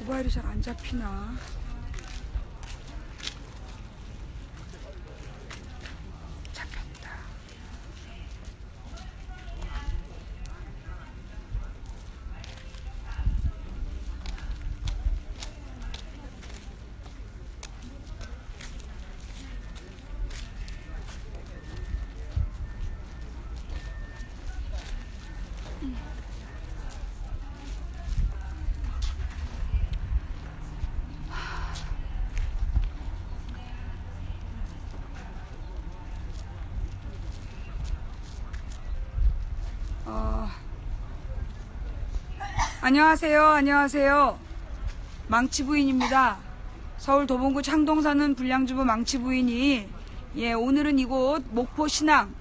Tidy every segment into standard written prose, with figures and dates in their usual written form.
모바일이 잘 안 잡히나? 잡혔다. 안녕하세요. 망치부인입니다. 서울 도봉구 창동 사는 불량주부 망치부인이 오늘은 이곳 목포신앙,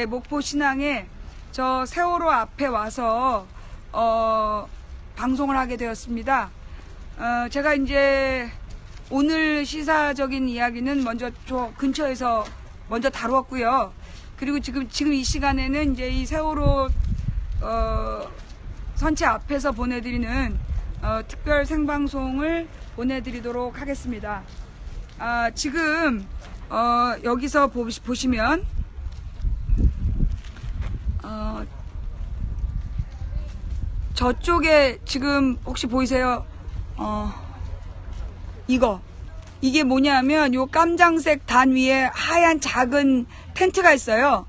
목포신앙에 저 세월호 앞에 와서 방송을 하게 되었습니다. 제가 이제 오늘 시사적인 이야기는 먼저 저 근처에서 먼저 다루었고요. 그리고 지금 이 시간에는 이제 이 세월호 선체 앞에서 보내드리는 특별 생방송을 보내드리도록 하겠습니다. 지금 여기서 보시면 저쪽에 지금 혹시 보이세요? 이게 뭐냐면 요 깜장색 단 위에 하얀 작은 텐트가 있어요.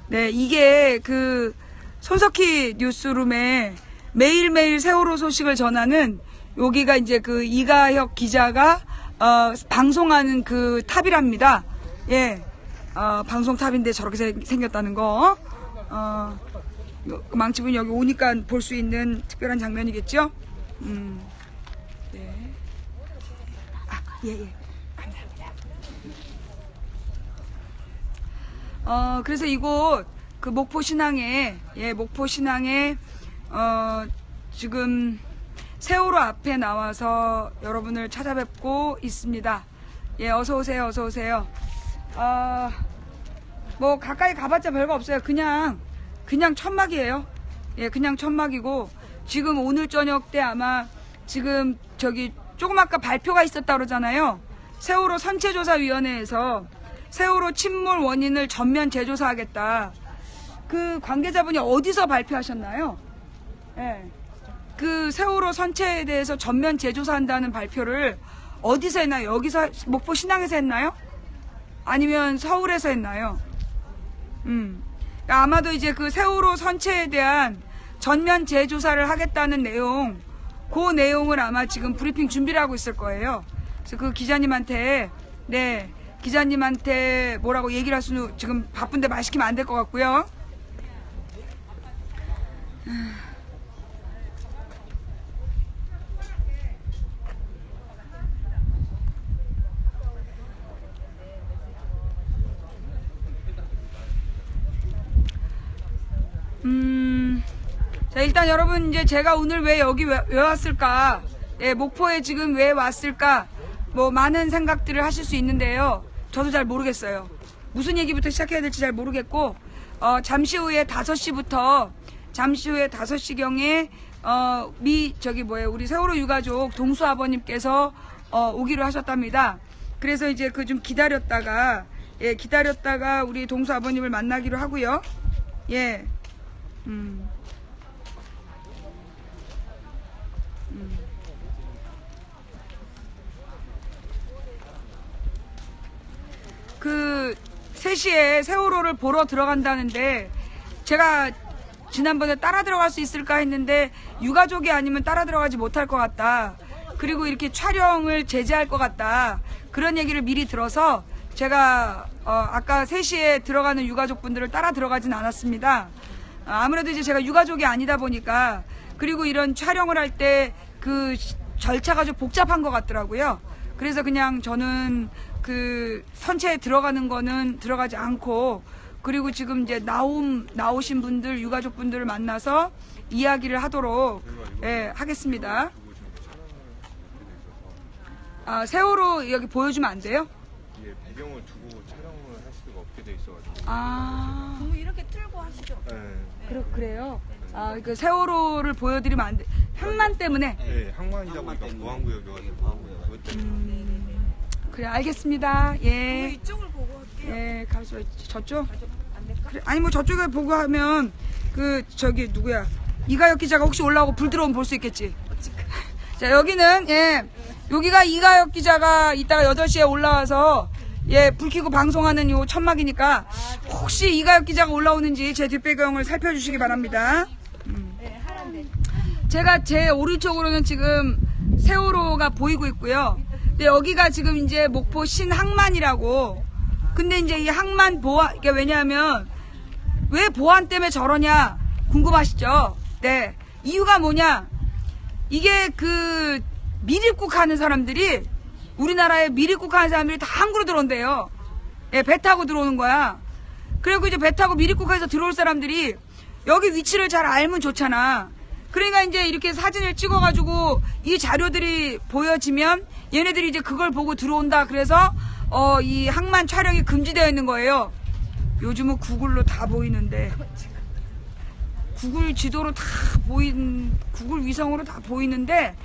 네, 이게 그 손석희 뉴스룸에 매일매일 세월호 소식을 전하는 여기가 이제 그 이가혁 기자가 방송하는 그 탑이랍니다. 방송 탑인데 저렇게 생겼다는 거. 망치분 여기 오니까 볼 수 있는 특별한 장면이겠죠? 네. 감사합니다. 그래서 이곳 그 목포신앙에 지금 세월호 앞에 나와서 여러분을 찾아뵙고 있습니다. 어서오세요. 뭐 가까이 가봤자 별거 없어요. 그냥 천막이에요. 그냥 천막이고, 지금 오늘 저녁 때 아마 지금 저기 조금 아까 발표가 있었다 그러잖아요. 세월호 선체조사위원회에서 세월호 침몰 원인을 전면 재조사하겠다. 그 관계자분이 어디서 발표하셨나요? 그 세월호 선체에 대해서 전면 재조사한다는 발표를 어디서 했나요? 여기서 목포 신앙에서 했나요? 아니면 서울에서 했나요? 아마도 이제 그 세월호 선체에 대한 전면 재조사를 하겠다는 내용, 그 내용을 아마 지금 브리핑 준비를 하고 있을 거예요. 그래서 그 기자님한테 뭐라고 얘기를 할 수는 지금 바쁜데 말 시키면 안 될 것 같고요. 자, 일단 여러분, 이제 제가 오늘 왜 여기 왜 왔을까? 목포에 지금 왜 왔을까? 뭐 많은 생각들을 하실 수 있는데요. 저도 잘 모르겠어요. 무슨 얘기부터 시작해야 될지 잘 모르겠고, 잠시 후에 5시경에 우리 세월호 유가족 동수 아버님께서 오기로 하셨답니다. 그래서 이제 좀 기다렸다가 우리 동수 아버님을 만나기로 하고요. 그 3시에 세월호를 보러 들어간다는데, 제가 지난번에 따라 들어갈 수 있을까 했는데 유가족이 아니면 따라 들어가지 못할 것 같다. 그리고 이렇게 촬영을 제재할 것 같다. 그런 얘기를 미리 들어서 제가 아까 3시에 들어가는 유가족분들을 따라 들어가진 않았습니다. 아무래도 이제 제가 유가족이 아니다 보니까, 그리고 이런 촬영을 할 때 그 절차가 좀 복잡한 것 같더라고요. 그래서 그냥 저는 그 선체에 들어가는 거는 들어가지 않고, 그리고 지금 이제 나오신 분들, 유가족분들을 만나서 이야기를 하도록 하겠습니다. 세월호 여기 보여주면 안 돼요? 이게 배경을 두고 촬영을 할 수가 없게 돼 있어가지고. 아. 너무 이렇게 틀고 하시죠? 네. 그래요? 아, 그 세월호를 보여드리면 안 돼. 항만 때문에? 네, 항만이다 보니까 보안구역이어가지고. 그것 때문에. 그래, 알겠습니다. 예. 이쪽을 보고 할게요. 예, 가서 저쪽? 안 될까? 그래, 아니, 뭐 저쪽에 보고 하면, 저기, 누구야. 이가혁 기자가 혹시 올라오고 불 들어오면 볼 수 있겠지. 자, 여기는, 예. 여기가 이가혁 기자가 이따가 8시에 올라와서, 예, 불 켜고 방송하는 요 천막이니까, 혹시 이가혁 기자가 올라오는지 제 뒷배경을 살펴주시기 바랍니다. 네, 하란데. 제가 제 오른쪽으로는 지금 세월호가 보이고 있고요. 근데 여기가 지금 이제 목포 신항만이라고. 근데 이제 이 항만 보안, 이게 왜냐하면, 왜 보안 때문에 저러냐 궁금하시죠? 네. 이유가 뭐냐? 이게 미립국 하는 사람들이, 우리나라에 미립국 하는 사람들이 다 항구로 들어온대요. 예, 배 타고 들어오는 거야. 그리고 이제 배 타고 미립국에서 들어올 사람들이 여기 위치를 잘 알면 좋잖아. 그러니까 이제 이렇게 사진을 찍어가지고 이 자료들이 보여지면 얘네들이 이제 그걸 보고 들어온다. 그래서 이 항만 촬영이 금지되어 있는 거예요. 요즘은 구글로 다 보이는데, 구글 지도로 다 구글 위성으로 다 보이는데,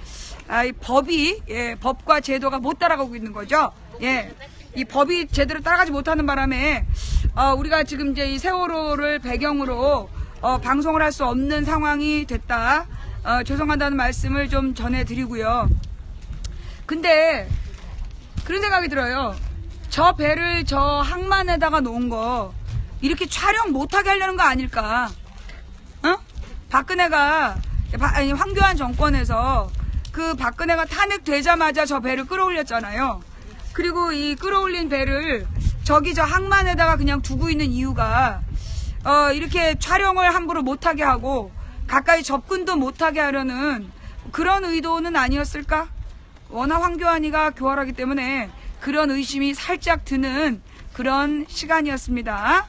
이 법이, 예, 법과 제도가 못 따라가고 있는 거죠. 예. 이 법이 제대로 따라가지 못하는 바람에, 우리가 지금 이제 이 세월호를 배경으로, 방송을 할 수 없는 상황이 됐다. 죄송하다는 말씀을 좀 전해드리고요. 근데, 그런 생각이 들어요. 저 배를 저 항만에다가 놓은 거, 이렇게 촬영 못하게 하려는 거 아닐까? 박근혜가, 아니, 황교안 정권에서 그 박근혜가 탄핵되자마자 저 배를 끌어올렸잖아요. 그리고 이 끌어올린 배를 저기 저 항만에다가 그냥 두고 있는 이유가, 이렇게 촬영을 함부로 못하게 하고 가까이 접근도 못하게 하려는 그런 의도는 아니었을까? 워낙 황교안이가 교활하기 때문에 그런 의심이 살짝 드는 그런 시간이었습니다.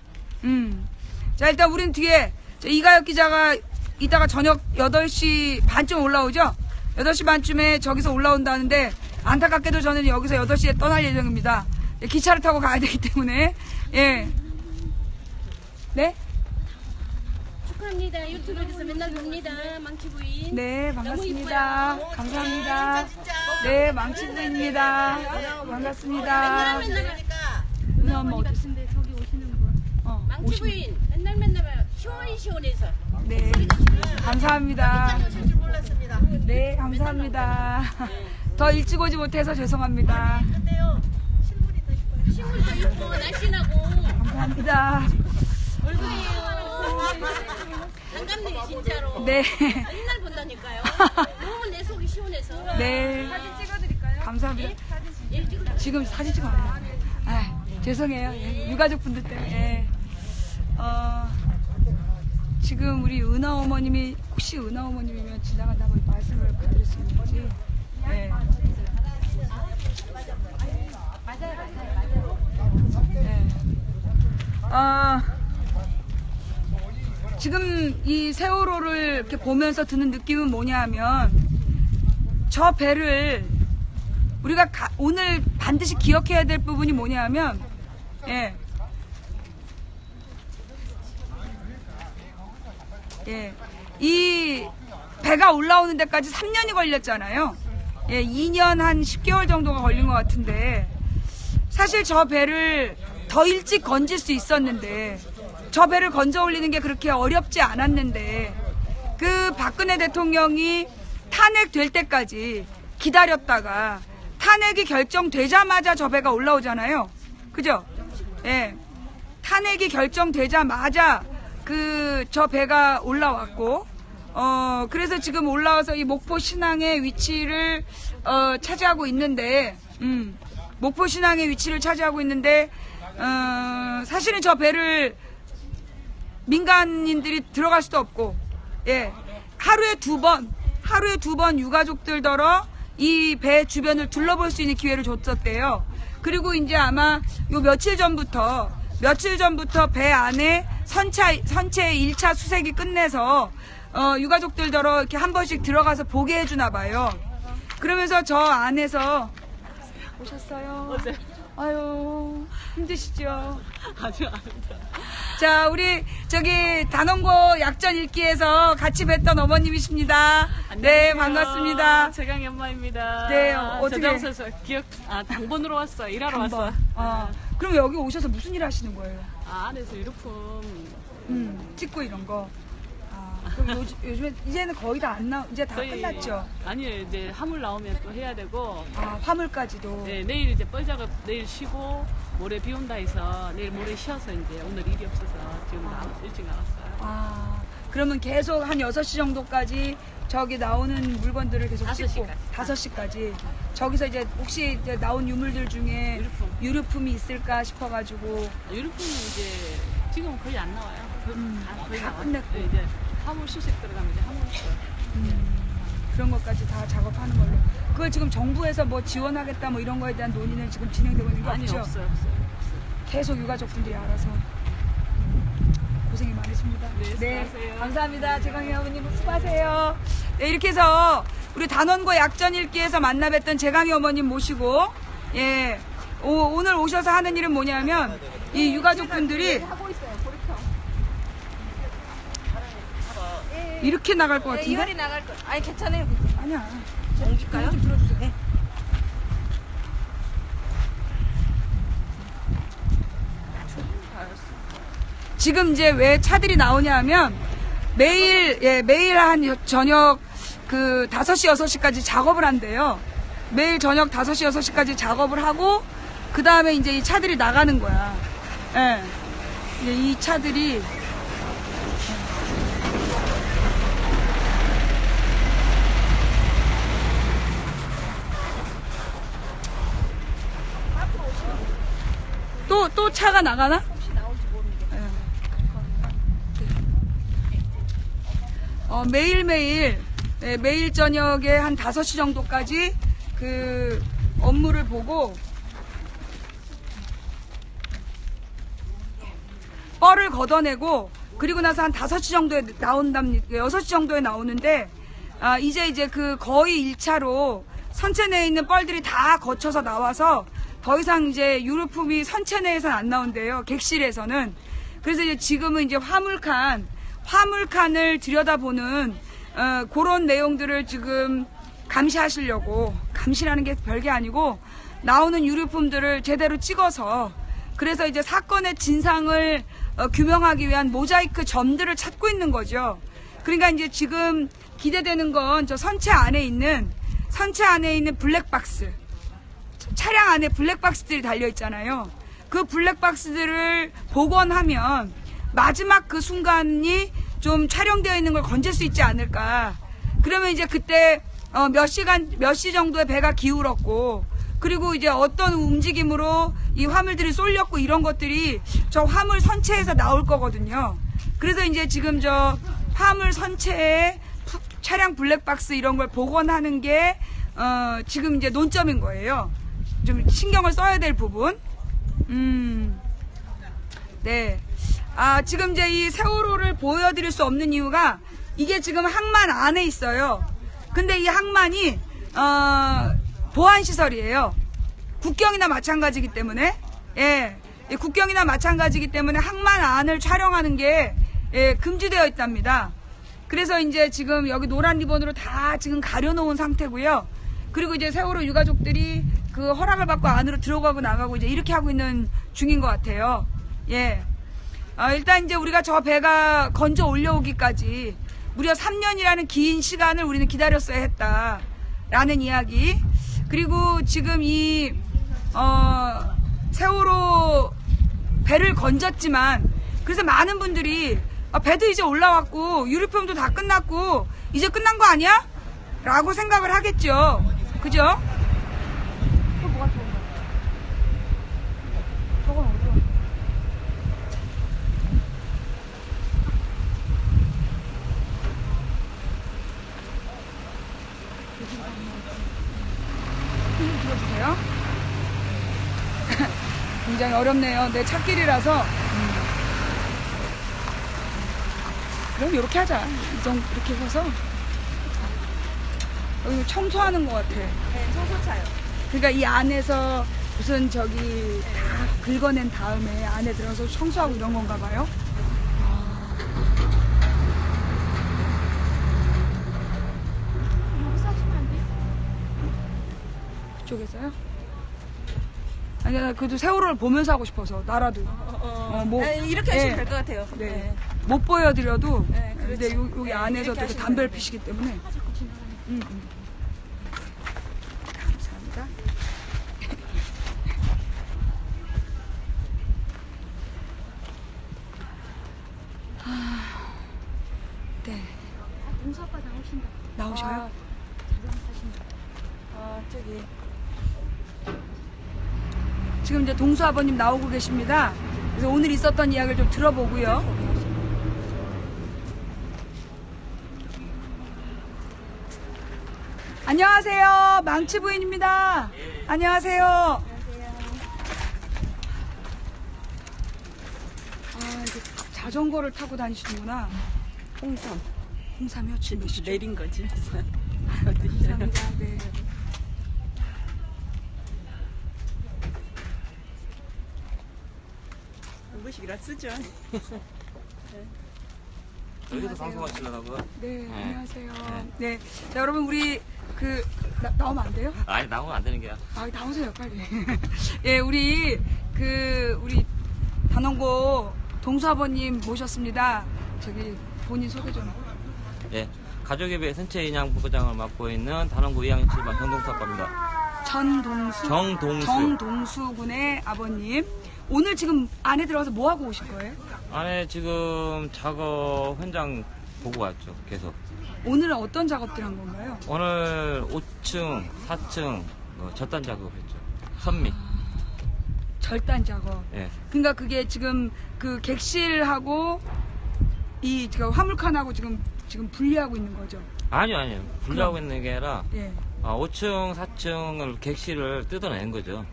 자, 일단 우린 뒤에 이가혁 기자가 이따가 저녁 8시 반쯤 올라오죠? 8시 반쯤에 저기서 올라온다는데, 안타깝게도 저는 여기서 8시에 떠날 예정입니다. 기차를 타고 가야 되기 때문에. 예. 네? 축하합니다. 유튜브에서 맨날 봅니다. 망치부인. 네, 반갑습니다. 감사합니다. 네, 망치부인입니다. 반갑습니다. 은하 엄마 어디 있어? 근데 저기 오시는 분. 망치부인. 맨날 봐요. 시원시원해서. 네, 감사합니다. 네, 감사합니다. 더 일찍 오지 못해서 죄송합니다. 신물도 있고 날씬하고. 감사합니다. 반갑네요 진짜로. 네. 맨날 본다니까요. 너무 내 속이 시원해서. 네. 사진 찍어드릴까요? 감사합니다. 예, 찍어줘. 지금 사진 찍어 안 돼요. 아, 죄송해요. 예, 유가족 분들 때문에. 예. 지금 우리 은하 어머님이, 혹시 은하 어머님이면 지나간다 한번 말씀을 드릴 수 있는지. 예. 예. 지금 이 세월호를 이렇게 보면서 드는 느낌은 뭐냐 하면, 저 배를 우리가 오늘 반드시 기억해야 될 부분이 뭐냐 하면, 예. 예. 이 배가 올라오는 데까지 3년이 걸렸잖아요. 예, 2년 한 10개월 정도가 걸린 것 같은데, 사실 저 배를 더 일찍 건질 수 있었는데, 저 배를 건져 올리는 게 그렇게 어렵지 않았는데, 그 박근혜 대통령이 탄핵될 때까지 기다렸다가 탄핵이 결정되자마자 저 배가 올라오잖아요. 그죠? 예. 탄핵이 결정되자마자 저 배가 올라왔고, 그래서 지금 올라와서 이 목포 신항의 위치를 차지하고 있는데, 목포 신항의 위치를 차지하고 있는데, 사실은 저 배를 민간인들이 들어갈 수도 없고, 예. 하루에 두 번 유가족들더러 이 배 주변을 둘러볼 수 있는 기회를 줬었대요. 그리고 이제 아마 요 며칠 전부터 배 안에 선체 1차 수색이 끝내서 유가족들더러 이렇게 한 번씩 들어가서 보게 해주나 봐요. 그러면서 저 안에서 오셨어요. 아유, 힘드시죠? 아주 아닙니다. 자, 우리 저기 단원고 약전 읽기에서 같이 뵀던 어머님이십니다. 네, 반갑습니다. 최강희 엄마입니다. 네, 어떻게- 저장소에서 당번으로 왔어요. 일하러 왔어요. 그럼 여기 오셔서 무슨 일 하시는 거예요? 안에서 유류품 찍고 이런 거. 그럼 요즘에 이제는 거의 다 안 이제 다 거의- 끝났죠? 아니요, 이제 화물 나오면 또 해야 되고. 화물까지도. 네, 내일 이제 뻘 작업 내일 쉬고 모레 비 온다 해서 내일 모레 쉬어서 이제 오늘 일이 없어서 지금 일찍 나왔어요. 그러면 계속 한 6시 정도까지 저기 나오는 물건들을 계속 5 찍고 시까지. 5시까지 저기서 이제 혹시 이제 나온 유물들 중에 유류품이 있을까 싶어가지고 유류품은 이제 지금은 거의 안 나와요. 거의 다 나와요. 끝냈고. 네, 이제 화물 수색 들어가면 이제 화물 그런 것까지 다 작업하는 걸로. 그걸 지금 정부에서 뭐 지원하겠다 뭐 이런 거에 대한 논의는 지금 진행되고 있는 게 아니 없죠? 없어요. 계속 유가족분들이 알아서 고생이 많으십니다. 네, 수고하세요. 감사합니다. 재강희 어머님 수고하세요. 네, 이렇게 해서 우리 단원고 약전 읽기에서 만나 뵀던 재강희 어머님 모시고 오늘 오셔서 하는 일은 뭐냐면 이 유가족분들이 이렇게 나갈 것 같은데? 이효리 나갈 거. 아니 괜찮아요. 아니야. 옮길까요? 좀 들어주세요. 네. 지금 이제 왜 차들이 나오냐 하면 매일 한 저녁 5시, 6시까지 작업을 한대요. 매일 저녁 5시, 6시까지 작업을 하고 그 다음에 이제 이 차들이 나가는 거야. 예. 이제 이 차들이 또 차가 나가나? 매일 저녁에 한 5시 정도까지 그 업무를 보고 뻘을 걷어내고 그리고 나서 한 5시 정도에 나온답니다. 6시 정도에 나오는데 이제 그 거의 1차로 선체 내에 있는 뻘들이 다 거쳐서 나와서 더 이상 이제 유류품이 선체 내에서는 안 나온대요. 객실에서는. 그래서 이제 지금은 이제 화물칸을 들여다보는 그런 내용들을 지금 감시하시려고, 감시라는 게 별게 아니고 나오는 유류품들을 제대로 찍어서 그래서 이제 사건의 진상을 규명하기 위한 모자이크 점들을 찾고 있는 거죠. 그러니까 이제 지금 기대되는 건 저 선체 안에 있는 블랙박스, 차량 안에 블랙박스들이 달려 있잖아요. 그 블랙박스들을 복원하면 마지막 그 순간이 좀 촬영되어 있는 걸 건질 수 있지 않을까. 그러면 이제 그때 몇 시 정도에 배가 기울었고, 그리고 이제 어떤 움직임으로 이 화물들이 쏠렸고 이런 것들이 저 화물 선체에서 나올 거거든요. 그래서 이제 지금 저 화물 선체에 차량 블랙박스 이런 걸 복원하는 게 지금 이제 논점인 거예요. 좀 신경을 써야 될 부분. 네. 지금 이제 이 세월호를 보여드릴 수 없는 이유가 이게 지금 항만 안에 있어요. 근데 이 항만이 보안시설이에요. 국경이나 마찬가지이기 때문에, 국경이나 마찬가지이기 때문에 항만 안을 촬영하는 게 금지되어 있답니다. 그래서 이제 지금 여기 노란 리본으로 다 지금 가려놓은 상태고요. 그리고 이제 세월호 유가족들이 그 허락을 받고 안으로 들어가고 나가고 이제 이렇게 하고 있는 중인 것 같아요. 일단 이제 우리가 저 배가 건져 올려오기까지 무려 3년이라는 긴 시간을 우리는 기다렸어야 했다라는 이야기. 그리고 지금 이 세월호 배를 건졌지만 그래서 많은 분들이 배도 이제 올라왔고 유류품도 다 끝났고 이제 끝난 거 아니야? 라고 생각을 하겠죠. 그죠? 또 뭐가 좋은 거야? 저건 어디로? 좀 들어주세요. 굉장히 어렵네요. 내 찾길이라서. 그럼 이렇게 하자. 이렇게 해서 여기 청소하는 것 같아. 네, 청소차요. 그러니까 이 안에서 우선 저기 긁어낸 다음에 안에 들어서 청소하고 이런 건가 봐요. 여기서 하시면 안 돼요? 그쪽에서요? 아니, 나 그래도 세월호를 보면서 하고 싶어서, 나라도. 뭐, 이렇게 하시면 네. 될 것 같아요. 네. 못 보여드려도, 네, 근데 그렇죠. 여기 네, 안에서 이렇게 또 하시면 담배를 돼요. 피시기 때문에. 감사합니다. 네. 동서 아빠 나오신다. 나오셔요? 저기. 지금 이제 동수 아버님 나오고 계십니다. 그래서 오늘 있었던 이야기를 좀 들어보고요. 안녕하세요. 망치 부인입니다. 안녕하세요. 아, 이렇게 자전거를 타고 다니시는구나. 홍삼이요? 지금 몇 시죠? 내린 거지. 감사합니다. 네. 이것이라 쓰죠. 여기서 방송하시려고요? 네, 네. 안녕하세요. 네. 자, 여러분, 우리, 나오면 안 돼요? 아니, 나오면 안 되는 게야. 아, 나오세요, 빨리. 예, 우리 단원고 동수아버님 모셨습니다. 저기, 본인 소개 좀. 예. 가족예배 선체 인양 부부장을 맡고 있는 단원고 2학년 7반 정동수 아빠입니다. 정동수 군의 아버님. 오늘 지금 안에 들어가서 뭐 하고 오신 거예요? 안에 지금 작업 현장 보고 왔죠, 계속. 오늘은 어떤 작업들 한 건가요? 오늘 5층, 4층 절단 작업했죠. 선미. 절단 작업. 예. 그러니까 그게 지금 그 객실하고 이 화물칸하고 지금 분리하고 있는 거죠. 아니요. 분리하고 있는 게 아니라 예. 5층, 4층을 객실을 뜯어낸 거죠.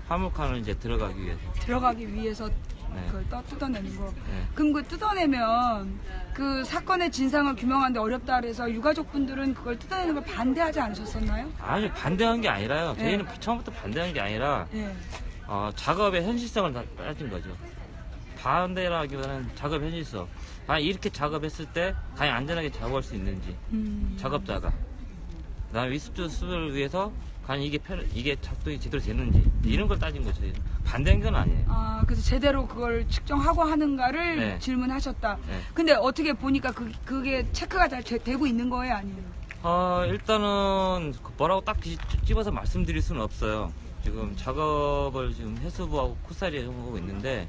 화물칸을 이제 들어가기 위해서. 들어가기 위해서 네. 그걸 뜯어내는 거. 네. 그럼 그 뜯어내면 그 사건의 진상을 규명하는데 어렵다 그래서 유가족분들은 그걸 뜯어내는 걸 반대하지 않으셨었나요? 아니, 반대한 게 아니라요. 네. 저희는 처음부터 반대한 게 아니라 예. 작업의 현실성을 따진 거죠. 반대라기보다는 작업 현실성. 과연 이렇게 작업했을 때 과연 안전하게 작업할 수 있는지 작업자가. 그다음에 위습주 수를 위해서 과연 이게 작동이 제대로 되는지 이런 걸 따진 거죠. 반대한 건 아니에요. 아, 그래서 제대로 그걸 측정하고 하는가를 네. 질문하셨다. 네. 근데 어떻게 보니까 그게 체크가 잘 되고 있는 거예요, 아니에요? 일단은 뭐라고 딱 집어서 말씀드릴 수는 없어요. 지금 작업을 지금 해수부하고 코사리 하고 있는데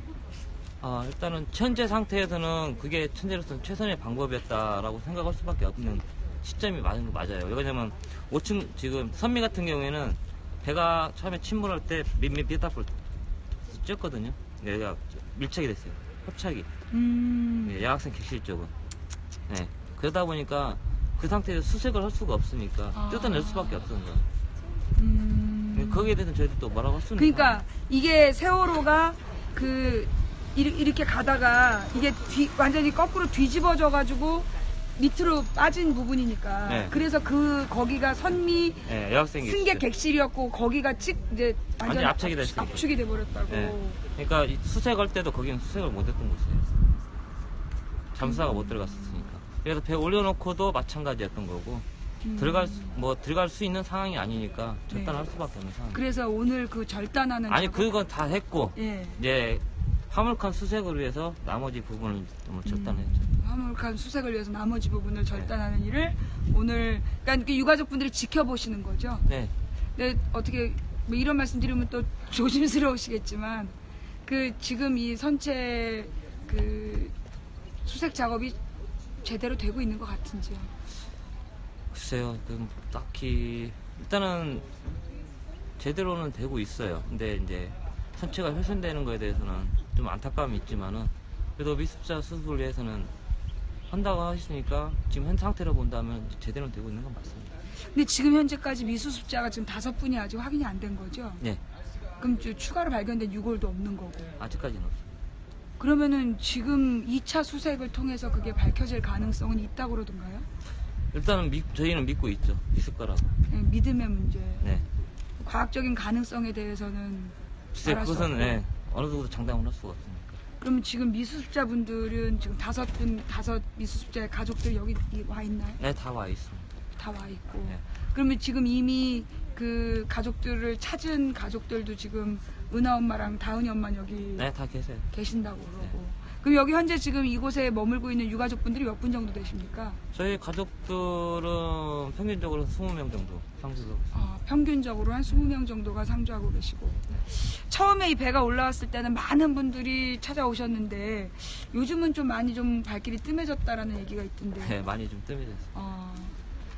일단은 현재 상태에서는 그게 현재로서는 최선의 방법이었다라고 생각할 수밖에 없는 시점이 맞아요. 왜냐면 5층 지금 선미 같은 경우에는 배가 처음에 침몰할 때 밑바닥을 쪘거든요. 여기가 밀착이 됐어요. 협착이. 여학생 객실 쪽은. 네. 그러다 보니까 그 상태에서 수색을 할 수가 없으니까 뜯어낼 수밖에 없는 거예요. 거기에 대해서는 저희도 또 뭐라고 할 수는 그러니까 이게 세월호가 이렇게 가다가 이게 완전히 거꾸로 뒤집어져가지고 밑으로 빠진 부분이니까. 네. 그래서 거기가 선미 네, 여학생 승객 객실이었고 거기가 이제 완전히 압착이 됐으니까. 압축이 돼버렸다고. 네. 그러니까 수색할 때도 거기는 수색을 못했던 곳이에요. 잠수사가 못 들어갔었으니까. 그래서 배 올려놓고도 마찬가지였던 거고 들어갈 수 있는 상황이 아니니까 절단할 수밖에 없는 상황. 그래서 오늘 그 절단하는 아니 작업- 그건 다 했고 예. 이제 화물칸 수색을 위해서 나머지 부분을 좀 절단했죠. 화물칸 수색을 위해서 나머지 부분을 절단하는 일을 오늘 그러니까 유가족분들이 지켜보시는 거죠. 네. 근데 어떻게 뭐 이런 말씀 드리면 또 조심스러우시겠지만 지금 이 선체 수색 작업이 제대로 되고 있는 것 같은지요. 글쎄요, 딱히 일단은 제대로는 되고 있어요. 근데 이제 선체가 훼손되는 거에 대해서는 좀 안타까움이 있지만은 그래도 미습자 수습을 위해서는 한다고 하시니까 지금 현 상태로 본다면 제대로 되고 있는 건 맞습니다. 근데 지금 현재까지 미수습자가 지금 5분이 아직 확인이 안 된 거죠? 네, 그럼 추가로 발견된 유골도 없는 거고. 아직까지는 없어요. 그러면은 지금 2차 수색을 통해서 그게 밝혀질 가능성은 있다고 그러던가요? 일단은 저희는 믿고 있죠. 있을 거라고. 믿음의 문제. 네. 과학적인 가능성에 대해서는 글쎄 말할 수 그것은 없고. 예, 어느 누구도 장담을 할 수가 없습니다. 그러면 지금 미수습자분들은 지금 다섯 미수습자의 가족들 여기 와 있나요? 네, 다 와 있습니다. 다 와 있고. 네. 그러면 지금 이미 그 가족들을 찾은 가족들도 지금 은하 엄마랑 다은이 엄마는 여기 네, 다 계세요. 계신다고 그러고. 그럼 여기 현재 지금 이곳에 머물고 있는 유가족분들이 몇 분 정도 되십니까? 저희 가족들은 평균적으로 20명 정도 상주도. 평균적으로 한 20명 정도가 상주하고 계시고. 처음에 이 배가 올라왔을 때는 많은 분들이 찾아오셨는데 요즘은 좀 많이 좀 발길이 뜸해졌다라는 얘기가 있던데. 네, 많이 좀 뜸해졌어요.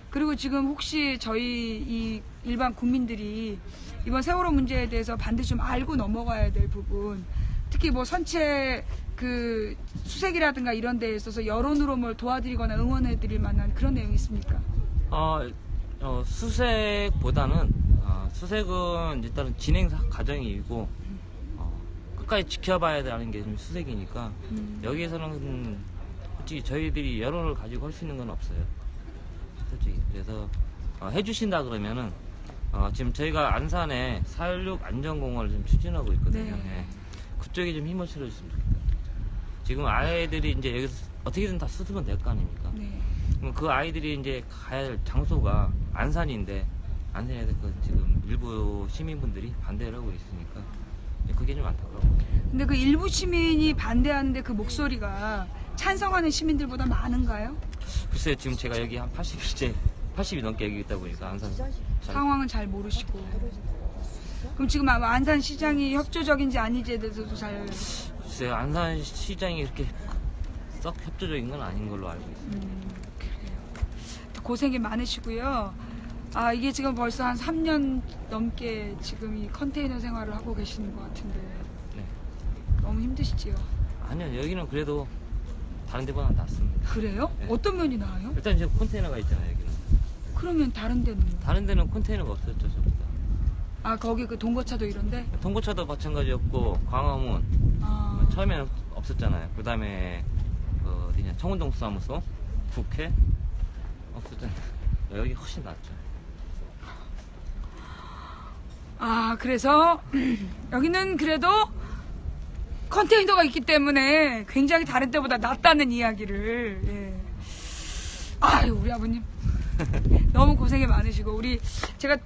그리고 지금 혹시 저희 이 일반 국민들이 이번 세월호 문제에 대해서 반드시 좀 알고 넘어가야 될 부분, 특히 뭐 선체 그 수색이라든가 이런 데에 있어서 여론으로 뭘 도와드리거나 응원해드릴 만한 그런 내용이 있습니까? 수색보다는 수색은 일단은 진행 과정이고 끝까지 지켜봐야 되는 게 좀 수색이니까 여기에서는 솔직히 저희들이 여론을 가지고 할 수 있는 건 없어요. 솔직히 그래서 해주신다 그러면은 지금 저희가 안산에 4.16 안전공원을 좀 추진하고 있거든요. 네. 예. 그쪽에 좀 힘을 실어주시면 좋겠다. 지금 아이들이 이제 여기서 어떻게든 다 수습은 될 거 아닙니까? 네. 그럼 그 아이들이 이제 가야 할 장소가 안산인데 안산에 지금 일부 시민분들이 반대를 하고 있으니까 그게 좀 안타까워요. 근데 그 일부 시민이 반대하는데 그 목소리가 찬성하는 시민들보다 많은가요? 글쎄요, 지금 제가 여기 한 80이 넘게 여기 있다 보니까 안산 상황은 잘 모르시고. 그럼 지금 아마 안산시장이 협조적인지 아닌지에 대해서도 잘. 글쎄요, 안산 시장이 그렇게 썩 협조적인 건 아닌 걸로 알고 있습니다. 그래요. 고생이 많으시고요. 이게 지금 벌써 한 3년 넘게 지금 이 컨테이너 생활을 하고 계시는 것 같은데. 네. 너무 힘드시지요? 아니요, 여기는 그래도 다른 데보다 낫습니다. 그래요? 네. 어떤 면이 나아요? 일단 지금 컨테이너가 있잖아요, 여기는. 그러면 다른 데는요? 다른 데는 컨테이너가 없었죠, 전부 다. 거기 그 동거차도 이런데? 통고차도 마찬가지였고, 광화문. 처음에는 없었잖아요. 그 다음에, 어디냐, 청운동 사무소, 국회, 없었잖아요. 여기 훨씬 낫죠. 그래서 여기는 그래도 컨테이너가 있기 때문에 굉장히 다른 데보다 낫다는 이야기를. 예. 아유, 우리 아버님 너무 고생이 많으시고, 제가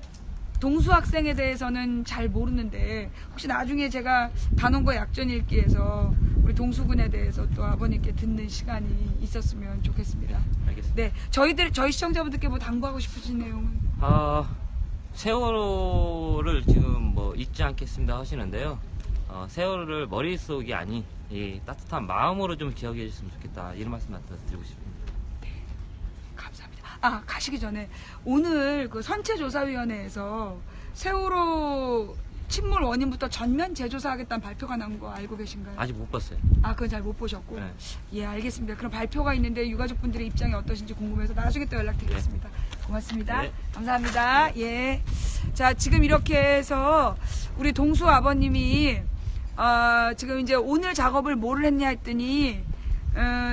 동수 학생에 대해서는 잘 모르는데 혹시 나중에 제가 단원고 약전 읽기에서 우리 동수군에 대해서 또 아버님께 듣는 시간이 있었으면 좋겠습니다. 알겠습니다. 네, 저희 시청자분들께 뭐 당부하고 싶으신 내용은? 세월호를 지금 뭐 잊지 않겠습니다 하시는데요. 세월호를 머릿속이 아닌 이 따뜻한 마음으로 좀 기억해 주셨으면 좋겠다. 이런 말씀 드리고 싶습니다. 감사합니다. 가시기 전에 오늘 그 선체조사위원회에서 세월호 침몰 원인부터 전면 재조사하겠다는 발표가 난 거 알고 계신가요? 아직 못 봤어요. 그건 잘 못 보셨고. 네. 예, 알겠습니다. 그럼 발표가 있는데 유가족분들의 입장이 어떠신지 궁금해서 나중에 또 연락드리겠습니다. 고맙습니다. 네. 감사합니다. 예. 자, 지금 이렇게 해서 우리 동수 아버님이 지금 이제 오늘 작업을 뭐를 했냐 했더니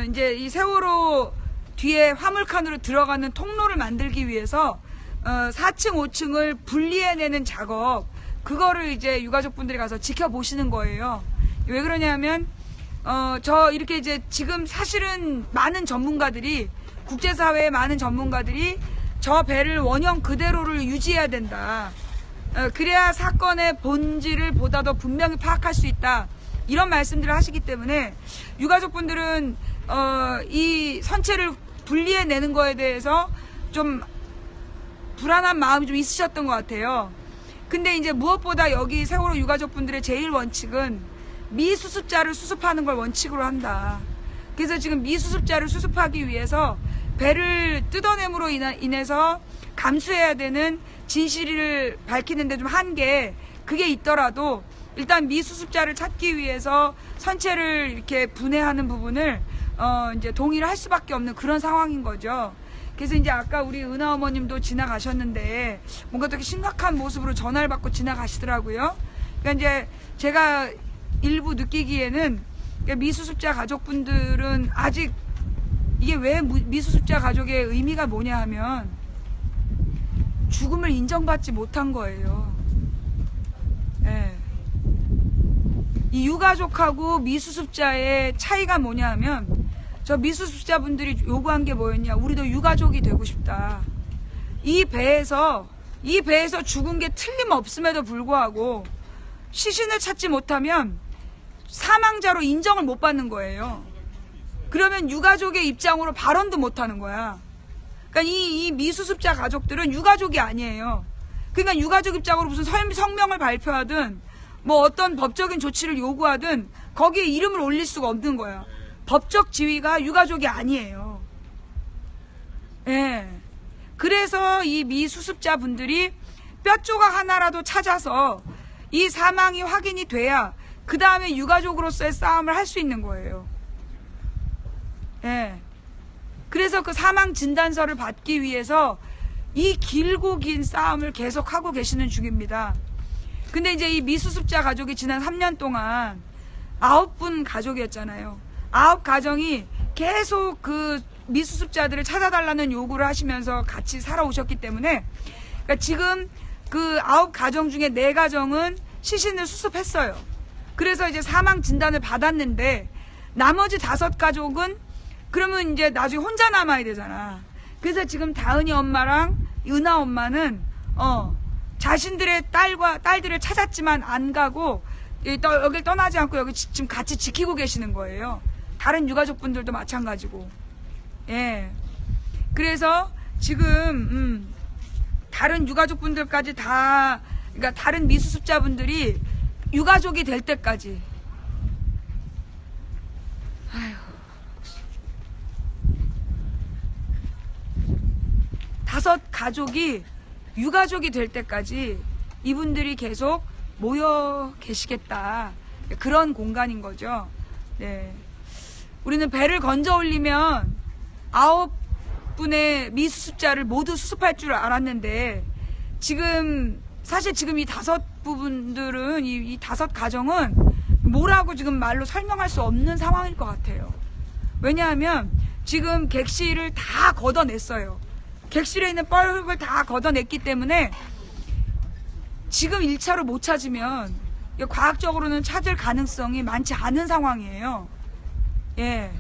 이제 이 세월호 뒤에 화물칸으로 들어가는 통로를 만들기 위해서 4층, 5층을 분리해내는 작업, 그거를 이제 유가족분들이 가서 지켜보시는 거예요. 왜 그러냐면 이렇게 이제 지금 사실은 많은 전문가들이, 국제사회의 많은 전문가들이 저 배를 원형 그대로를 유지해야 된다. 그래야 사건의 본질을 보다 더 분명히 파악할 수 있다. 이런 말씀들을 하시기 때문에 유가족분들은 이 선체를 분리해내는 거에 대해서 좀 불안한 마음이 좀 있으셨던 것 같아요. 근데 이제 무엇보다 여기 세월호 유가족분들의 제일 원칙은 미수습자를 수습하는 걸 원칙으로 한다. 그래서 지금 미수습자를 수습하기 위해서 배를 뜯어냄으로 인해서 감수해야 되는 진실을 밝히는데 좀 한계, 그게 있더라도 일단 미수습자를 찾기 위해서 선체를 이렇게 분해하는 부분을 이제 동의를 할 수밖에 없는 그런 상황인 거죠. 그래서 이제 아까 우리 은하 어머님도 지나가셨는데 뭔가 되게 심각한 모습으로 전화를 받고 지나가시더라고요. 그러니까 이제 제가 일부 느끼기에는 미수습자 가족분들은 아직 이게 왜 미수습자 가족의 의미가 뭐냐 하면 죽음을 인정받지 못한 거예요. 예. 이 유가족하고 미수습자의 차이가 뭐냐 하면 저 미수습자분들이 요구한 게 뭐였냐. 우리도 유가족이 되고 싶다. 이 배에서 죽은 게 틀림없음에도 불구하고 시신을 찾지 못하면 사망자로 인정을 못 받는 거예요. 그러면 유가족의 입장으로 발언도 못 하는 거야. 그러니까 이 미수습자 가족들은 유가족이 아니에요. 그러니까 유가족 입장으로 무슨 성명을 발표하든 뭐 어떤 법적인 조치를 요구하든 거기에 이름을 올릴 수가 없는 거야. 법적 지위가 유가족이 아니에요. 예. 그래서 이 미수습자 분들이 뼈조각 하나라도 찾아서 이 사망이 확인이 돼야 그 다음에 유가족으로서의 싸움을 할 수 있는 거예요. 예. 그래서 그 사망 진단서를 받기 위해서 이 길고 긴 싸움을 계속하고 계시는 중입니다. 근데 이제 이 미수습자 가족이 지난 3년 동안 9분 가족이었잖아요. 9가정이 계속 그 미수습자들을 찾아달라는 요구를 하시면서 같이 살아오셨기 때문에 그러니까 지금 그 9가정 중에 4가정은 시신을 수습했어요. 그래서 이제 사망 진단을 받았는데 나머지 5가족은 그러면 이제 나중에 혼자 남아야 되잖아. 그래서 지금 다은이 엄마랑 은하 엄마는 자신들의 딸들을 찾았지만 안 가고 여길 떠나지 않고 여기 지금 같이 지키고 계시는 거예요. 다른 유가족분들도 마찬가지고. 예. 그래서 지금 다른 유가족분들까지 다 그러니까 다른 미수습자분들이 유가족이 될 때까지 아휴 5가족이 유가족이 될 때까지 이분들이 계속 모여 계시겠다. 그런 공간인 거죠. 네. 우리는 배를 건져 올리면 9분의 미수습자를 모두 수습할 줄 알았는데 사실 지금 이 5부분들은 이 5가정은 뭐라고 지금 말로 설명할 수 없는 상황일 것 같아요. 왜냐하면 지금 객실을 다 걷어냈어요. 객실에 있는 뻘흙을 다 걷어냈기 때문에 지금 1차로 못 찾으면 과학적으로는 찾을 가능성이 많지 않은 상황이에요. 예.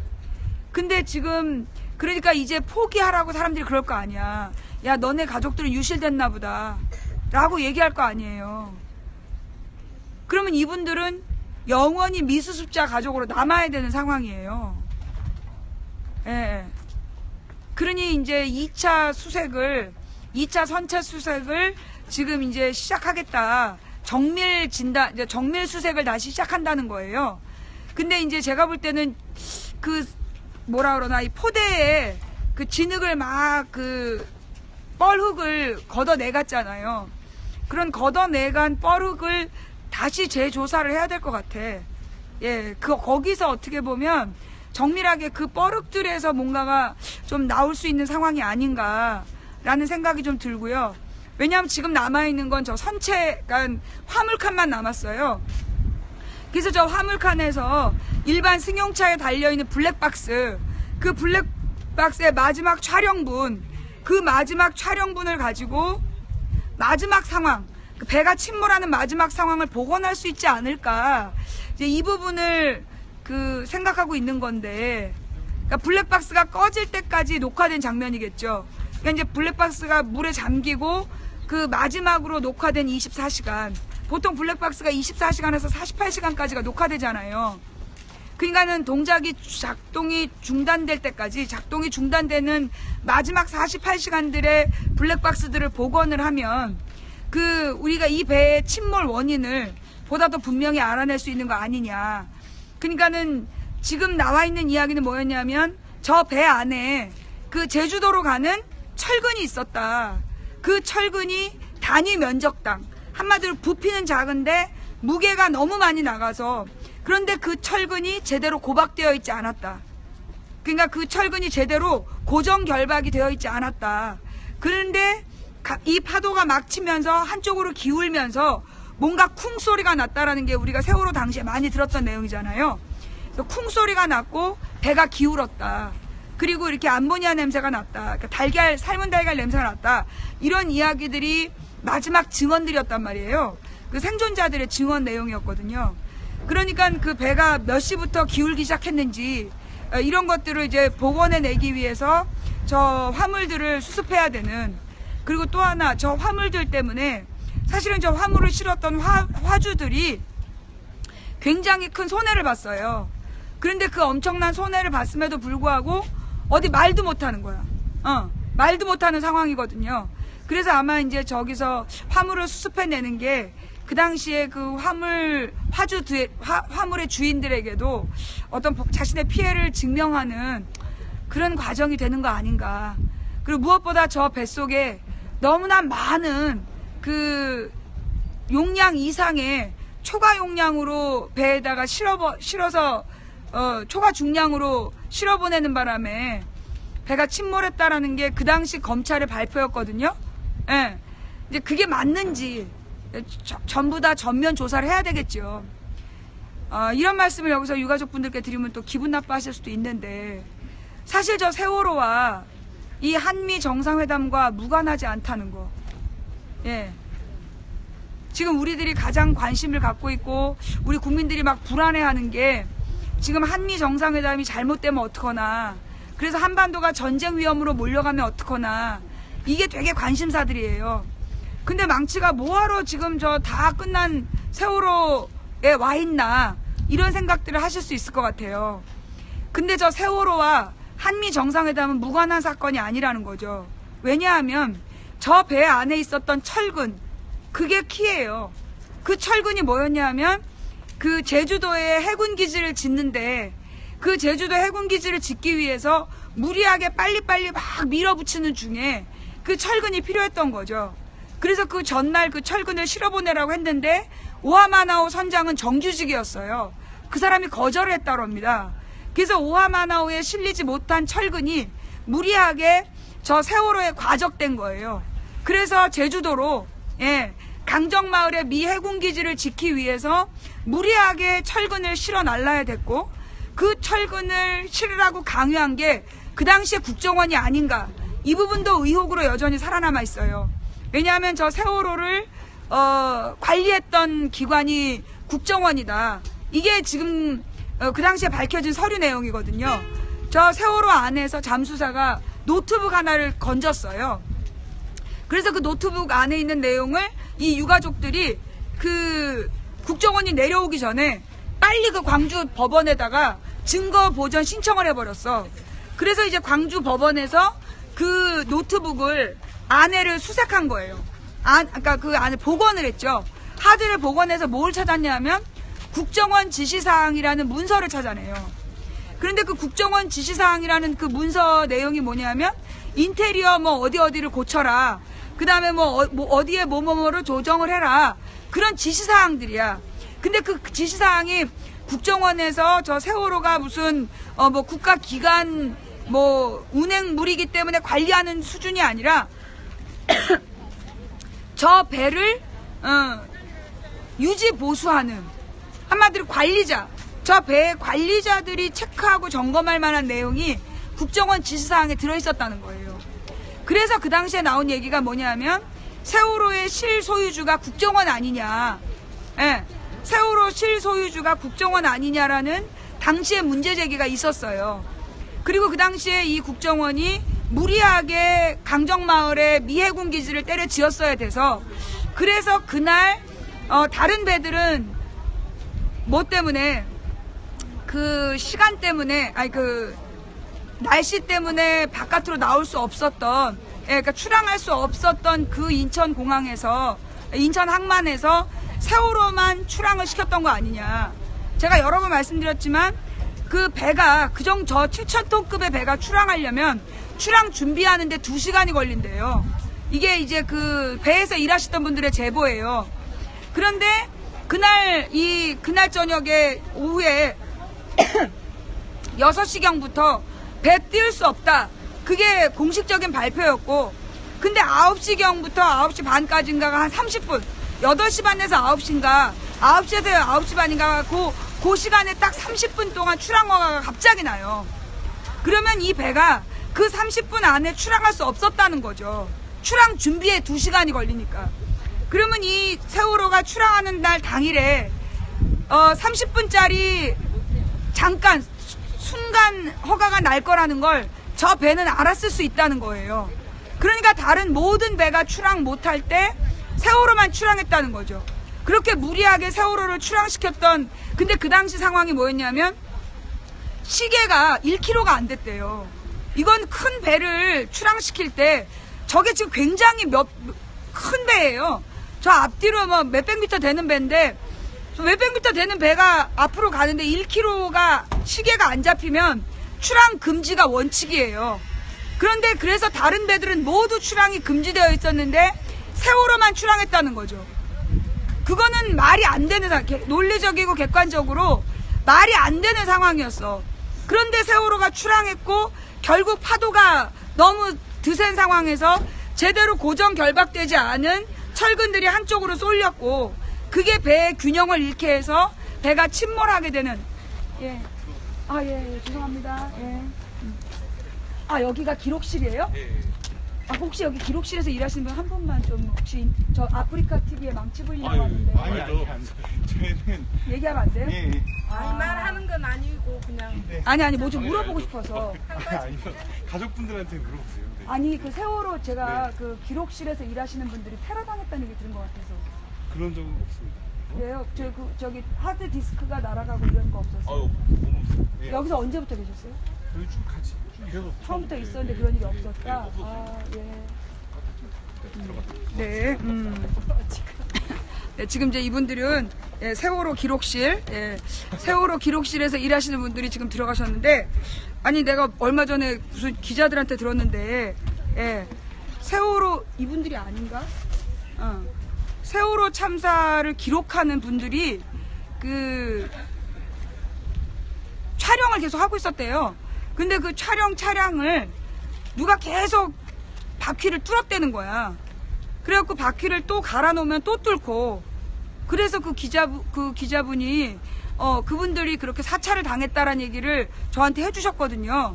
근데 지금 그러니까 이제 포기하라고 사람들이 그럴 거 아니야. 야, 너네 가족들은 유실됐나 보다 라고 얘기할 거 아니에요. 그러면 이분들은 영원히 미수습자 가족으로 남아야 되는 상황이에요. 예. 그러니 이제 2차 선체 수색을 지금 이제 시작하겠다. 정밀 수색을 다시 시작한다는 거예요. 근데 이제 제가 볼 때는 이 포대에 그 진흙을 막 뻘흙을 걷어내갔잖아요. 그런 걷어내간 뻘흙을 다시 재조사를 해야 될 것 같아. 예, 거기서 어떻게 보면 정밀하게 그 뻘흙들에서 뭔가가 좀 나올 수 있는 상황이 아닌가라는 생각이 좀 들고요. 왜냐하면 지금 남아있는 건 저 그러니까 화물칸만 남았어요. 그래서 저 화물칸에서 일반 승용차에 달려있는 블랙박스, 그 블랙박스의 마지막 촬영분, 그 마지막 촬영분을 가지고 마지막 상황, 배가 침몰하는 마지막 상황을 복원할 수 있지 않을까. 이제 이 부분을 생각하고 있는 건데, 그러니까 블랙박스가 꺼질 때까지 녹화된 장면이겠죠. 그러니까 이제 블랙박스가 물에 잠기고 그 마지막으로 녹화된 24시간. 보통 블랙박스가 24시간에서 48시간까지가 녹화되잖아요. 그러니까는 작동이 중단될 때까지, 작동이 중단되는 마지막 48시간들의 블랙박스들을 복원을 하면 우리가 이 배의 침몰 원인을 보다 더 분명히 알아낼 수 있는 거 아니냐. 그러니까는 지금 나와 있는 이야기는 뭐였냐면 저 배 안에 그 제주도로 가는 철근이 있었다. 그 철근이 단위 면적당, 한마디로 부피는 작은데 무게가 너무 많이 나가서, 그런데 그 철근이 제대로 고박되어 있지 않았다. 그러니까 그 철근이 제대로 고정 결박이 되어 있지 않았다. 그런데 이 파도가 막 치면서 한쪽으로 기울면서 뭔가 쿵 소리가 났다라는 게 우리가 세월호 당시에 많이 들었던 내용이잖아요. 쿵 소리가 났고 배가 기울었다. 그리고 이렇게 암모니아 냄새가 났다. 그러니까 삶은 달걀 냄새가 났다. 이런 이야기들이 마지막 증언들이었단 말이에요. 그 생존자들의 증언 내용이었거든요. 그러니까 그 배가 몇 시부터 기울기 시작했는지 이런 것들을 이제 복원해내기 위해서 저 화물들을 수습해야 되는, 그리고 또 하나 저 화물들 때문에 사실은 저 화물을 실었던 화주들이 굉장히 큰 손해를 봤어요. 그런데 그 엄청난 손해를 봤음에도 불구하고 어디 말도 못하는 거야. 말도 못하는 상황이거든요. 그래서 아마 이제 저기서 화물을 수습해내는 게 그 당시에 그 화물의 주인들에게도 어떤 자신의 피해를 증명하는 그런 과정이 되는 거 아닌가. 그리고 무엇보다 저 뱃속에 너무나 많은 그 용량 이상의 초과 용량으로 배에다가 실어서 초과 중량으로 실어보내는 바람에 배가 침몰했다라는 게 그 당시 검찰의 발표였거든요. 예. 이제 그게 맞는지 전부 다 전면 조사를 해야 되겠죠. 이런 말씀을 여기서 유가족분들께 드리면 또 기분 나빠하실 수도 있는데, 사실 저 세월호와 이 한미 정상회담과 무관하지 않다는 거. 예. 지금 우리들이 가장 관심을 갖고 있고 우리 국민들이 막 불안해하는 게 지금 한미 정상회담이 잘못되면 어떡하나, 그래서 한반도가 전쟁 위험으로 몰려가면 어떡하나, 이게 되게 관심사들이에요. 근데 망치가 뭐하러 지금 저 다 끝난 세월호에 와 있나, 이런 생각들을 하실 수 있을 것 같아요. 근데 저 세월호와 한미 정상회담은 무관한 사건이 아니라는 거죠. 왜냐하면 저 배 안에 있었던 철근, 그게 키예요. 그 철근이 뭐였냐 하면 그 제주도에 해군기지를 짓는데, 그 제주도 해군기지를 짓기 위해서 무리하게 빨리빨리 막 밀어붙이는 중에 그 철근이 필요했던 거죠. 그래서 그 전날 그 철근을 실어보내라고 했는데 오하마나오 선장은 정규직이었어요. 그 사람이 거절을 했다고 합니다. 그래서 오하마나오에 실리지 못한 철근이 무리하게 저 세월호에 과적된 거예요. 그래서 제주도로, 예, 강정마을의 미 해군기지를 짓기 위해서 무리하게 철근을 실어 날라야 됐고, 그 철근을 실으라고 강요한 게 그 당시에 국정원이 아닌가, 이 부분도 의혹으로 여전히 살아남아 있어요. 왜냐하면 저 세월호를 관리했던 기관이 국정원이다. 이게 지금 그 당시에 밝혀진 서류 내용이거든요. 저 세월호 안에서 잠수사가 노트북 하나를 건졌어요. 그래서 그 노트북 안에 있는 내용을 이 유가족들이 그 국정원이 내려오기 전에 빨리 그 광주 법원에다가 증거 보전 신청을 해버렸어. 그래서 이제 광주 법원에서 그 노트북을 안에를 수색한 거예요. 그러니까 그 안에 복원을 했죠. 하드를 복원해서 뭘 찾았냐면 국정원 지시사항이라는 문서를 찾아내요. 그런데 그 국정원 지시사항이라는 그 문서 내용이 뭐냐면 인테리어 뭐 어디를 고쳐라, 그 다음에 뭐 어디에 뭐를 조정을 해라, 그런 지시사항들이야. 근데 그 지시사항이 국정원에서 저 세월호가 무슨 뭐 국가기관 뭐 운행물이기 때문에 관리하는 수준이 아니라 저 배를 유지 보수하는, 한마디로 관리자, 저 배의 관리자들이 체크하고 점검할 만한 내용이 국정원 지시사항에 들어있었다는 거예요. 그래서 그 당시에 나온 얘기가 뭐냐면 세월호의 실소유주가 국정원 아니냐, 예, 세월호 실소유주가 국정원 아니냐라는 당시에 문제제기가 있었어요. 그리고 그 당시에 이 국정원이 무리하게 강정마을에 미해군 기지를 때려 지었어야 돼서, 그래서 그날 다른 배들은 뭐 때문에, 그 시간 때문에, 그 날씨 때문에 바깥으로 나올 수 없었던, 그러니까 출항할 수 없었던 그 인천공항에서, 인천 항만에서 세월호만 출항을 시켰던 거 아니냐. 제가 여러 번 말씀드렸지만 그 배가 저 7,000톤급의 배가 출항하려면 출항 준비하는데 2시간이 걸린대요. 이게 이제 그 배에서 일하시던 분들의 제보예요. 그런데 그날 저녁에 오후에 6시경부터 배 띄울 수 없다, 그게 공식적인 발표였고, 근데 9시경부터 9시 반까지인가가 한 30분, 8시 반에서 9시인가, 9시에서 9시 반인가, 그 시간에 딱 30분 동안 출항허가가 갑자기 나요. 그러면 이 배가 그 30분 안에 출항할 수 없었다는 거죠. 출항 준비에 2시간이 걸리니까. 그러면 이 세월호가 출항하는 날 당일에 30분짜리 잠깐 순간 허가가 날 거라는 걸 저 배는 알았을 수 있다는 거예요. 그러니까 다른 모든 배가 출항 못할 때 세월호만 출항했다는 거죠. 그렇게 무리하게 세월호를 출항시켰던, 근데 그 당시 상황이 뭐였냐면 시계가 1km가 안 됐대요. 이건 큰 배를 출항시킬 때 저게 지금 굉장히 큰 배예요. 저 앞뒤로 뭐 몇백 미터 되는 배인데 몇백 미터 되는 배가 앞으로 가는데 1km가 시계가 안 잡히면 출항 금지가 원칙이에요. 그런데 그래서 다른 배들은 모두 출항이 금지되어 있었는데 세월호만 출항했다는 거죠. 그거는 말이 안 되는, 논리적이고 객관적으로 말이 안 되는 상황이었어. 그런데 세월호가 출항했고 결국 파도가 너무 드센 상황에서 제대로 고정 결박되지 않은 철근들이 한쪽으로 쏠렸고 그게 배의 균형을 잃게 해서 배가 침몰하게 되는. 예. 죄송합니다. 예. 여기가 기록실이에요? 혹시 여기 기록실에서 일하시는 분 한 분만 좀 혹시 저 아프리카 TV에 망치 부리려고 하는데 아니죠. 저희는 얘기하면 안 돼요? 예. 말하는 건 아니고 그냥 아니 뭐 좀 물어보고 싶어서. 아니요. 가족분들한테 물어보세요. 네. 아니 그 세월호 제가 그 기록실에서 일하시는 분들이 테러 당했다는 얘기 들은 것 같아서. 그런 적은 없습니다. 왜요? 저기 하드 디스크가 날아가고 이런 거 없었어요? 없어요. 예. 여기서 언제부터 계셨어요? 여기 쭉 같이 쭉 계속 처음부터 있었는데 그런 일이 없었다? 네, 네, 지금 이제 이분들은 세월호 기록실, 세월호 기록실에서 일하시는 분들이 지금 들어가셨는데, 아니 내가 얼마 전에 무슨 기자들한테 들었는데, 세월호 이분들이 아닌가? 세월호 참사를 기록하는 분들이 그 촬영을 계속 하고 있었대요. 근데 그 차량을 누가 계속 바퀴를 뚫었대는 거야. 그래갖고 바퀴를 또 갈아놓으면 또 뚫고, 그래서 그 기자분이 그분들이 그렇게 사찰을 당했다라는 얘기를 저한테 해주셨거든요.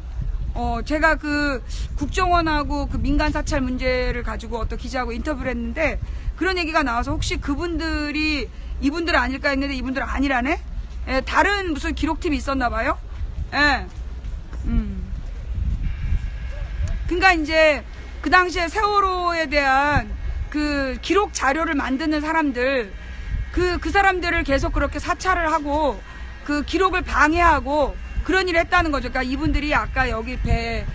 제가 그 국정원하고 그 민간 사찰 문제를 가지고 어떤 기자하고 인터뷰를 했는데 그런 얘기가 나와서 혹시 그분들이 이분들 아닐까 했는데 이분들 아니라네? 다른 무슨 기록팀이 있었나 봐요? 그러니까 이제 그 당시에 세월호에 대한 그 기록 자료를 만드는 사람들, 그 사람들을 계속 그렇게 사찰을 하고 그 기록을 방해하고 그런 일을 했다는 거죠. 그러니까 이분들이 아까 여기 배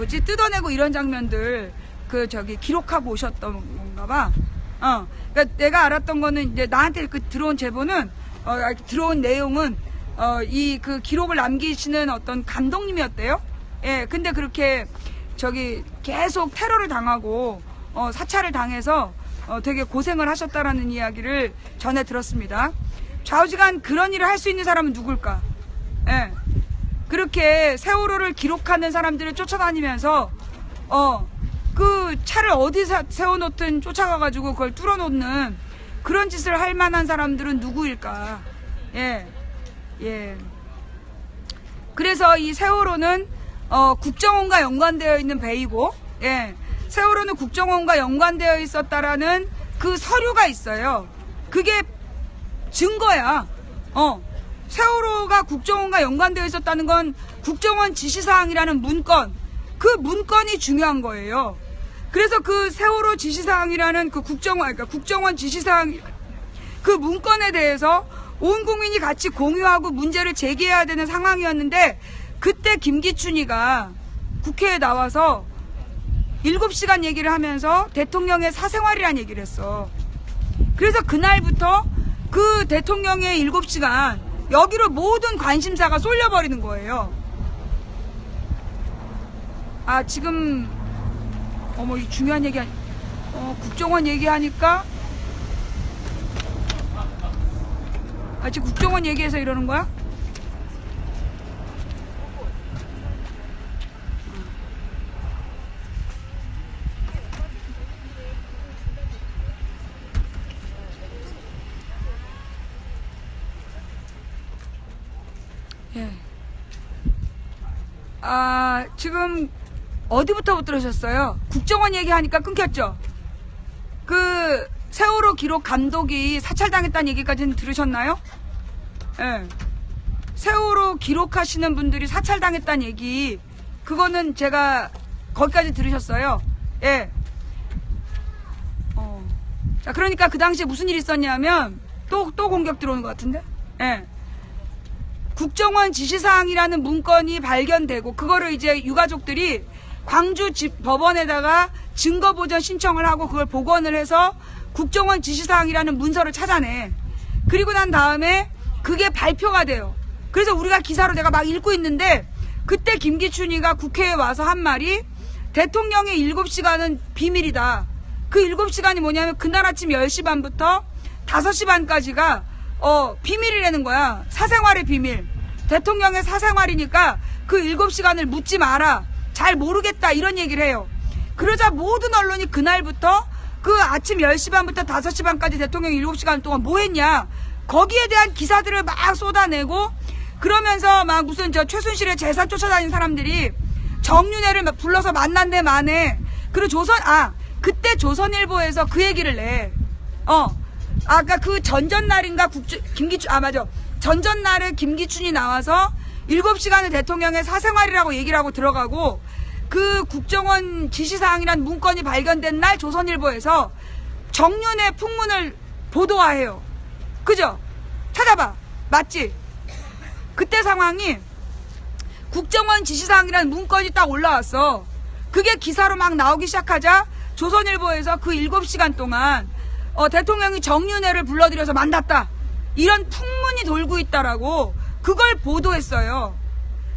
뜯어내고 이런 장면들 기록하고 오셨던 건가 봐. 그러니까 내가 알았던 거는 이제 나한테 들어온 제보는 들어온 내용은 이 그 기록을 남기시는 어떤 감독님이었대요. 근데 그렇게 계속 테러를 당하고 사찰을 당해서 되게 고생을 하셨다라는 이야기를 전해 들었습니다. 좌우지간 그런 일을 할 수 있는 사람은 누굴까? 그렇게 세월호를 기록하는 사람들을 쫓아다니면서 그 차를 어디 세워놓든 쫓아가가지고 그걸 뚫어놓는 그런 짓을 할 만한 사람들은 누구일까? 그래서 이 세월호는 국정원과 연관되어 있는 배이고, 세월호는 국정원과 연관되어 있었다라는 그 서류가 있어요. 그게 증거야. 세월호가 국정원과 연관되어 있었다는 건 국정원 지시사항이라는 문건, 그 문건이 중요한 거예요. 그래서 그 세월호 지시사항이라는 그 국정원 지시사항 그 문건에 대해서 온 국민이 같이 공유하고 문제를 제기해야 되는 상황이었는데, 그때 김기춘이가 국회에 나와서 7시간 얘기를 하면서 대통령의 사생활이란 얘기를 했어. 그래서 그날부터 그 대통령의 7시간 여기로 모든 관심사가 쏠려버리는 거예요. 지금 이 중요한 얘기 국정원 얘기하니까 지금 국정원 얘기해서 이러는 거야? 지금 어디부터 못 들으셨어요? 국정원 얘기하니까 끊겼죠? 그 세월호 기록 감독이 사찰당했다는 얘기까지는 들으셨나요? 예. 세월호 기록하시는 분들이 사찰당했다는 얘기, 그거는 제가 거기까지 들으셨어요. 예. 자, 그러니까 그 당시에 무슨 일이 있었냐면, 또 공격 들어오는 것 같은데? 예. 국정원 지시사항이라는 문건이 발견되고, 그거를 이제 유가족들이 광주 법원에다가 증거보전 신청을 하고, 그걸 복원을 해서 국정원 지시사항이라는 문서를 찾아내. 그리고 난 다음에 그게 발표가 돼요. 그래서 우리가 기사로 내가 막 읽고 있는데, 그때 김기춘이가 국회에 와서 한 말이, 대통령의 7시간은 비밀이다. 그 7시간이 뭐냐면 그날 아침 10시 반부터 5시 반까지가 비밀이라는 거야. 사생활의 비밀. 대통령의 사생활이니까 그 7시간을 묻지 마라. 잘 모르겠다. 이런 얘기를 해요. 그러자 모든 언론이 그날부터 그 아침 10시 반부터 5시 반까지 대통령이 7시간 동안 뭐 했냐. 거기에 대한 기사들을 막 쏟아내고, 그러면서 막 무슨 최순실의 재산 쫓아다니는 사람들이 정윤회를 불러서 만난데 만에, 그리고 그때 조선일보에서 그 얘기를 내. 아까 그 전전날인가 전전날에 김기춘이 나와서 7시간을 대통령의 사생활이라고 얘기를 하고 들어가고, 그 국정원 지시사항이란 문건이 발견된 날 조선일보에서 정윤회 풍문을 보도화해요. 그죠? 찾아봐. 맞지? 그때 상황이 국정원 지시사항이라는 문건이 딱 올라왔어. 그게 기사로 막 나오기 시작하자 조선일보에서 그 7시간 동안 대통령이 정윤회를 불러들여서 만났다. 이런 풍문이 돌고 있다라고 그걸 보도했어요.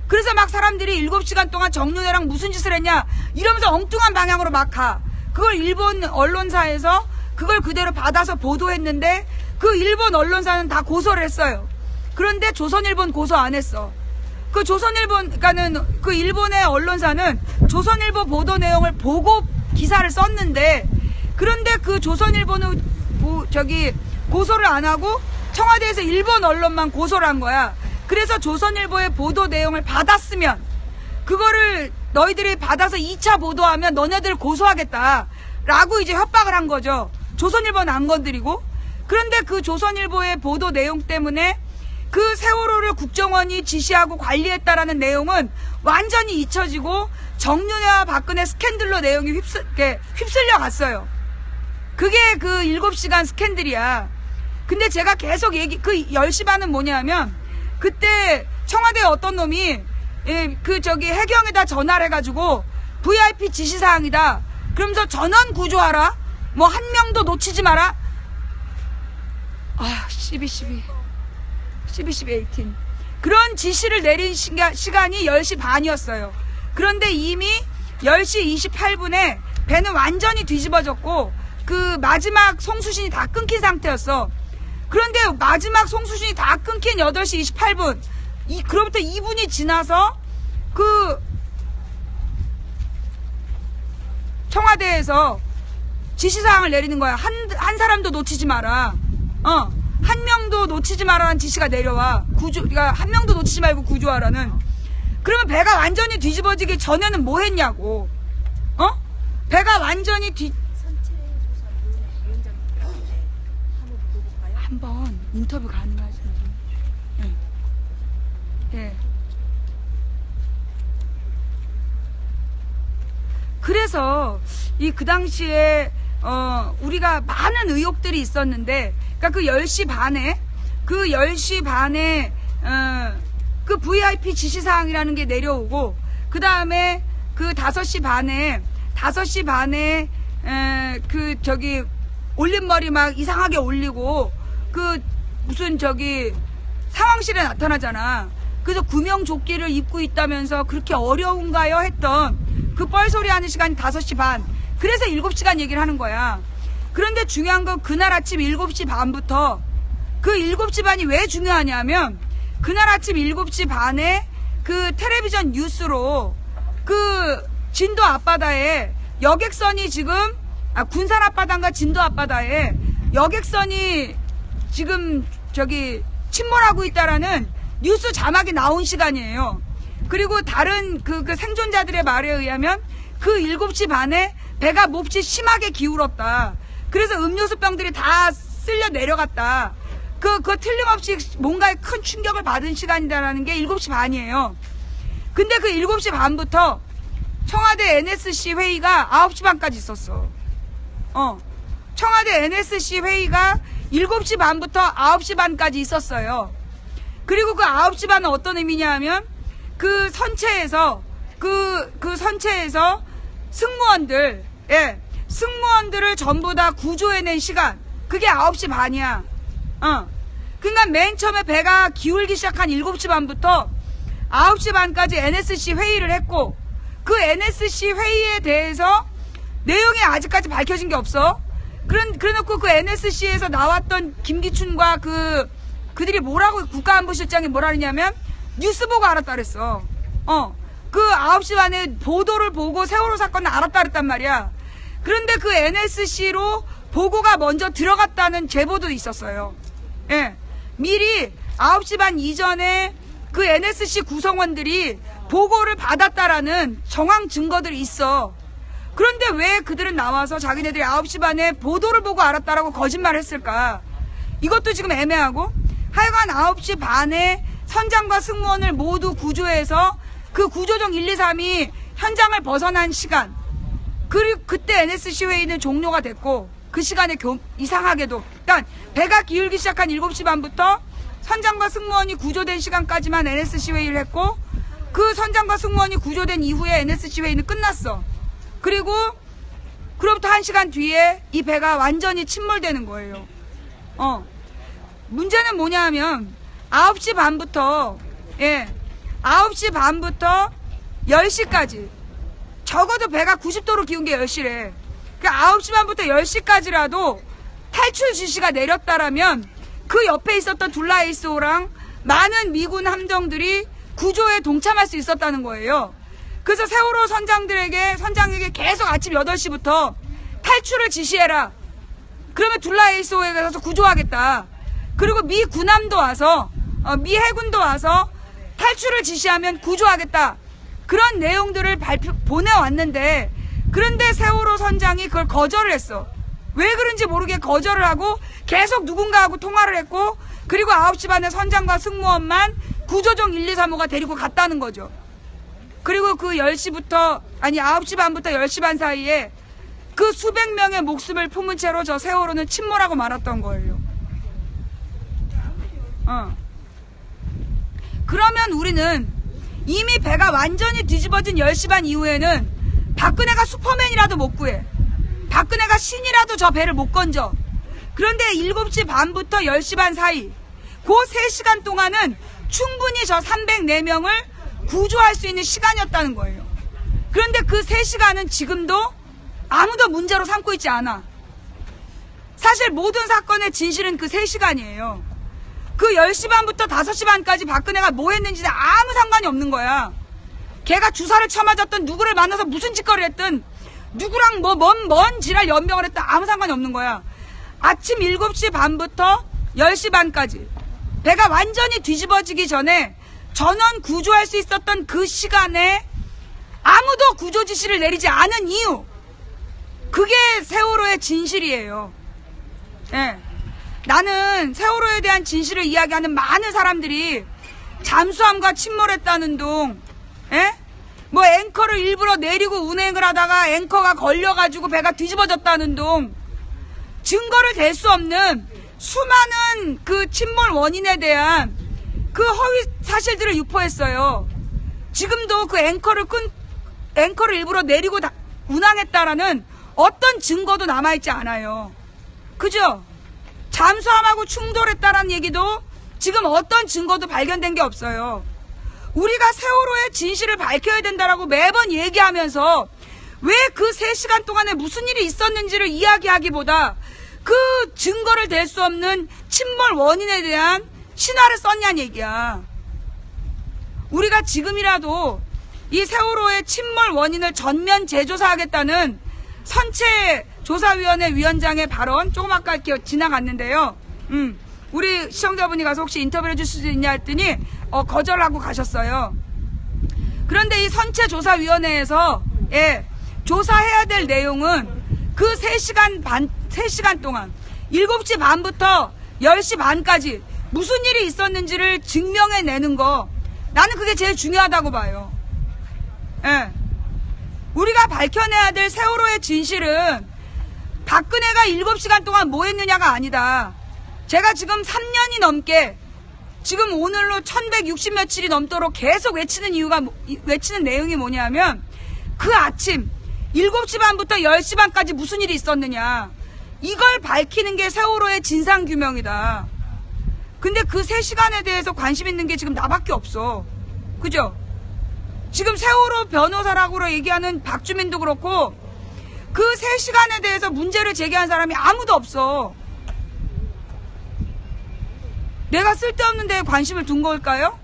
그래서 막 사람들이 7시간 동안 정윤회랑 무슨 짓을 했냐 이러면서 엉뚱한 방향으로 막 가. 그걸 일본 언론사에서 그걸 그대로 받아서 보도했는데, 그 일본 언론사는 다 고소를 했어요. 그런데 조선일보는 고소 안 했어. 그 그러니까는 그 일본의 언론사는 조선일보 보도 내용을 보고 기사를 썼는데, 그런데 그 조선일보는 고소를 안 하고 청와대에서 일본 언론만 고소를 한 거야. 그래서 조선일보의 보도 내용을 받았으면, 그거를 너희들이 받아서 2차 보도하면 너네들 고소하겠다라고 이제 협박을 한 거죠. 조선일보는 안 건드리고. 그런데 그 조선일보의 보도 내용 때문에 그 세월호를 국정원이 지시하고 관리했다라는 내용은 완전히 잊혀지고 정윤회와 박근혜 스캔들로 내용이 휩쓸려 갔어요. 그게 그 7시간 스캔들이야. 근데 제가 계속 그 10시 반은 뭐냐면, 그때 청와대에 어떤 놈이 해경에다 전화를 해가지고 VIP 지시사항이다. 그러면서 전원 구조하라. 뭐 한 명도 놓치지 마라. 12 18 그런 지시를 내린 시간이 10시 반이었어요. 그런데 이미 10시 28분에 배는 완전히 뒤집어졌고 그 마지막 송수신이 다 끊긴 상태였어. 그런데 마지막 송수신이 다 끊긴 8시 28분 그로부터 2분이 지나서 그 청와대에서 지시사항을 내리는 거야. 한 사람도 놓치지 마라. 한 명도 놓치지 마라는 지시가 내려와. 그러니까 한 명도 놓치지 말고 구조하라는. 그러면 배가 완전히 뒤집어지기 전에는 뭐 했냐고. 배가 완전히 한번 인터뷰 가능하신지. 예. 그래서 그 당시에 우리가 많은 의혹들이 있었는데, 그러니까 그 10시 반에 그 VIP 지시사항이라는 게 내려오고, 그 다음에 그 5시 반에 올림머리 막 이상하게 올리고 무슨 상황실에 나타나잖아. 그래서 구명조끼를 입고 있다면서 그렇게 어려운가요? 했던 그 뻘소리 하는 시간이 5시 반. 그래서 7시간 얘기를 하는 거야. 그런데 중요한 건 그날 아침 7시 반부터, 그 7시 반이 왜 중요하냐면, 그날 아침 7시 반에 그 텔레비전 뉴스로 그 진도 앞바다에 여객선이 지금, 군산 앞바다인가 진도 앞바다에 여객선이 지금 침몰하고 있다라는 뉴스 자막이 나온 시간이에요. 그리고 다른 그 생존자들의 말에 의하면 그 7시 반에 배가 몹시 심하게 기울었다. 그래서 음료수병들이 다 쓸려 내려갔다. 그 틀림없이 뭔가에 큰 충격을 받은 시간이다라는 게 7시 반이에요. 근데 그 7시 반부터 청와대 NSC 회의가 9시 반까지 있었어. 청와대 NSC 회의가 7시 반부터 9시 반까지 있었어요. 그리고 그 9시 반은 어떤 의미냐 하면 그 선체에서 승무원들, 승무원들을 전부 다 구조해낸 시간, 그게 9시 반이야. 그러니까 맨 처음에 배가 기울기 시작한 7시 반부터 9시 반까지 NSC 회의를 했고, 그 NSC 회의에 대해서 내용이 아직까지 밝혀진 게 없어. 그래놓고 그 NSC에서 나왔던 김기춘과 그들이 뭐라고, 국가안보실장이 뭐라 그러냐면 뉴스 보고 알았다 그랬어. 그 9시 반에 보도를 보고 세월호 사건을 알았다 그랬단 말이야. 그런데 그 NSC로 보고가 먼저 들어갔다는 제보도 있었어요. 예. 미리 9시 반 이전에 그 NSC 구성원들이 보고를 받았다라는 정황 증거들이 있어. 그런데 왜 그들은 나와서 자기네들이 9시 반에 보도를 보고 알았다라고 거짓말을 했을까? 이것도 지금 애매하고, 하여간 9시 반에 선장과 승무원을 모두 구조해서 그 구조정 1, 2, 3이 현장을 벗어난 시간, 그리고 그때 NSC 회의는 종료가 됐고, 그 시간에 이상하게도 일단 배가 기울기 시작한 7시 반부터 선장과 승무원이 구조된 시간까지만 NSC 회의를 했고, 그 선장과 승무원이 구조된 이후에 NSC 회의는 끝났어. 그리고 그로부터 1시간 뒤에 이 배가 완전히 침몰되는 거예요. 문제는 뭐냐 하면 9시 반부터 9시 반부터 10시까지, 적어도 배가 90도로 기운 게 10시래. 그러니까 9시 반부터 10시까지라도 탈출 지시가 내렸다라면 그 옆에 있었던 둘라에이스호랑 많은 미군 함정들이 구조에 동참할 수 있었다는 거예요. 그래서 세월호 선장에게 계속 아침 8시부터 탈출을 지시해라. 그러면 둘라에이스호에 가서 구조하겠다. 그리고 미 군함도 와서, 미 해군도 와서 탈출을 지시하면 구조하겠다. 그런 내용들을 보내왔는데, 그런데 세월호 선장이 그걸 거절을 했어. 왜 그런지 모르게 거절을 하고 계속 누군가하고 통화를 했고, 그리고 9시 반에 선장과 승무원만 구조정 1, 2, 3호가 데리고 갔다는 거죠. 그리고 그 9시 반부터 10시 반 사이에 그 수백 명의 목숨을 품은 채로 저 세월호는 침몰하고 말았던 거예요. 그러면 우리는 이미 배가 완전히 뒤집어진 10시 반 이후에는 박근혜가 슈퍼맨이라도 못 구해. 박근혜가 신이라도 저 배를 못 건져. 그런데 7시 반부터 10시 반 사이, 그 3시간 동안은 충분히 저 304명을 구조할 수 있는 시간이었다는 거예요. 그런데 그 3시간은 지금도 아무도 문제로 삼고 있지 않아. 사실 모든 사건의 진실은 그 3시간이에요. 그 10시 반부터 5시 반까지 박근혜가 뭐 했는지는 아무 상관이 없는 거야. 걔가 주사를 쳐맞았던, 누구를 만나서 무슨 짓거리를 했든, 누구랑 먼 지랄 연병을 했든 아무 상관이 없는 거야. 아침 7시 반부터 10시 반까지 배가 완전히 뒤집어지기 전에 전원 구조할 수 있었던 그 시간에 아무도 구조 지시를 내리지 않은 이유, 그게 세월호의 진실이에요. 예. 나는 세월호에 대한 진실을 이야기하는 많은 사람들이 잠수함과 침몰했다는 둥, 뭐 앵커를 일부러 내리고 운행을 하다가 앵커가 걸려가지고 배가 뒤집어졌다는 둥, 증거를 댈 수 없는 수많은 그 침몰 원인에 대한 그 허위 사실들을 유포했어요. 지금도 그 앵커를 일부러 내리고 운항했다라는 어떤 증거도 남아있지 않아요. 그죠? 잠수함하고 충돌했다라는 얘기도 지금 어떤 증거도 발견된 게 없어요. 우리가 세월호의 진실을 밝혀야 된다라고 매번 얘기하면서 왜 그 3시간 동안에 무슨 일이 있었는지를 이야기하기보다 그 증거를 댈 수 없는 침몰 원인에 대한 신화를 썼냐는 얘기야. 우리가 지금이라도 이 세월호의 침몰 원인을 전면 재조사하겠다는 선체조사위원회 위원장의 발언, 조금 아까 이렇게 지나갔는데요. 우리 시청자분이 가서 혹시 인터뷰를 해줄 수 있냐 했더니 거절하고 가셨어요. 그런데 이 선체조사위원회에서 조사해야 될 내용은 그 3시간 동안 7시 반부터 10시 반까지 무슨 일이 있었는지를 증명해내는 거, 나는 그게 제일 중요하다고 봐요. 예. 우리가 밝혀내야 될 세월호의 진실은 박근혜가 7시간 동안 뭐 했느냐가 아니다. 제가 지금 3년이 넘게, 지금 오늘로 1160 며칠이 넘도록 계속 외치는 내용이 뭐냐면, 그 아침 7시 반부터 10시 반까지 무슨 일이 있었느냐, 이걸 밝히는 게 세월호의 진상규명이다. 근데 그 3시간에 대해서 관심 있는 게 지금 나밖에 없어. 그죠? 지금 세월호 변호사라고 얘기하는 박주민도 그렇고, 그 3시간에 대해서 문제를 제기한 사람이 아무도 없어. 내가 쓸데없는 데에 관심을 둔 걸까요?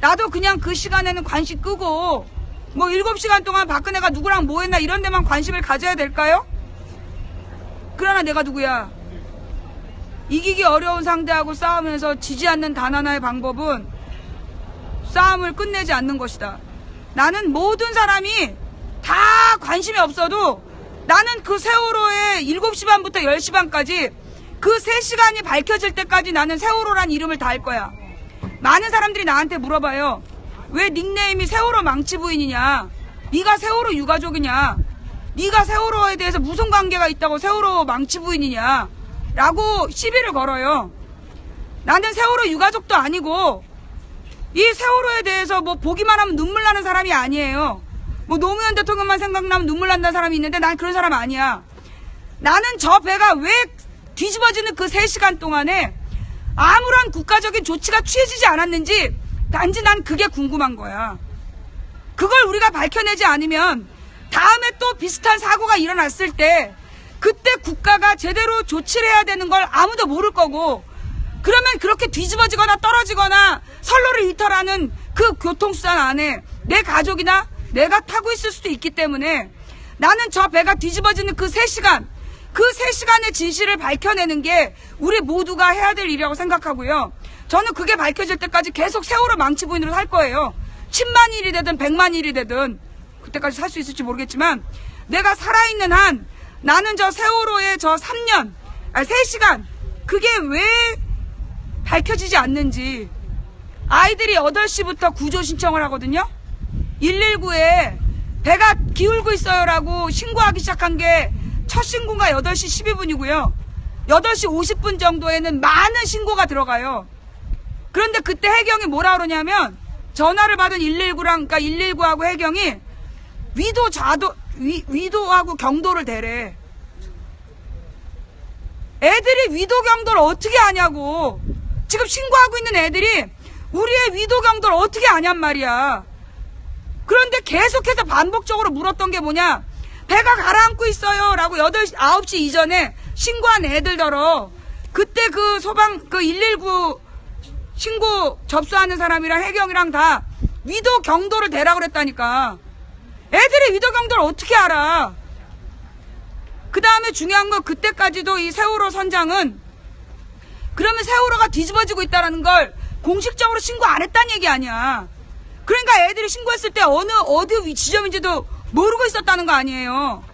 나도 그냥 그 시간에는 관심 끄고, 뭐 7시간 동안 박근혜가 누구랑 뭐 했나 이런 데만 관심을 가져야 될까요? 그러나 내가 누구야? 이기기 어려운 상대하고 싸우면서 지지 않는 단 하나의 방법은 싸움을 끝내지 않는 것이다. 나는 모든 사람이 다 관심이 없어도 나는 그 세월호의 7시 반부터 10시 반까지 그 3시간이 밝혀질 때까지 나는 세월호란 이름을 다 할 거야. 많은 사람들이 나한테 물어봐요. 왜 닉네임이 세월호 망치부인이냐? 네가 세월호 유가족이냐? 네가 세월호에 대해서 무슨 관계가 있다고 세월호 망치부인이냐? 라고 시비를 걸어요. 나는 세월호 유가족도 아니고 이 세월호에 대해서 뭐 보기만 하면 눈물 나는 사람이 아니에요. 뭐 노무현 대통령만 생각나면 눈물 난다는 사람이 있는데 난 그런 사람 아니야. 나는 저 배가 왜 뒤집어지는 그 3시간 동안에 아무런 국가적인 조치가 취해지지 않았는지 단지 난 그게 궁금한 거야. 그걸 우리가 밝혀내지 않으면 다음에 또 비슷한 사고가 일어났을 때 그때 국가가 제대로 조치를 해야 되는 걸 아무도 모를 거고, 그러면 그렇게 뒤집어지거나 떨어지거나 선로를 이탈하는 그 교통수단 안에 내 가족이나 내가 타고 있을 수도 있기 때문에 나는 저 배가 뒤집어지는 그 3시간, 그 3시간의 진실을 밝혀내는 게 우리 모두가 해야 될 일이라고 생각하고요. 저는 그게 밝혀질 때까지 계속 세월호 망치부인으로 살 거예요. 10만 일이 되든 100만 일이 되든, 그때까지 살 수 있을지 모르겠지만 내가 살아있는 한 나는 저 세월호의 저 3시간 그게 왜 밝혀지지 않는지. 아이들이 8시부터 구조 신청을 하거든요. 119에 배가 기울고 있어요 라고 신고하기 시작한 게 첫 신고가 8시 12분이고요. 8시 50분 정도에는 많은 신고가 들어가요. 그런데 그때 해경이 뭐라 그러냐면, 전화를 받은 119랑, 그러니까 119하고 해경이 위도하고 경도를 대래. 애들이 위도 경도를 어떻게 아냐고. 지금 신고하고 있는 애들이 우리의 위도 경도를 어떻게 아냔 말이야. 그런데 계속해서 반복적으로 물었던 게 뭐냐, 배가 가라앉고 있어요 라고 9시 이전에 신고한 애들더러 그때 그 119 신고 접수하는 사람이랑 해경이랑 다 위도 경도를 대라 그랬다니까. 애들이 위도 경도를 어떻게 알아. 그 다음에 중요한 건 그때까지도 이 세월호 선장은 그러면 세월호가 뒤집어지고 있다는 걸 공식적으로 신고 안 했다는 얘기 아니야. 그러니까 애들이 신고했을 때 어디 지점인지도 모르고 있었다는 거 아니에요.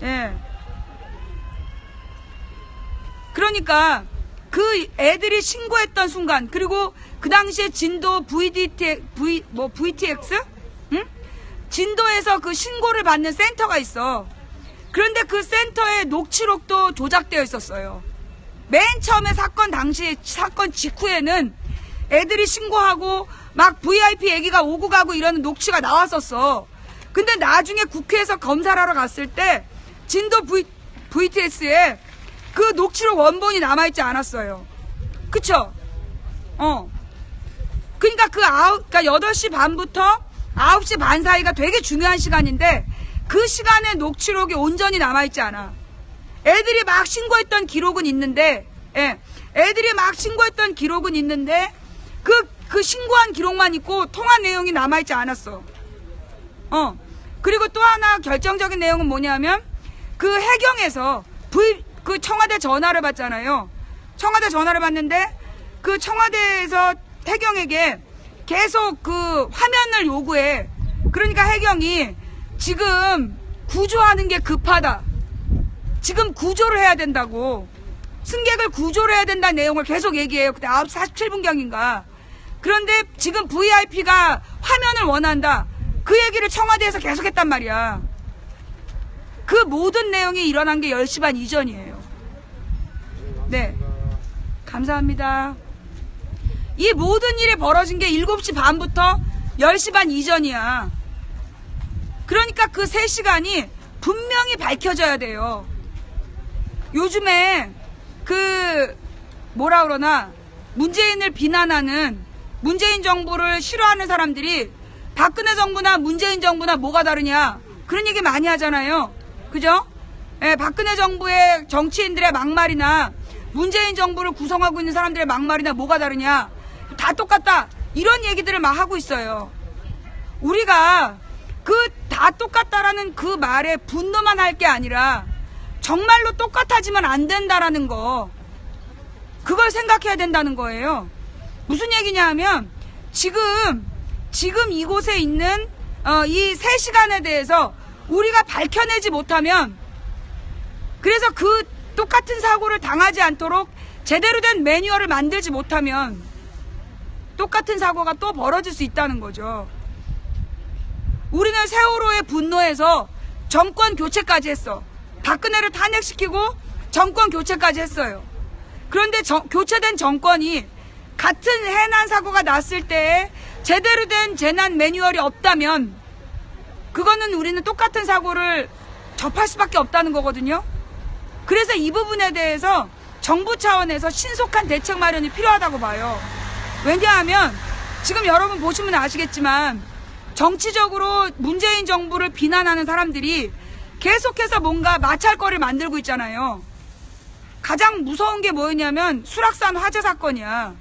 예. 그러니까 그 애들이 신고했던 순간, 그리고 그 당시에 진도 VTX? 응? 진도에서 그 신고를 받는 센터가 있어. 그런데 그 센터의 녹취록도 조작되어 있었어요. 맨 처음에 사건 당시, 사건 직후에는 애들이 신고하고 막 VIP 얘기가 오고 가고 이러는 녹취가 나왔었어. 근데 나중에 국회에서 검사를 하러 갔을 때 진도 VTS에 그 녹취록 원본이 남아있지 않았어요. 그쵸? 그러니까 그러니까 8시 반부터 9시 반 사이가 되게 중요한 시간인데 그 시간에 녹취록이 온전히 남아있지 않아. 애들이 막 신고했던 기록은 있는데, 예, 애들이 막 신고했던 기록은 있는데 그 신고한 기록만 있고 통화 내용이 남아있지 않았어. 그리고 또 하나 결정적인 내용은 뭐냐면, 그 해경에서 그 청와대 전화를 받잖아요. 청와대 전화를 받는데 그 청와대에서 해경에게 계속 그 화면을 요구해. 그러니까 해경이 지금 구조하는 게 급하다. 지금 구조를 해야 된다고. 승객을 구조를 해야 된다는 내용을 계속 얘기해요. 그때 9시 47분경인가. 그런데 지금 VIP가 화면을 원한다. 그 얘기를 청와대에서 계속 했단 말이야. 그 모든 내용이 일어난 게 10시 반 이전이에요. 네. 감사합니다. 이 모든 일이 벌어진 게 7시 반부터 10시 반 이전이야. 그러니까 그 3시간이 분명히 밝혀져야 돼요. 요즘에 뭐라 그러나 문재인을 비난하는 문재인 정부를 싫어하는 사람들이 박근혜 정부나 문재인 정부나 뭐가 다르냐 그런 얘기 많이 하잖아요. 그죠? 예, 박근혜 정부의 정치인들의 막말이나 문재인 정부를 구성하고 있는 사람들의 막말이나 뭐가 다르냐 다 똑같다 이런 얘기들을 막 하고 있어요. 우리가 다 똑같다라는 그 말에 분노만 할 게 아니라 정말로 똑같아지면 안 된다라는 거 그걸 생각해야 된다는 거예요. 무슨 얘기냐 하면 지금 이곳에 있는 이 3시간에 대해서 우리가 밝혀내지 못하면 그래서 그 똑같은 사고를 당하지 않도록 제대로 된 매뉴얼을 만들지 못하면 똑같은 사고가 또 벌어질 수 있다는 거죠. 우리는 세월호의 분노에서 정권 교체까지 했어. 박근혜를 탄핵시키고 정권 교체까지 했어요. 그런데 교체된 정권이 같은 해난 사고가 났을 때에 제대로 된 재난 매뉴얼이 없다면 그거는 우리는 똑같은 사고를 접할 수밖에 없다는 거거든요. 그래서 이 부분에 대해서 정부 차원에서 신속한 대책 마련이 필요하다고 봐요. 왜냐하면 지금 여러분 보시면 아시겠지만 정치적으로 문재인 정부를 비난하는 사람들이 계속해서 뭔가 마찰거리를 만들고 있잖아요. 가장 무서운 게 뭐였냐면 수락산 화재 사건이야.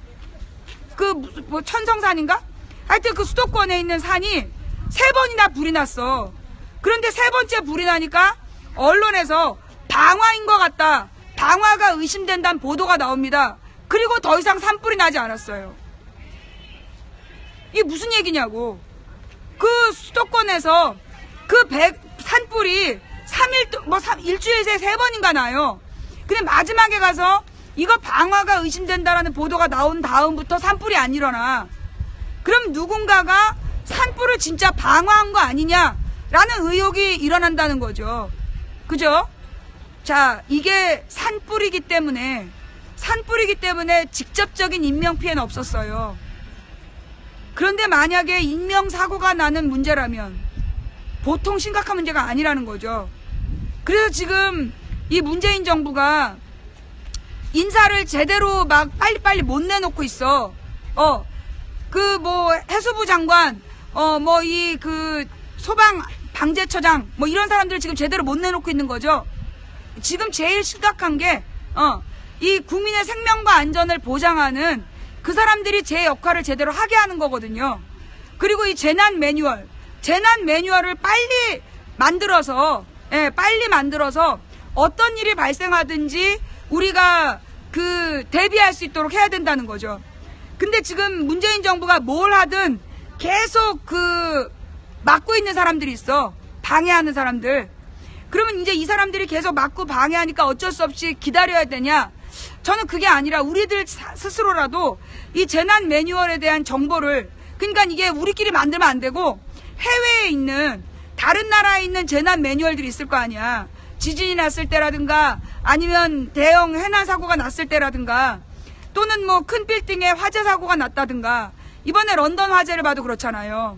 천성산인가? 하여튼 그 수도권에 있는 산이 3번이나 불이 났어. 그런데 3번째 불이 나니까 언론에서 방화인 것 같다. 방화가 의심된다는 보도가 나옵니다. 그리고 더 이상 산불이 나지 않았어요. 이게 무슨 얘기냐고. 그 수도권에서 산불이 일주일 새 3번인가 나요. 근데 마지막에 가서 이거 방화가 의심된다라는 보도가 나온 다음부터 산불이 안 일어나. 그럼 누군가가 산불을 진짜 방화한 거 아니냐라는 의혹이 일어난다는 거죠. 그죠? 자, 이게 산불이기 때문에 직접적인 인명피해는 없었어요. 그런데 만약에 인명사고가 나는 문제라면 보통 심각한 문제가 아니라는 거죠. 그래서 지금 이 문재인 정부가 인사를 제대로 막 빨리빨리 못 내놓고 있어. 해수부 장관, 소방방재처장, 이런 사람들 지금 제대로 못 내놓고 있는 거죠. 지금 제일 심각한 게, 이 국민의 생명과 안전을 보장하는 그 사람들이 제 역할을 제대로 하게 하는 거거든요. 그리고 이 재난 매뉴얼을 빨리 만들어서 어떤 일이 발생하든지 우리가 대비할 수 있도록 해야 된다는 거죠. 근데 지금 문재인 정부가 뭘 하든 계속 막고 있는 사람들이 있어. 방해하는 사람들. 그러면 이제 이 사람들이 계속 막고 방해하니까 어쩔 수 없이 기다려야 되냐? 저는 그게 아니라 우리들 스스로라도 이 재난 매뉴얼에 대한 정보를, 그러니까 이게 우리끼리 만들면 안 되고 해외에 있는 다른 나라에 있는 재난 매뉴얼들이 있을 거 아니야. 지진이 났을 때라든가 아니면 대형 해난 사고가 났을 때라든가 또는 큰 빌딩에 화재 사고가 났다든가 이번에 런던 화재를 봐도 그렇잖아요.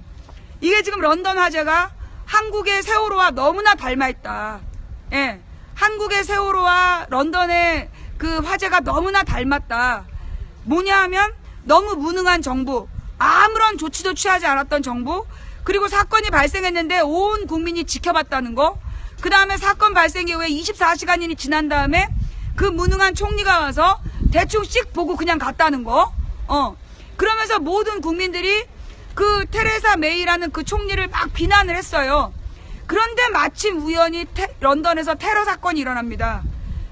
이게 지금 런던 화재가 한국의 세월호와 너무나 닮아있다. 예, 한국의 세월호와 런던의 그 화재가 너무나 닮았다. 뭐냐 하면 너무 무능한 정부, 아무런 조치도 취하지 않았던 정부, 그리고 사건이 발생했는데 온 국민이 지켜봤다는 거, 그 다음에 사건 발생 이후에 24시간이 지난 다음에 그 무능한 총리가 와서 대충 씩 보고 그냥 갔다는 거. 그러면서 모든 국민들이 그 테레사 메이라는 그 총리를 막 비난을 했어요. 그런데 마침 우연히 런던에서 테러 사건이 일어납니다.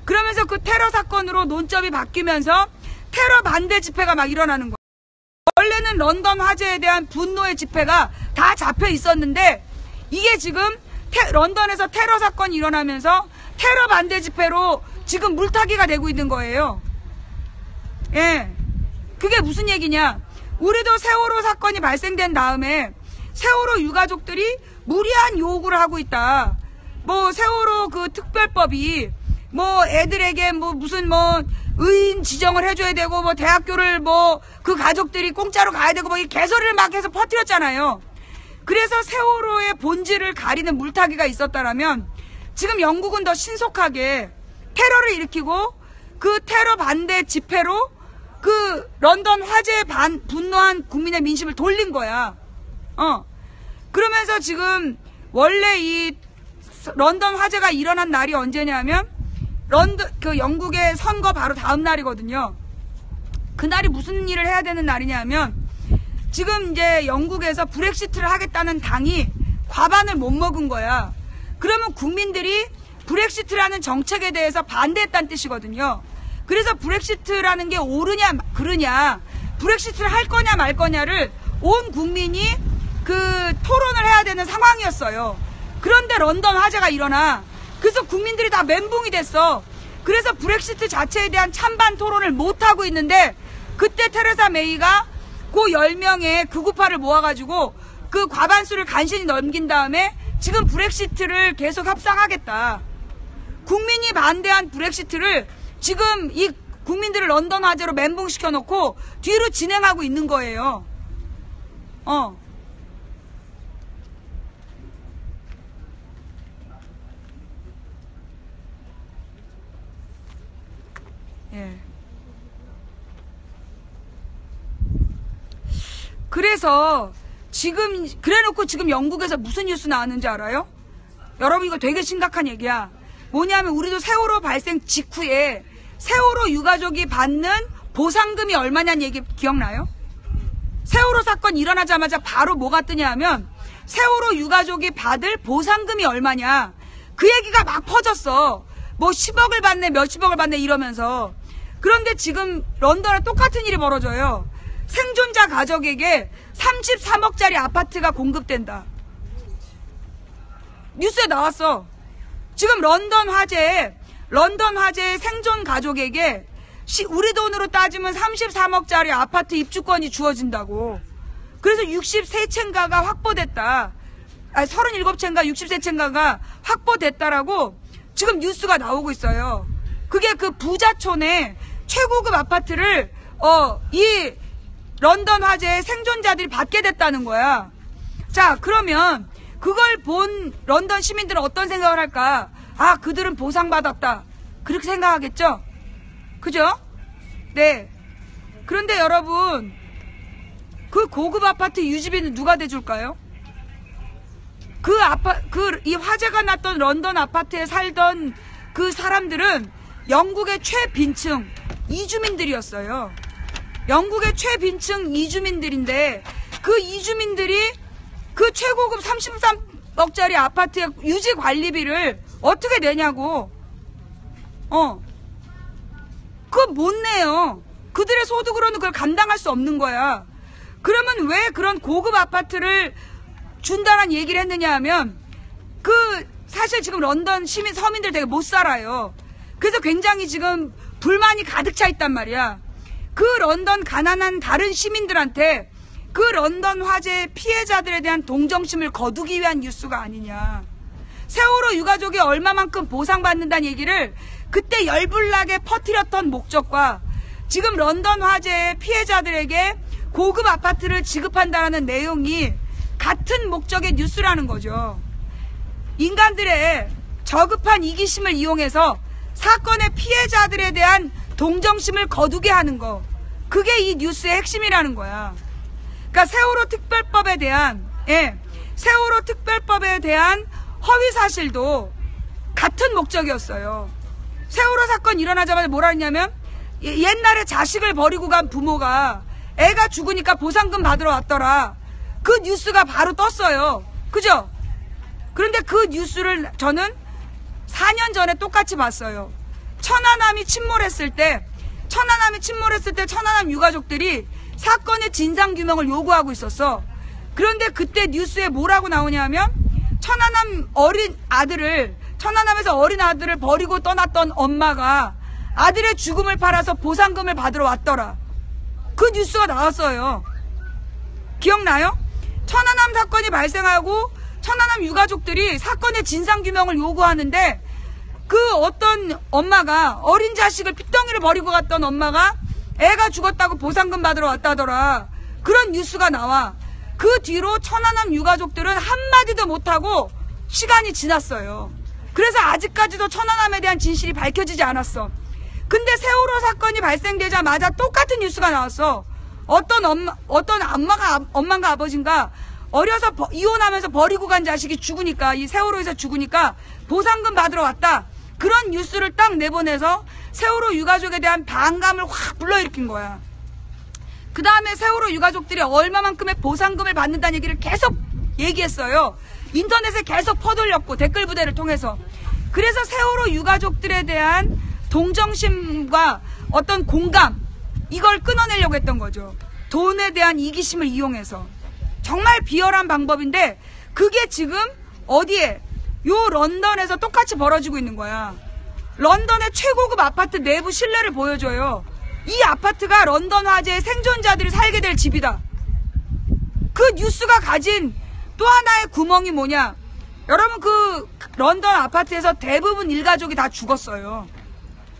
그러면서 그 테러 사건으로 논점이 바뀌면서 테러 반대 집회가 막 일어나는 거예요. 원래는 런던 화재에 대한 분노의 집회가 다 잡혀 있었는데 이게 지금 런던에서 테러 사건이 일어나면서 테러 반대 집회로 지금 물타기가 되고 있는 거예요. 예. 그게 무슨 얘기냐. 우리도 세월호 사건이 발생된 다음에 세월호 유가족들이 무리한 요구를 하고 있다. 뭐 세월호 그 특별법이 뭐 애들에게 뭐 무슨 뭐 의인 지정을 해줘야 되고 뭐 대학교를 뭐 그 가족들이 공짜로 가야 되고 뭐 이 개소리를 막 해서 퍼뜨렸잖아요. 그래서 세월호의 본질을 가리는 물타기가 있었다라면 지금 영국은 더 신속하게 테러를 일으키고 그 테러 반대 집회로 그 런던 화재에 분노한 국민의 민심을 돌린 거야. 그러면서 지금 원래 이 런던 화재가 일어난 날이 언제냐면 그 영국의 선거 바로 다음 날이거든요. 그날이 무슨 일을 해야 되는 날이냐면 지금 이제 영국에서 브렉시트를 하겠다는 당이 과반을 못 먹은 거야. 그러면 국민들이 브렉시트라는 정책에 대해서 반대했다는 뜻이거든요. 그래서 브렉시트라는 게 옳으냐 그르냐, 브렉시트를 할 거냐 말 거냐를 온 국민이 그 토론을 해야 되는 상황이었어요. 그런데 런던 화재가 일어나. 그래서 국민들이 다 멘붕이 됐어. 그래서 브렉시트 자체에 대한 찬반 토론을 못하고 있는데 그때 테레사 메이가 그 10명의 극우파를 모아가지고 그 과반수를 간신히 넘긴 다음에 지금 브렉시트를 계속 협상하겠다. 국민이 반대한 브렉시트를 지금 이 국민들을 런던 화재로 멘붕시켜 놓고 뒤로 진행하고 있는 거예요. 예. 그래서 지금 그래놓고 지금 영국에서 무슨 뉴스 나왔는지 알아요? 여러분 이거 되게 심각한 얘기야. 뭐냐면 우리도 세월호 발생 직후에 세월호 유가족이 받는 보상금이 얼마냐는 얘기 기억나요? 세월호 사건 일어나자마자 바로 뭐가 뜨냐 하면 세월호 유가족이 받을 보상금이 얼마냐. 그 얘기가 막 퍼졌어. 뭐 10억을 받네 몇십억을 받네 이러면서. 그런데 지금 런던에 똑같은 일이 벌어져요. 생존자 가족에게 33억짜리 아파트가 공급된다. 뉴스에 나왔어. 지금 런던 화재에 생존 가족에게 우리 돈으로 따지면 33억짜리 아파트 입주권이 주어진다고. 그래서 63채인가가 확보됐다. 37채인가 63채인가가 확보됐다라고 지금 뉴스가 나오고 있어요. 그게 그 부자촌에 최고급 아파트를 이 런던 화재의 생존자들이 받게 됐다는 거야. 자, 그러면 그걸 본 런던 시민들은 어떤 생각을 할까? 아, 그들은 보상받았다. 그렇게 생각하겠죠? 그죠? 네. 그런데 여러분, 그 고급 아파트 유지비는 누가 대줄까요? 이 화재가 났던 런던 아파트에 살던 그 사람들은 영국의 최빈층 이주민들이었어요. 영국의 최빈층 이주민들인데 그 이주민들이 그 최고급 33억짜리 아파트의 유지 관리비를 어떻게 내냐고. 그거 못 내요. 그들의 소득으로는 그걸 감당할 수 없는 거야. 그러면 왜 그런 고급 아파트를 준다는 얘기를 했느냐 하면 사실 지금 런던 서민들 되게 못 살아요. 그래서 굉장히 지금 불만이 가득 차 있단 말이야. 그 런던 가난한 다른 시민들한테 그 런던 화재 피해자들에 대한 동정심을 거두기 위한 뉴스가 아니냐. 세월호 유가족이 얼마만큼 보상받는다는 얘기를 그때 열불나게 퍼뜨렸던 목적과 지금 런던 화재 피해자들에게 고급 아파트를 지급한다는 내용이 같은 목적의 뉴스라는 거죠. 인간들의 저급한 이기심을 이용해서 사건의 피해자들에 대한 동정심을 거두게 하는 거. 그게 이 뉴스의 핵심이라는 거야. 그러니까 세월호 특별법에 대한 허위 사실도 같은 목적이었어요. 세월호 사건 일어나자마자 뭐라 했냐면 옛날에 자식을 버리고 간 부모가 애가 죽으니까 보상금 받으러 왔더라. 그 뉴스가 바로 떴어요. 그죠? 그런데 그 뉴스를 저는 4년 전에 똑같이 봤어요. 천안함이 침몰했을 때 천안함 유가족들이 사건의 진상규명을 요구하고 있었어. 그런데 그때 뉴스에 뭐라고 나오냐면 천안함에서 어린 아들을 버리고 떠났던 엄마가 아들의 죽음을 팔아서 보상금을 받으러 왔더라. 그 뉴스가 나왔어요. 기억나요? 천안함 사건이 발생하고 천안함 유가족들이 사건의 진상규명을 요구하는데 그 어떤 엄마가 어린 자식을 핏덩이를 버리고 갔던 엄마가 애가 죽었다고 보상금 받으러 왔다더라. 그런 뉴스가 나와. 그 뒤로 천안함 유가족들은 한마디도 못하고 시간이 지났어요. 그래서 아직까지도 천안함에 대한 진실이 밝혀지지 않았어. 근데 세월호 사건이 발생되자마자 똑같은 뉴스가 나왔어. 어떤 엄마가 아버지인가 어려서 이혼하면서 버리고 간 자식이 죽으니까, 이 세월호에서 죽으니까 보상금 받으러 왔다. 그런 뉴스를 딱 내보내서 세월호 유가족에 대한 반감을 확 불러일으킨 거야. 그 다음에 세월호 유가족들이 얼마만큼의 보상금을 받는다는 얘기를 계속 얘기했어요. 인터넷에 계속 퍼돌렸고 댓글 부대를 통해서. 그래서 세월호 유가족들에 대한 동정심과 어떤 공감, 이걸 끊어내려고 했던 거죠. 돈에 대한 이기심을 이용해서. 정말 비열한 방법인데 그게 지금 어디에? 요 런던에서 똑같이 벌어지고 있는 거야. 런던의 최고급 아파트 내부 실내를 보여줘요. 이 아파트가 런던 화재의 생존자들이 살게 될 집이다. 그 뉴스가 가진 또 하나의 구멍이 뭐냐? 여러분, 그 런던 아파트에서 대부분 일가족이 다 죽었어요.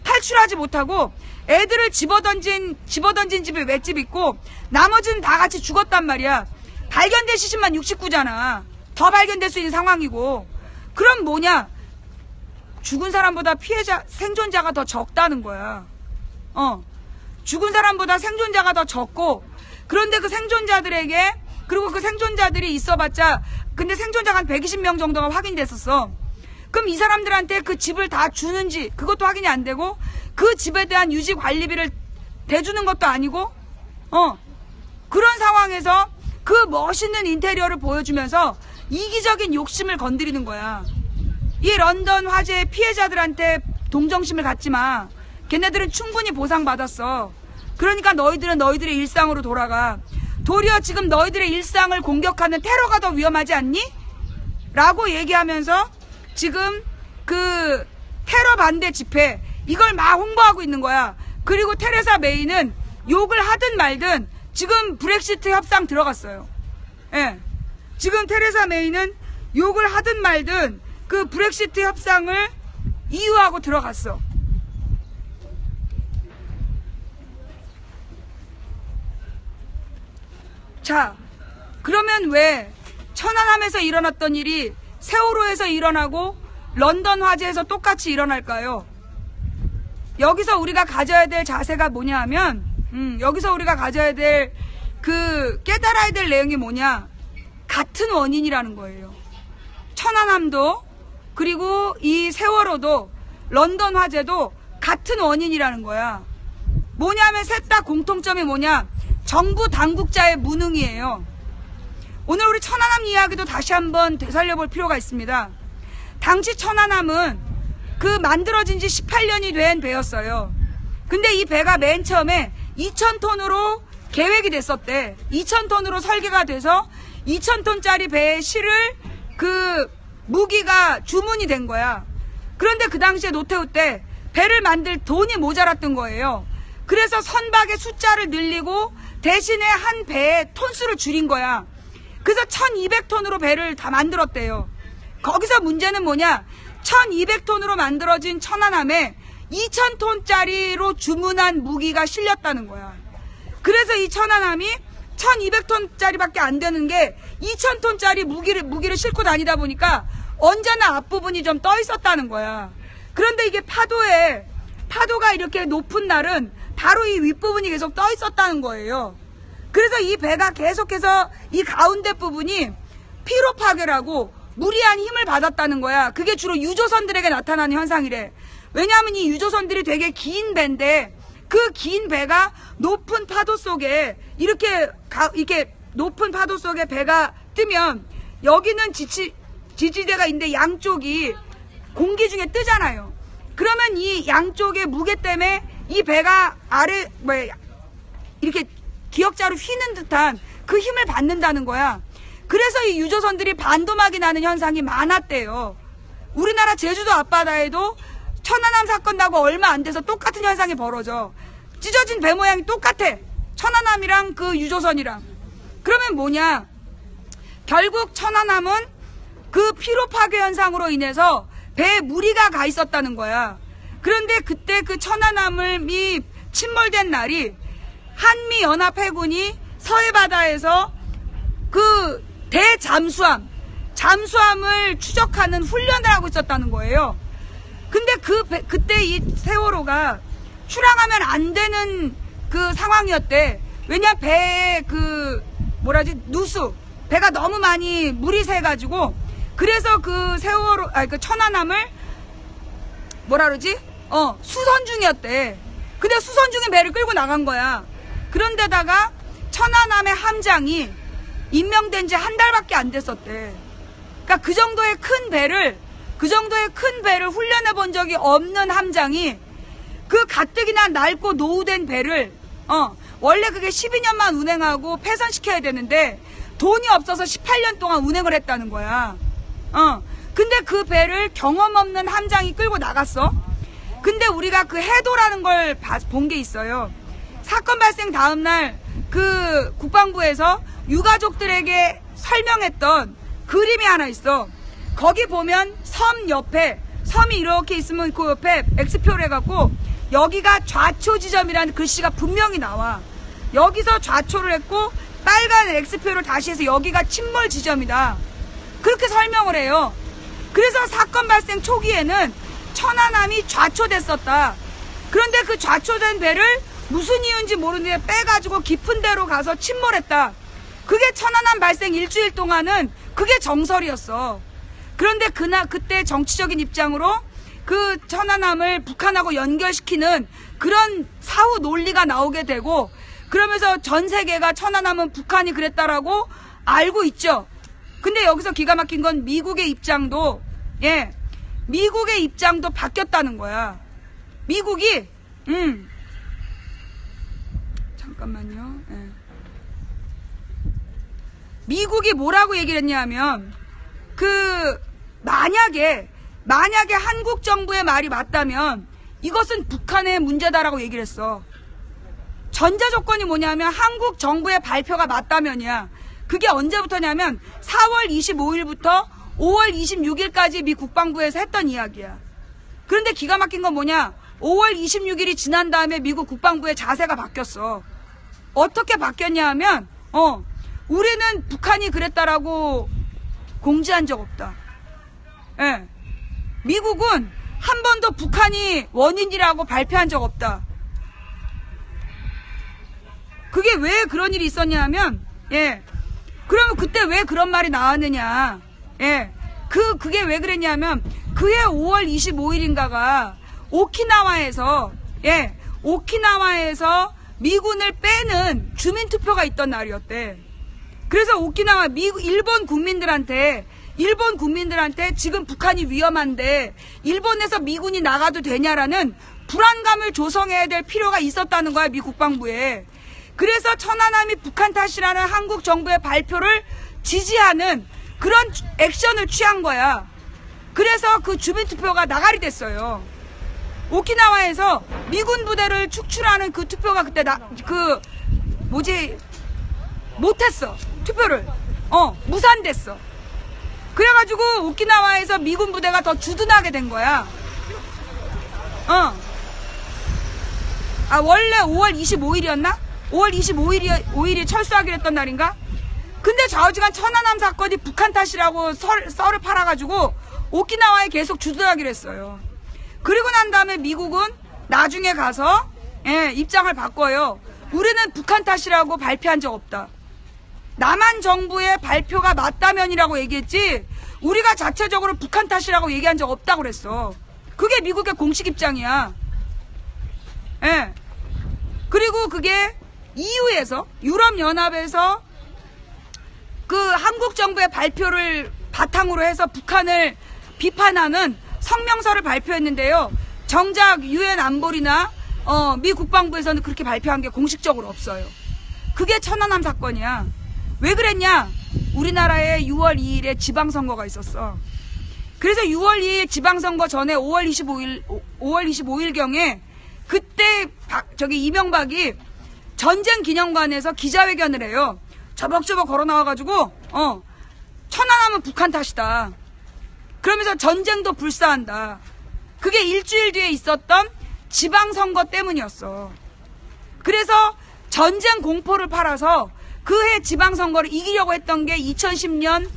탈출하지 못하고 애들을 집어던진 집에 맷집 있고 나머지는 다 같이 죽었단 말이야. 발견된 시신만 69잖아. 더 발견될 수 있는 상황이고. 그럼 뭐냐? 죽은 사람보다 생존자가 더 적다는 거야. 죽은 사람보다 생존자가 더 적고, 그런데 그 생존자들에게, 그리고 그 생존자들이 있어봤자, 근데 생존자가 한 120명 정도가 확인됐었어. 그럼 이 사람들한테 그 집을 다 주는지 그것도 확인이 안 되고, 그 집에 대한 유지 관리비를 대주는 것도 아니고, 그런 상황에서 그 멋있는 인테리어를 보여주면서 이기적인 욕심을 건드리는 거야. 이 런던 화재의 피해자들한테 동정심을 갖지 마. 걔네들은 충분히 보상받았어. 그러니까 너희들은 너희들의 일상으로 돌아가. 도리어 지금 너희들의 일상을 공격하는 테러가 더 위험하지 않니? 라고 얘기하면서 지금 그 테러 반대 집회, 이걸 막 홍보하고 있는 거야. 그리고 테레사 메이는 욕을 하든 말든 지금 브렉시트 협상 들어갔어요. 예. 지금 테레사 메이는 욕을 하든 말든 그 브렉시트 협상을 이유하고 들어갔어. 자, 그러면 왜 천안함에서 일어났던 일이 세월호에서 일어나고 런던 화재에서 똑같이 일어날까요? 여기서 우리가 가져야 될 자세가 뭐냐 하면, 여기서 우리가 가져야 될 깨달아야 될 내용이 뭐냐? 같은 원인이라는 거예요. 천안함도, 그리고 이 세월호도, 런던 화재도 같은 원인이라는 거야. 뭐냐면 셋 다 공통점이 뭐냐? 정부 당국자의 무능이에요. 오늘 우리 천안함 이야기도 다시 한번 되살려볼 필요가 있습니다. 당시 천안함은 만들어진 지 18년이 된 배였어요. 근데 이 배가 맨 처음에 2,000톤으로 계획이 됐었대. 2,000톤으로 설계가 돼서 2,000톤짜리 배에 실을 무기가 주문이 된 거야. 그런데 그 당시에 노태우 때 배를 만들 돈이 모자랐던 거예요. 그래서 선박의 숫자를 늘리고 대신에 한 배의 톤수를 줄인 거야. 그래서 1,200톤으로 배를 다 만들었대요. 거기서 문제는 뭐냐? 1,200톤으로 만들어진 천안함에 2,000톤짜리로 주문한 무기가 실렸다는 거야. 그래서 이 천안함이 1,200톤짜리밖에 안 되는 게 2,000톤짜리 무기를 싣고 다니다 보니까 언제나 앞부분이 좀 떠 있었다는 거야. 그런데 이게 파도가 이렇게 높은 날은 바로 이 윗부분이 계속 떠 있었다는 거예요. 그래서 이 배가 계속해서 이 가운데 부분이 피로 파괴라고 무리한 힘을 받았다는 거야. 그게 주로 유조선들에게 나타나는 현상이래. 왜냐하면 이 유조선들이 되게 긴 배인데 그 긴 배가 높은 파도 속에 이렇게 높은 파도 속에 배가 뜨면 여기는 지지대가 있는데 양쪽이 공기 중에 뜨잖아요. 그러면 이 양쪽의 무게 때문에 이 배가 이렇게 기역자로 휘는 듯한 그 힘을 받는다는 거야. 그래서 이 유조선들이 반도막이 나는 현상이 많았대요. 우리나라 제주도 앞바다에도 천안함 사건 나고 얼마 안 돼서 똑같은 현상이 벌어져. 찢어진 배 모양이 똑같아. 천안함이랑 그 유조선이랑. 그러면 뭐냐? 결국 천안함은 그 피로 파괴 현상으로 인해서 배에 무리가 가 있었다는 거야. 그런데 그때 그 천안함이 침몰된 날이 한미연합해군이 서해바다에서 그 잠수함을 추적하는 훈련을 하고 있었다는 거예요. 근데 그때 이 세월호가 출항하면 안 되는 그 상황이었대. 왜냐, 배에 누수, 배가 너무 많이 물이 새가지고, 그래서 그 그 천안함을, 수선 중이었대. 근데 수선 중인 배를 끌고 나간 거야. 그런데다가 천안함의 함장이 임명된 지 한 달밖에 안 됐었대. 그러니까 그 정도의 큰 배를 훈련해 본 적이 없는 함장이 그 가뜩이나 낡고 노후된 배를, 원래 그게 12년만 운행하고 폐선시켜야 되는데 돈이 없어서 18년 동안 운행을 했다는 거야. 근데 그 배를 경험 없는 함장이 끌고 나갔어. 근데 우리가 그 해도라는 걸 본 게 있어요. 사건 발생 다음날 그 국방부에서 유가족들에게 설명했던 그림이 하나 있어. 거기 보면 섬 옆에, 섬이 이렇게 있으면 그 옆에 X표를 해갖고 여기가 좌초 지점이라는 글씨가 분명히 나와. 여기서 좌초를 했고 빨간 X표를 다시 해서 여기가 침몰 지점이다. 그렇게 설명을 해요. 그래서 사건 발생 초기에는 천안함이 좌초됐었다. 그런데 그 좌초된 배를 무슨 이유인지 모르는데 빼가지고 깊은 데로 가서 침몰했다. 그게 천안함 발생 일주일 동안은 그게 정설이었어. 그런데 그때 정치적인 입장으로 그 천안함을 북한하고 연결시키는 그런 사후 논리가 나오게 되고, 그러면서 전 세계가 천안함은 북한이 그랬다라고 알고 있죠. 근데 여기서 기가 막힌 건 미국의 입장도 바뀌었다는 거야. 미국이 잠깐만요. 미국이 뭐라고 얘기를 했냐면 만약에 한국 정부의 말이 맞다면 이것은 북한의 문제다라고 얘기를 했어. 전제 조건이 뭐냐면 한국 정부의 발표가 맞다면이야. 그게 언제부터냐면 4월 25일부터 5월 26일까지 미 국방부에서 했던 이야기야. 그런데 기가 막힌 건 뭐냐? 5월 26일이 지난 다음에 미국 국방부의 자세가 바뀌었어. 어떻게 바뀌었냐 하면 우리는 북한이 그랬다라고 공지한 적 없다. 미국은 한 번도 북한이 원인이라고 발표한 적 없다. 그게 왜 그런 일이 있었냐 하면 그러면 그때 왜 그런 말이 나왔느냐. 그게 왜 그랬냐면 그해 5월 25일인가가 오키나와에서 미군을 빼는 주민투표가 있던 날이었대. 그래서 오키나와 일본 국민들한테 지금 북한이 위험한데 일본에서 미군이 나가도 되냐라는 불안감을 조성해야 될 필요가 있었다는 거야, 미 국방부에. 그래서 천안함이 북한 탓이라는 한국 정부의 발표를 지지하는 그런 액션을 취한 거야. 그래서 그 주민투표가 나가리 됐어요. 오키나와에서 미군 부대를 축출하는 그 투표가 그때 못했어. 투표를. 무산됐어. 그래가지고 오키나와에서 미군 부대가 더 주둔하게 된 거야. 원래 5월 25일이었나? 5월 25일이 철수하기로 했던 날인가? 근데 좌우지간 천안함 사건이 북한 탓이라고 썰을 팔아가지고 오키나와에 계속 주둔하기로 했어요. 그리고 난 다음에 미국은 나중에 가서 입장을 바꿔요. 우리는 북한 탓이라고 발표한 적 없다. 남한 정부의 발표가 맞다면이라고 얘기했지 우리가 자체적으로 북한 탓이라고 얘기한 적 없다고 그랬어. 그게 미국의 공식 입장이야. 그리고 그게 EU에서, 유럽연합에서 그 한국 정부의 발표를 바탕으로 해서 북한을 비판하는 성명서를 발표했는데요. 정작 유엔 안보리나 미 국방부에서는 그렇게 발표한 게 공식적으로 없어요. 그게 천안함 사건이야. 왜 그랬냐? 우리나라에 6월 2일에 지방선거가 있었어. 그래서 6월 2일 지방선거 전에 5월 25일경에 그때 이명박이 전쟁 기념관에서 기자회견을 해요. 저벅저벅 걸어 나와가지고 천안함은 북한 탓이다. 그러면서 전쟁도 불사한다. 그게 일주일 뒤에 있었던 지방선거 때문이었어. 그래서 전쟁 공포를 팔아서 그 해 지방선거를 이기려고 했던 게 2010년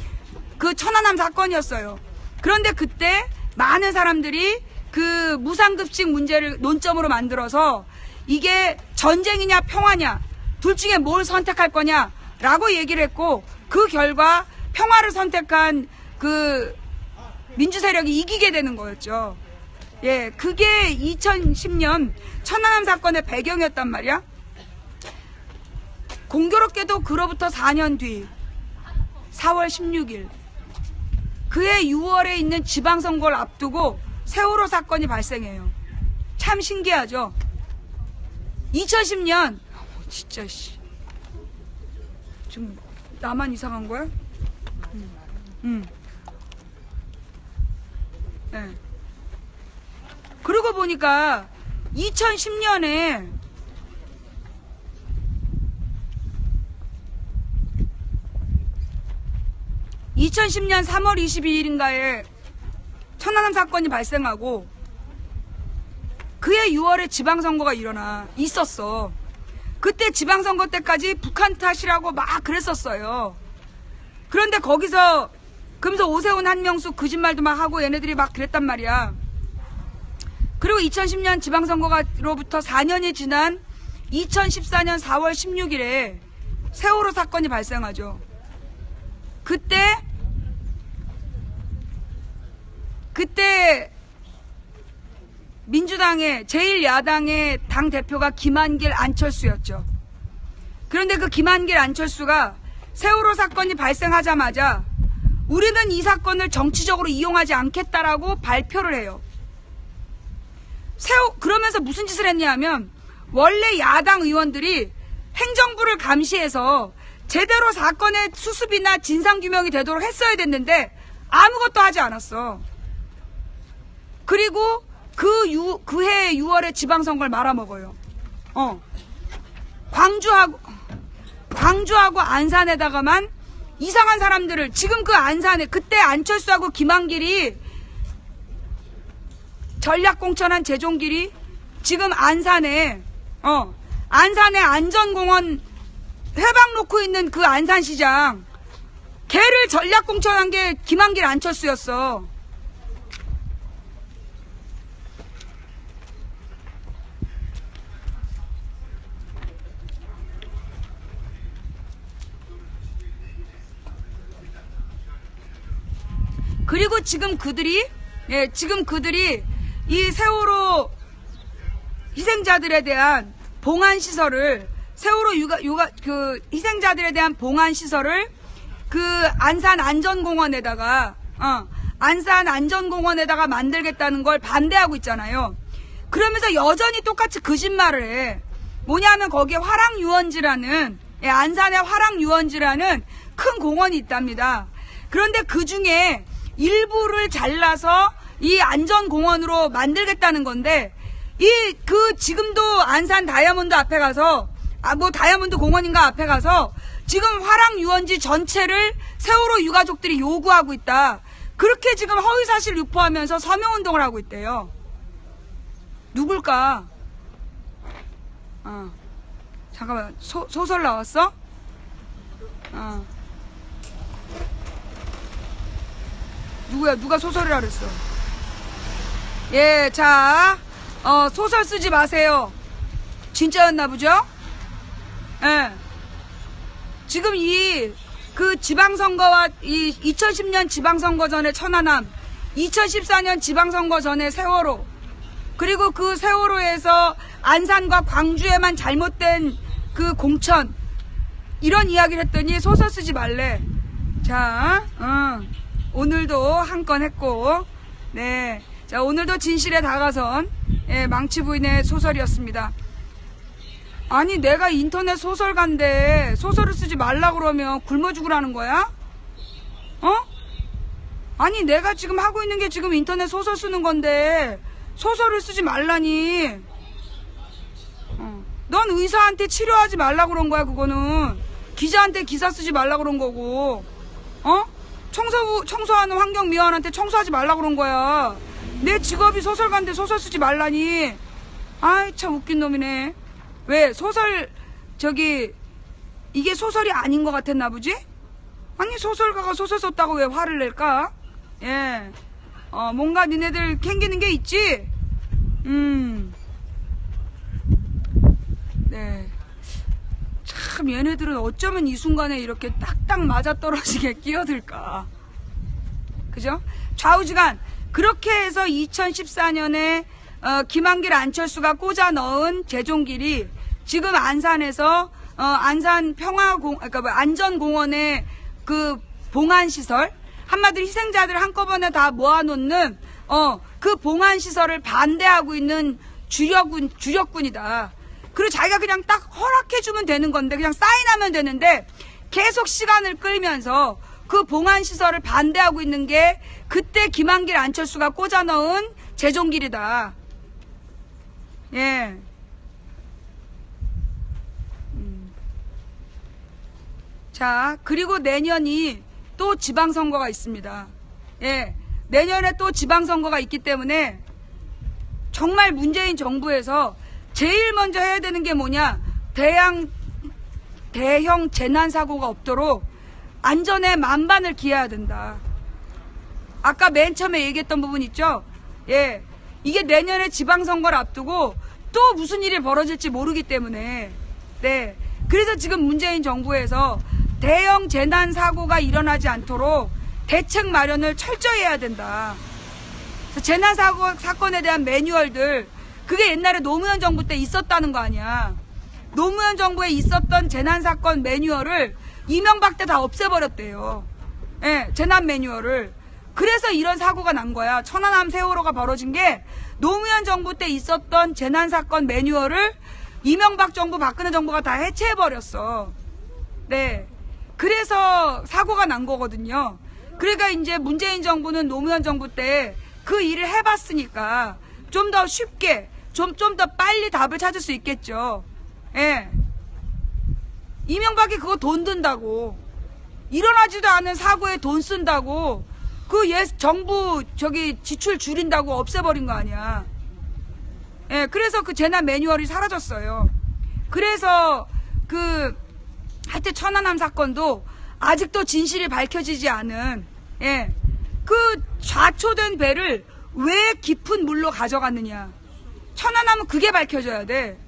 그 천안함 사건이었어요. 그런데 그때 많은 사람들이 그 무상급식 문제를 논점으로 만들어서 이게 전쟁이냐 평화냐 둘 중에 뭘 선택할 거냐 라고 얘기를 했고, 그 결과 평화를 선택한 그 민주세력이 이기게 되는 거였죠. 예, 그게 2010년 천안함 사건의 배경이었단 말이야. 공교롭게도 그로부터 4년 뒤 4월 16일 그해 6월에 있는 지방선거를 앞두고 세월호 사건이 발생해요. 참 신기하죠. 2010년 진짜 지금 나만 이상한 거야? 네. 그러고 보니까 2010년에 (2010년 3월 22일인가에) 천안함 사건이 발생하고 그해 6월에 지방선거가 있었어. 그때 지방선거 때까지 북한 탓이라고 막 그랬었어요. 그런데 거기서 그러면서 오세훈 한명수 거짓말도 막 하고 얘네들이 막 그랬단 말이야. 그리고 2010년 지방선거로부터 4년이 지난 2014년 4월 16일에 세월호 사건이 발생하죠. 그때 민주당의 제1야당의 당대표가 김한길, 안철수였죠. 그런데 그 김한길, 안철수가 세월호 사건이 발생하자마자 우리는 이 사건을 정치적으로 이용하지 않겠다라고 발표를 해요. 그러면서 무슨 짓을 했냐면, 원래 야당 의원들이 행정부를 감시해서 제대로 사건의 수습이나 진상규명이 되도록 했어야 됐는데 아무것도 하지 않았어. 그리고 그해 6월에 지방선거를 말아먹어요. 광주하고 안산에다가만 이상한 사람들을, 지금 그 안산에 그때 안철수하고 김한길이 전략공천한 재종길이 지금 안산에 안전공원 회방 놓고 있는 그 안산시장, 걔를 전략공천한 게 김한길, 안철수였어. 그리고 지금 그들이 이 세월호 희생자들에 대한 봉안시설을, 세월호 희생자들에 대한 봉안시설을 그 안산 안전공원에다가 만들겠다는 걸 반대하고 있잖아요. 그러면서 여전히 똑같이 거짓말을 해. 뭐냐면 거기에 화랑유원지라는, 안산에 화랑유원지라는 큰 공원이 있답니다. 그런데 그 중에 일부를 잘라서 이 안전공원으로 만들겠다는 건데, 지금도 안산 다이아몬드 앞에 가서, 다이아몬드 공원인가 앞에 가서 지금 화랑유원지 전체를 세월호 유가족들이 요구하고 있다. 그렇게 지금 허위사실 유포하면서 서명운동을 하고 있대요. 누굴까? 잠깐만, 소설 나왔어? 누가 소설이라 그랬어? 예, 자, 소설 쓰지 마세요. 진짜였나 보죠? 예. 지금 그 지방선거와 2010년 지방선거 전에 천안함, 2014년 지방선거 전에 세월호, 그리고 그 세월호에서 안산과 광주에만 잘못된 그 공천, 이런 이야기를 했더니 소설 쓰지 말래. 자, 오늘도 한 건 했고, 네. 자, 오늘도 진실에 다가선, 망치 부인의 소설이었습니다. 아니, 내가 인터넷 소설가인데 소설을 쓰지 말라 그러면 굶어 죽으라는 거야? 아니 내가 지금 하고 있는 게 지금 인터넷 소설 쓰는 건데 소설을 쓰지 말라니. 넌 의사한테 치료하지 말라 그런 거야. 그거는 기자한테 기사 쓰지 말라 그런 거고, 청소하는 환경미화원한테 청소하지 말라 그런 거야. 내 직업이 소설가인데 소설 쓰지 말라니. 아이 참 웃긴 놈이네. 왜 소설 이게 소설이 아닌 것 같았나 보지? 아니 소설가가 소설 썼다고 왜 화를 낼까? 예, 뭔가 니네들 캥기는 게 있지? 네. 참 얘네들은 어쩌면 이 순간에 이렇게 딱딱 맞아떨어지게 끼어들까. 그죠? 좌우지간 그렇게 해서 2014년에 김한길 안철수가 꽂아 넣은 재종길이 지금 안산에서 안산 안전공원의 그 봉안시설, 한마디로 희생자들 한꺼번에 다 모아놓는 그 봉안시설을 반대하고 있는 주력군이다. 그리고 자기가 그냥 딱 허락해주면 되는 건데, 그냥 사인하면 되는데 계속 시간을 끌면서 그 봉안시설을 반대하고 있는 게 그때 김한길 안철수가 꽂아 넣은 재종길이다. 예. 자, 그리고 내년이 또 지방선거가 있습니다. 예. 내년에 또 지방선거가 있기 때문에 정말 문재인 정부에서 제일 먼저 해야 되는 게 뭐냐? 대형 재난사고가 없도록 안전에 만반을 기해야 된다. 아까 맨 처음에 얘기했던 부분 있죠? 예. 이게 내년에 지방선거를 앞두고 또 무슨 일이 벌어질지 모르기 때문에, 네. 그래서 지금 문재인 정부에서 대형 재난사고가 일어나지 않도록 대책 마련을 철저히 해야 된다. 재난사건에 대한 매뉴얼들, 그게 옛날에 노무현 정부 때 있었다는 거 아니야. 노무현 정부에 있었던 재난사건 매뉴얼을 이명박 때 다 없애버렸대요. 예, 재난 매뉴얼을. 그래서 이런 사고가 난 거야. 천안함 세월호가 벌어진 게 노무현 정부 때 있었던 재난사건 매뉴얼을 이명박 정부, 박근혜 정부가 다 해체해버렸어. 네. 그래서 사고가 난 거거든요. 그러니까 이제 문재인 정부는 노무현 정부 때 그 일을 해봤으니까 좀 더 쉽게, 좀 더 빨리 답을 찾을 수 있겠죠. 예. 이명박이 그거 돈 든다고. 일어나지도 않은 사고에 돈 쓴다고. 정부 지출 줄인다고 없애버린 거 아니야. 예, 그래서 그 재난 매뉴얼이 사라졌어요. 그래서 하여튼 천안함 사건도 아직도 진실이 밝혀지지 않은, 예, 그 좌초된 배를 왜 깊은 물로 가져갔느냐. 천안함은 그게 밝혀져야 돼.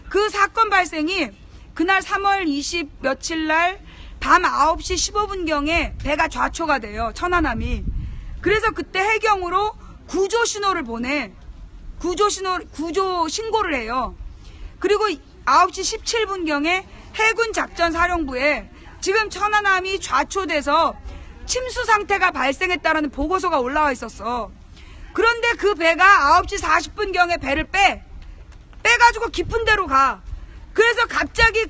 그 사건 발생이 그날 3월 20 며칠 날 밤 9시 15분경에 배가 좌초가 돼요. 천안함이. 그래서 그때 해경으로 구조 신호를 보내. 구조 신고를 해요. 그리고 9시 17분경에 해군 작전사령부에 지금 천안함이 좌초돼서 침수 상태가 발생했다라는 보고서가 올라와 있었어. 그런데 그 배가 9시 40분경에 배를 빼가지고 깊은 데로 가. 그래서 갑자기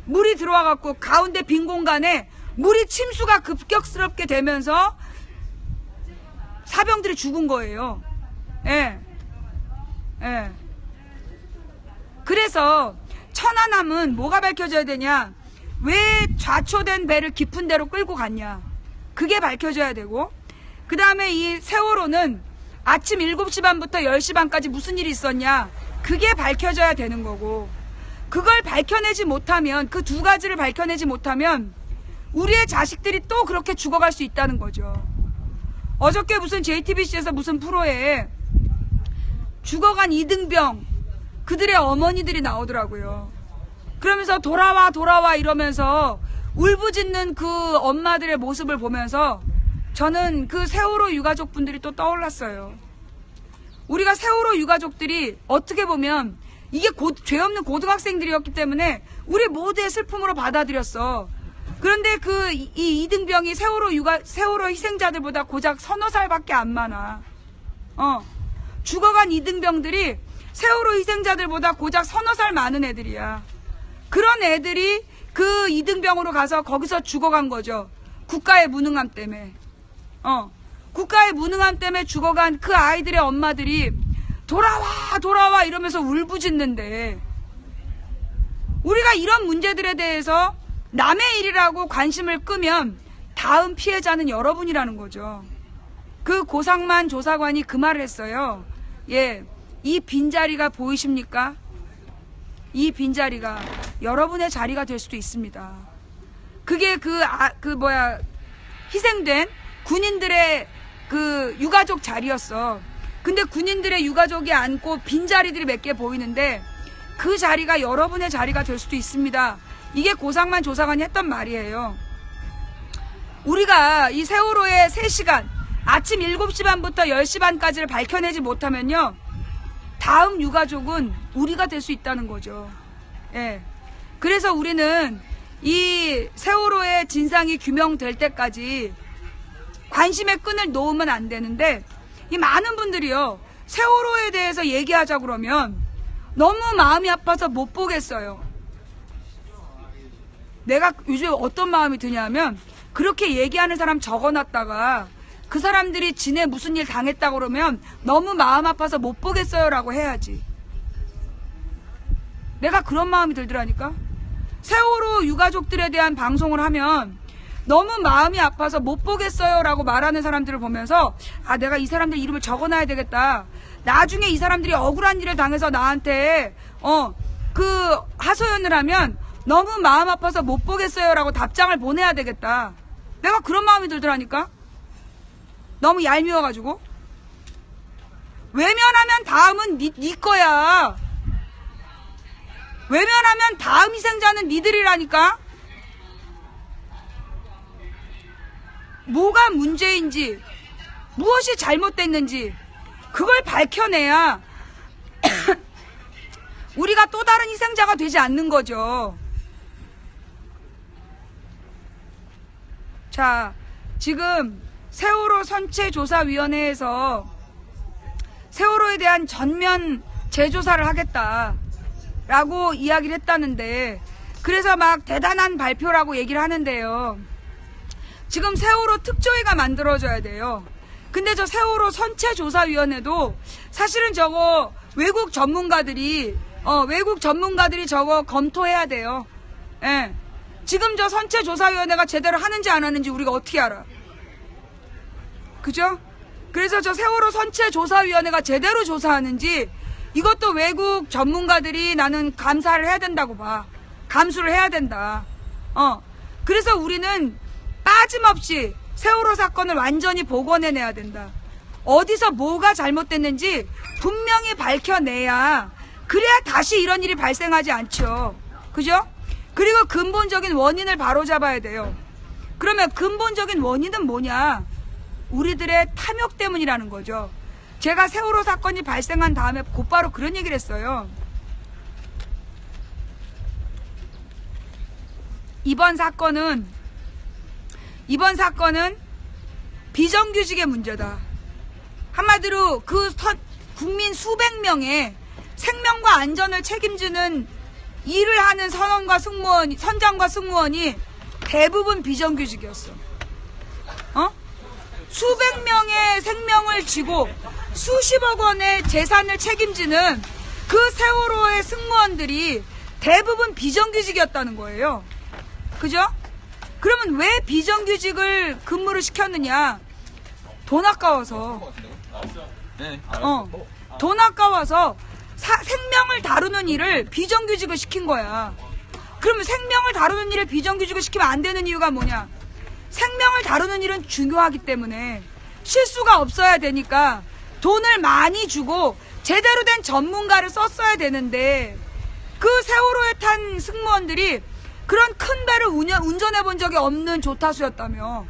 물이 들어와갖고 가운데 빈 공간에 물이 침수가 급격스럽게 되면서 사병들이 죽은 거예요. 예. 예. 그래서 천안함은 뭐가 밝혀져야 되냐? 왜 좌초된 배를 깊은 데로 끌고 갔냐? 그게 밝혀져야 되고, 그 다음에 이 세월호는 아침 7시 반부터 10시 반까지 무슨 일이 있었냐? 그게 밝혀져야 되는 거고, 그걸 밝혀내지 못하면, 그 두 가지를 밝혀내지 못하면 우리의 자식들이 또 그렇게 죽어갈 수 있다는 거죠. 어저께 무슨 JTBC에서 무슨 프로에 죽어간 이등병 그들의 어머니들이 나오더라고요. 그러면서 돌아와 이러면서 울부짖는 그 엄마들의 모습을 보면서 저는 그 세월호 유가족분들이 또 떠올랐어요. 우리가 세월호 유가족들이 어떻게 보면 이게 죄 없는 고등학생들이었기 때문에 우리 모두의 슬픔으로 받아들였어. 그런데 이 이등병이 세월호 희생자들보다 고작 서너 살밖에 안 많아. 죽어간 이등병들이 세월호 희생자들보다 고작 서너 살 많은 애들이야. 그런 애들이 그 이등병으로 가서 거기서 죽어간 거죠. 국가의 무능함 때문에. 국가의 무능함 때문에 죽어간 그 아이들의 엄마들이 돌아와 이러면서 울부짖는데, 우리가 이런 문제들에 대해서 남의 일이라고 관심을 끄면 다음 피해자는 여러분이라는 거죠. 그 고상만 조사관이 그 말을 했어요. 예, 이 빈자리가 보이십니까? 이 빈자리가 여러분의 자리가 될 수도 있습니다. 그게 희생된 군인들의 그 유가족 자리였어. 근데 군인들의 유가족이 앉고 빈자리들이 몇 개 보이는데 그 자리가 여러분의 자리가 될 수도 있습니다. 이게 고상만 조사관이 했던 말이에요. 우리가 이 세월호의 3시간, 아침 7시 반부터 10시 반까지를 밝혀내지 못하면요, 다음 유가족은 우리가 될 수 있다는 거죠. 예. 그래서 우리는 이 세월호의 진상이 규명될 때까지 관심의 끈을 놓으면 안 되는데, 이 많은 분들이요, 세월호에 대해서 얘기하자 그러면 너무 마음이 아파서 못 보겠어요. 내가 요즘 어떤 마음이 드냐면, 그렇게 얘기하는 사람 적어놨다가 그 사람들이 지네 무슨 일 당했다 그러면 너무 마음 아파서 못 보겠어요 라고 해야지. 내가 그런 마음이 들더라니까. 세월호 유가족들에 대한 방송을 하면 너무 마음이 아파서 못 보겠어요 라고 말하는 사람들을 보면서, 아, 내가 이 사람들 이름을 적어놔야 되겠다. 나중에 이 사람들이 억울한 일을 당해서 나한테 그 하소연을 하면 너무 마음 아파서 못 보겠어요 라고 답장을 보내야 되겠다. 내가 그런 마음이 들더라니까. 너무 얄미워가지고. 외면하면 다음은 네 거야. 외면하면 다음 희생자는 니들이라니까. 뭐가 문제인지, 무엇이 잘못됐는지 그걸 밝혀내야 우리가 또 다른 희생자가 되지 않는 거죠. 자, 지금 세월호 선체조사위원회에서 세월호에 대한 전면 재조사를 하겠다라고 이야기를 했다는데, 그래서 막 대단한 발표라고 얘기를 하는데요. 지금 세월호 특조위가 만들어져야 돼요. 근데 저 세월호 선체조사위원회도 사실은 저거 외국 전문가들이 저거 검토해야 돼요. 예. 지금 저 선체조사위원회가 제대로 하는지 안 하는지 우리가 어떻게 알아? 그죠? 그래서 저 세월호 선체조사위원회가 제대로 조사하는지 이것도 외국 전문가들이 나는 감사를 해야 된다고 봐. 감수를 해야 된다. 그래서 우리는 빠짐없이 세월호 사건을 완전히 복원해내야 된다. 어디서 뭐가 잘못됐는지 분명히 밝혀내야, 그래야 다시 이런 일이 발생하지 않죠. 그죠? 그리고 근본적인 원인을 바로잡아야 돼요. 그러면 근본적인 원인은 뭐냐? 우리들의 탐욕 때문이라는 거죠. 제가 세월호 사건이 발생한 다음에 곧바로 그런 얘기를 했어요. 이번 사건은 비정규직의 문제다. 한마디로 그 국민 수백 명의 생명과 안전을 책임지는 일을 하는 선장과 승무원이 대부분 비정규직이었어. 수백 명의 생명을 쥐고 수십억 원의 재산을 책임지는 그 세월호의 승무원들이 대부분 비정규직이었다는 거예요. 그죠? 그러면 왜 비정규직을 근무를 시켰느냐? 돈 아까워서. 돈 아까워서 생명을 다루는 일을 비정규직을 시킨 거야. 그러면 생명을 다루는 일을 비정규직을 시키면 안 되는 이유가 뭐냐? 생명을 다루는 일은 중요하기 때문에 실수가 없어야 되니까 돈을 많이 주고 제대로 된 전문가를 썼어야 되는데, 그 세월호에 탄 승무원들이 그런 큰 배를 운전해 본 적이 없는 조타수였다며.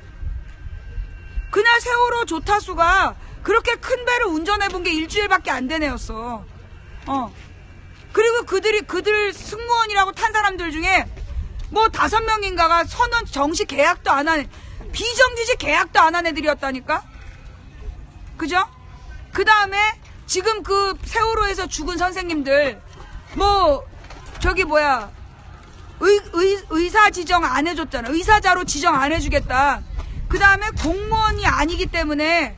그날 세월호 조타수가 그렇게 큰 배를 운전해 본 게 일주일밖에 안 된 애였어. 그리고 그들 승무원이라고 탄 사람들 중에 뭐 5명인가가 선원 정식 계약도 안 한, 비정규직 계약도 안 한 애들이었다니까? 그죠? 그 다음에 지금 그 세월호에서 죽은 선생님들, 의사 지정 안 해줬잖아. 의사자로 지정 안 해주겠다. 그 다음에 공무원이 아니기 때문에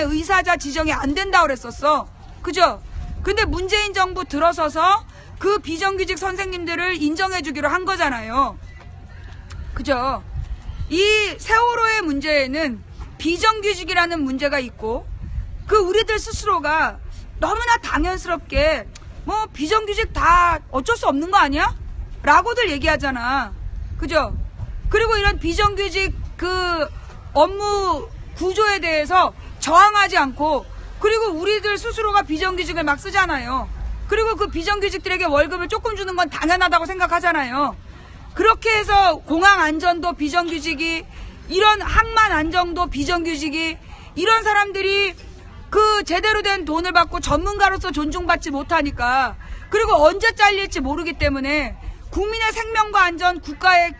의사자 지정이 안 된다고 그랬었어. 그죠? 근데 문재인 정부 들어서서 그 비정규직 선생님들을 인정해주기로 한 거잖아요. 그죠? 이 세월호의 문제에는 비정규직이라는 문제가 있고, 그 우리들 스스로가 너무나 당연스럽게 뭐 비정규직 다 어쩔 수 없는 거 아니야? 라고들 얘기하잖아. 그죠? 그리고 이런 비정규직 그 업무 구조에 대해서 저항하지 않고, 그리고 우리들 스스로가 비정규직을 막 쓰잖아요. 그리고 그 비정규직들에게 월급을 조금 주는 건 당연하다고 생각하잖아요. 그렇게 해서 공항 안전도 비정규직이, 이런 항만 안정도 비정규직이, 이런 사람들이 그 제대로 된 돈을 받고 전문가로서 존중받지 못하니까, 그리고 언제 잘릴지 모르기 때문에 국민의 생명과 안전, 국가의,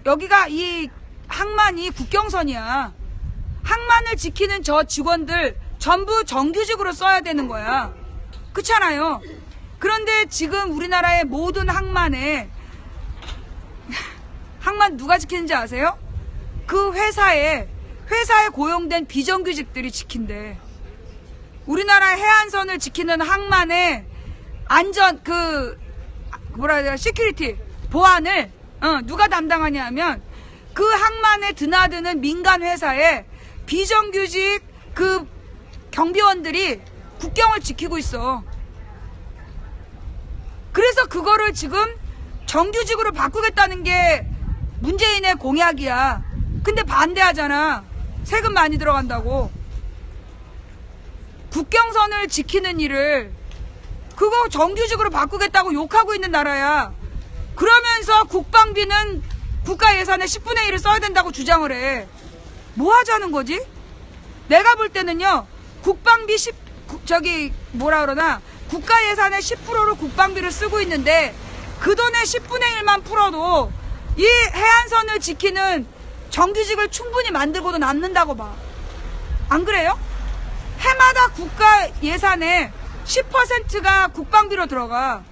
여기가 이 항만이 국경선이야. 항만을 지키는 저 직원들 전부 정규직으로 써야 되는 거야. 그렇잖아요. 그런데 지금 우리나라의 모든 항만에, 항만 누가 지키는지 아세요? 그 회사에 고용된 비정규직들이 지킨대. 우리나라 해안선을 지키는 항만의 안전, 시큐리티, 보안을, 누가 담당하냐 하면, 그 항만에 드나드는 민간 회사에 비정규직 그 경비원들이 국경을 지키고 있어. 그래서 그거를 지금 정규직으로 바꾸겠다는 게 문재인의 공약이야. 근데 반대하잖아. 세금 많이 들어간다고. 국경선을 지키는 일을 그거 정규직으로 바꾸겠다고 욕하고 있는 나라야. 그러면서 국방비는 국가 예산의 10분의 1을 써야 된다고 주장을 해. 뭐 하자는 거지? 내가 볼 때는요, 국방비 국가 예산의 10%로 국방비를 쓰고 있는데, 그 돈의 10분의 1만 풀어도 이 해안선을 지키는 정규직을 충분히 만들고도 남는다고 봐. 안 그래요? 해마다 국가 예산의 10%가 국방비로 들어가.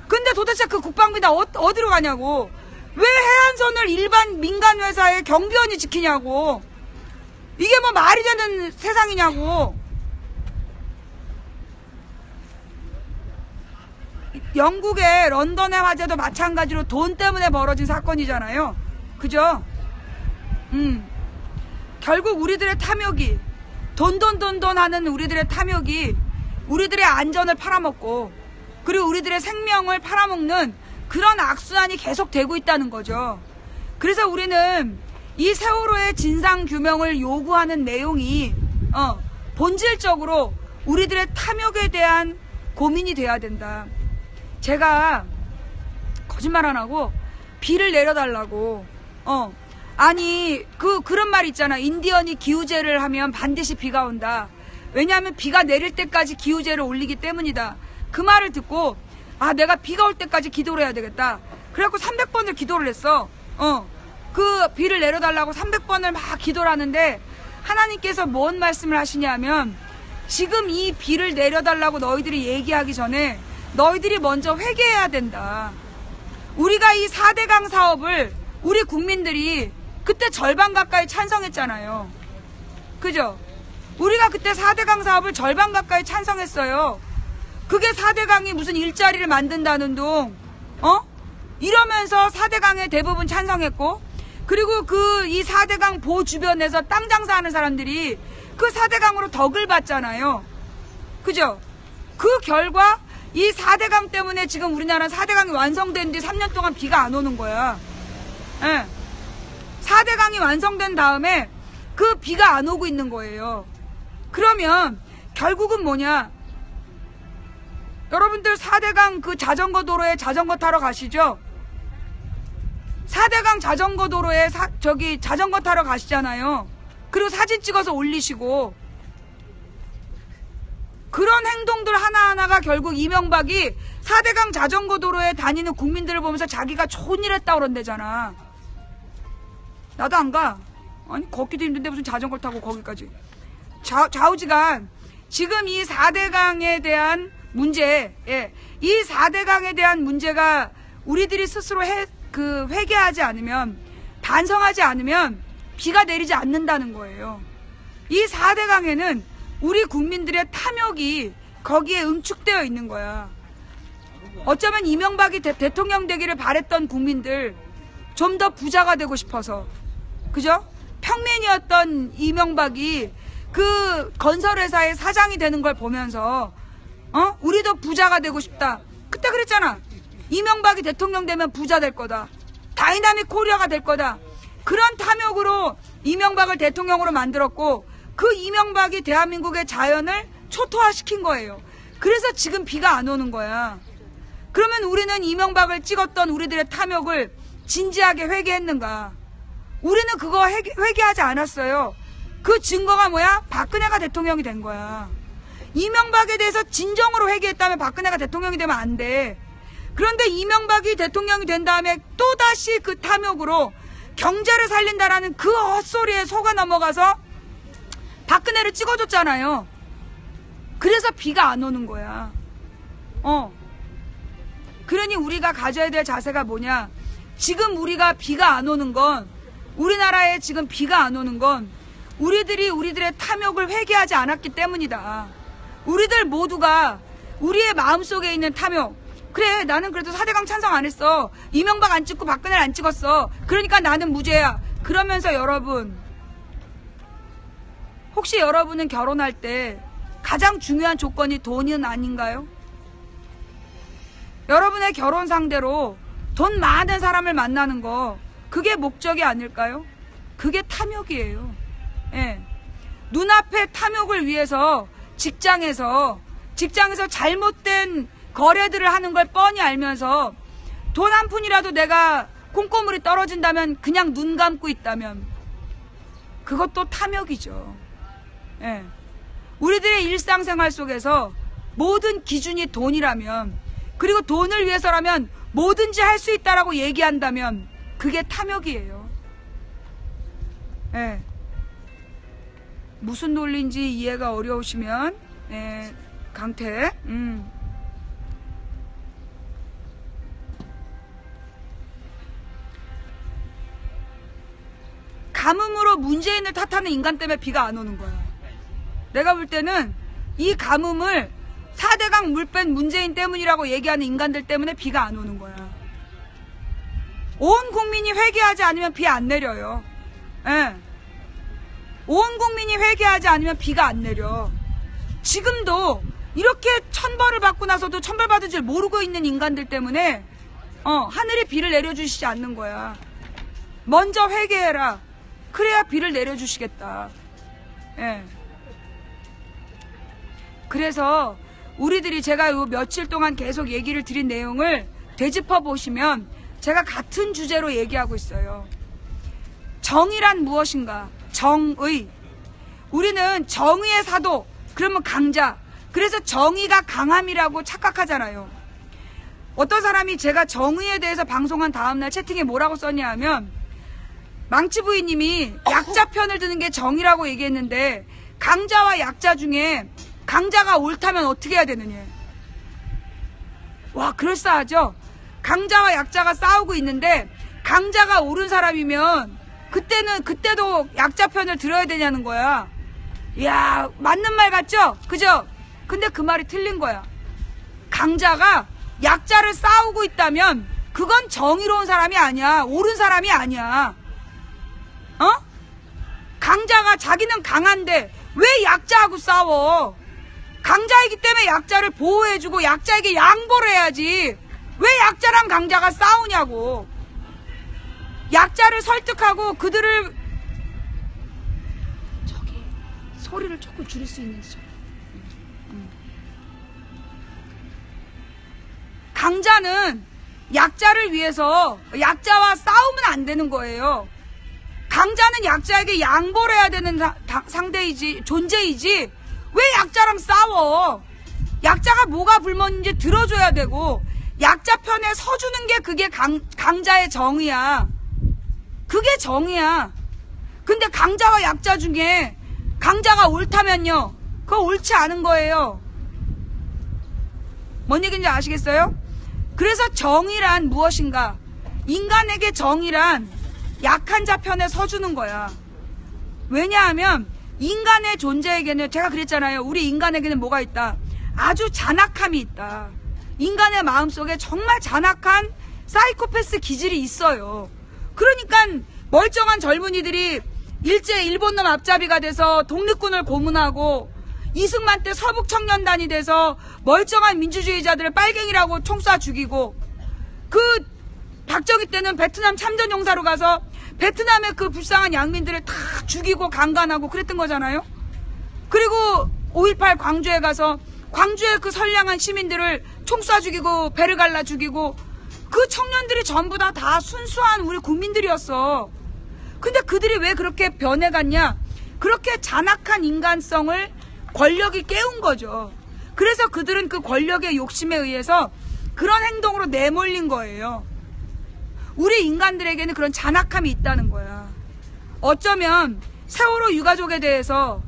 근데 도대체 그 국방비 다 어디로 가냐고. 왜 해안선을 일반 민간 회사의 경비원이 지키냐고. 이게 뭐 말이 되는 세상이냐고. 영국의 런던의 화재도 마찬가지로 돈 때문에 벌어진 사건이잖아요. 그죠? 결국 우리들의 탐욕이, 돈 하는 우리들의 탐욕이 우리들의 안전을 팔아먹고, 그리고 우리들의 생명을 팔아먹는 그런 악순환이 계속되고 있다는 거죠. 그래서 우리는 이 세월호의 진상규명을 요구하는 내용이 본질적으로 우리들의 탐욕에 대한 고민이 돼야 된다. 제가 거짓말 안 하고 비를 내려달라고, 아니 그런 말 있잖아. 인디언이 기우제를 하면 반드시 비가 온다. 왜냐하면 비가 내릴 때까지 기우제를 올리기 때문이다. 그 말을 듣고, 아, 내가 비가 올 때까지 기도를 해야 되겠다. 그래갖고 300번을 기도를 했어. 그 비를 내려달라고 300번을 막 기도를 하는데, 하나님께서 뭔 말씀을 하시냐면, 지금 이 비를 내려달라고 너희들이 얘기하기 전에 너희들이 먼저 회개해야 된다. 우리가 이 4대강 사업을 우리 국민들이 그때 절반 가까이 찬성했잖아요. 그죠? 우리가 그때 4대강 사업을 절반 가까이 찬성했어요. 그게 4대강이 무슨 일자리를 만든다는 둥, 이러면서 4대강에 대부분 찬성했고, 그리고 이 4대강 보 주변에서 땅 장사하는 사람들이 그 4대강으로 덕을 봤잖아요. 그죠? 그 결과 이 4대강 때문에 지금 우리나라 4대강이 완성된 뒤 3년 동안 비가 안 오는 거야. 예. 4대강이 완성된 다음에 그 비가 안 오고 있는 거예요. 그러면 결국은 뭐냐? 여러분들 4대강 그 자전거 도로에 자전거 타러 가시죠? 4대강 자전거 도로에 자전거 타러 가시잖아요. 그리고 사진 찍어서 올리시고, 그런 행동들 하나하나가 결국 이명박이 4대강 자전거 도로에 다니는 국민들을 보면서 자기가 좋은 일 했다고 그런대잖아. 나도 안 가. 아니, 걷기도 힘든데 무슨 자전거 타고 거기까지. 좌우지간 지금 이 4대강에 대한 문제, 예. 이 4대강에 대한 문제가 우리들이 스스로 회개하지 않으면, 반성하지 않으면 비가 내리지 않는다는 거예요. 이 4대강에는 우리 국민들의 탐욕이 거기에 응축되어 있는 거야. 어쩌면 이명박이 대통령 되기를 바랬던 국민들, 좀 더 부자가 되고 싶어서, 그죠? 평민이었던 이명박이 그 건설회사의 사장이 되는 걸 보면서 우리도 부자가 되고 싶다. 그때 그랬잖아. 이명박이 대통령 되면 부자 될 거다. 다이나믹 코리아가 될 거다. 그런 탐욕으로 이명박을 대통령으로 만들었고, 그 이명박이 대한민국의 자연을 초토화시킨 거예요. 그래서 지금 비가 안 오는 거야. 그러면 우리는 이명박을 찍었던 우리들의 탐욕을 진지하게 회개했는가? 우리는 그거 회개하지 않았어요. 그 증거가 뭐야? 박근혜가 대통령이 된 거야. 이명박에 대해서 진정으로 회개했다면 박근혜가 대통령이 되면 안 돼. 그런데 이명박이 대통령이 된 다음에 또다시 그 탐욕으로 경제를 살린다라는 그 헛소리에 속아 넘어가서 박근혜를 찍어줬잖아요. 그래서 비가 안 오는 거야. 그러니 우리가 가져야 될 자세가 뭐냐? 지금 우리가 비가 안 오는 건, 우리나라에 지금 비가 안 오는 건 우리들이 우리들의 탐욕을 회개하지 않았기 때문이다. 우리들 모두가 우리의 마음속에 있는 탐욕, 그래 나는 그래도 4대강 찬성 안 했어, 이명박 안 찍고 박근혜를 안 찍었어, 그러니까 나는 무죄야. 그러면서 여러분, 혹시 여러분은 결혼할 때 가장 중요한 조건이 돈은 아닌가요? 여러분의 결혼 상대로 돈 많은 사람을 만나는 거, 그게 목적이 아닐까요? 그게 탐욕이에요. 예. 눈앞의 탐욕을 위해서 직장에서 잘못된 거래들을 하는 걸 뻔히 알면서 돈 한 푼이라도 내가 콩고물이 떨어진다면 그냥 눈 감고 있다면 그것도 탐욕이죠. 예. 우리들의 일상생활 속에서 모든 기준이 돈이라면, 그리고 돈을 위해서라면 뭐든지 할 수 있다라고 얘기한다면 그게 탐욕이에요. 예. 무슨 논리인지 이해가 어려우시면, 예, 강태. 가뭄으로 문재인을 탓하는 인간 때문에 비가 안 오는 거야. 내가 볼 때는 이 가뭄을 4대강 물 뺀 문재인 때문이라고 얘기하는 인간들 때문에 비가 안 오는 거야. 온 국민이 회개하지 않으면 비 안 내려요. 예. 온 국민이 회개하지 않으면 비가 안 내려. 지금도 이렇게 천벌을 받고 나서도 천벌 받을 줄 모르고 있는 인간들 때문에 하늘이 비를 내려주시지 않는 거야. 먼저 회개해라. 그래야 비를 내려주시겠다. 예. 그래서 우리들이 제가 요 며칠 동안 계속 얘기를 드린 내용을 되짚어 보시면 제가 같은 주제로 얘기하고 있어요. 정의란 무엇인가? 정의. 우리는 정의의 사도, 그러면 강자. 그래서 정의가 강함이라고 착각하잖아요. 어떤 사람이 제가 정의에 대해서 방송한 다음날 채팅에 뭐라고 썼냐 하면, 망치 부인님이 약자 편을 드는 게 정의라고 얘기했는데 강자와 약자 중에 강자가 옳다면 어떻게 해야 되느냐. 와, 그럴싸하죠? 강자와 약자가 싸우고 있는데 강자가 옳은 사람이면 그때도 약자 편을 들어야 되냐는 거야. 이야, 맞는 말 같죠? 그죠? 근데 그 말이 틀린 거야. 강자가 약자를 싸우고 있다면 그건 정의로운 사람이 아니야. 옳은 사람이 아니야. 강자가 자기는 강한데 왜 약자하고 싸워? 강자이기 때문에 약자를 보호해주고 약자에게 양보를 해야지. 왜 약자랑 강자가 싸우냐고. 약자를 설득하고 그들을, 저기 소리를 조금 줄일 수 있는지 좀. 강자는 약자를 위해서 약자와 싸우면 안 되는 거예요. 강자는 약자에게 양보를 해야 되는 상대이지, 존재이지, 왜 약자랑 싸워? 약자가 뭐가 불만인지 들어줘야 되고, 약자 편에 서주는 게 그게 강자의 정의야. 그게 정의야. 근데 강자와 약자 중에 강자가 옳다면요, 그거 옳지 않은 거예요. 뭔 얘기인지 아시겠어요? 그래서 정의란 무엇인가? 인간에게 정의란 약한 자 편에 서주는 거야. 왜냐하면 인간의 존재에게는, 제가 그랬잖아요. 우리 인간에게는 뭐가 있다? 아주 잔악함이 있다. 인간의 마음속에 정말 잔악한 사이코패스 기질이 있어요. 그러니까 멀쩡한 젊은이들이 일제 일본놈 앞잡이가 돼서 독립군을 고문하고, 이승만 때 서북청년단이 돼서 멀쩡한 민주주의자들을 빨갱이라고 총 쏴 죽이고, 그 박정희 때는 베트남 참전용사로 가서 베트남의 그 불쌍한 양민들을 다 죽이고 강간하고 그랬던 거잖아요. 그리고 5.18 광주에 가서 광주의 그 선량한 시민들을 총 쏴 죽이고 배를 갈라 죽이고, 그 청년들이 전부 다 순수한 우리 국민들이었어. 근데 그들이 왜 그렇게 변해갔냐? 그렇게 잔악한 인간성을 권력이 깨운 거죠. 그래서 그들은 그 권력의 욕심에 의해서 그런 행동으로 내몰린 거예요. 우리 인간들에게는 그런 잔악함이 있다는 거야. 어쩌면 세월호 유가족에 대해서,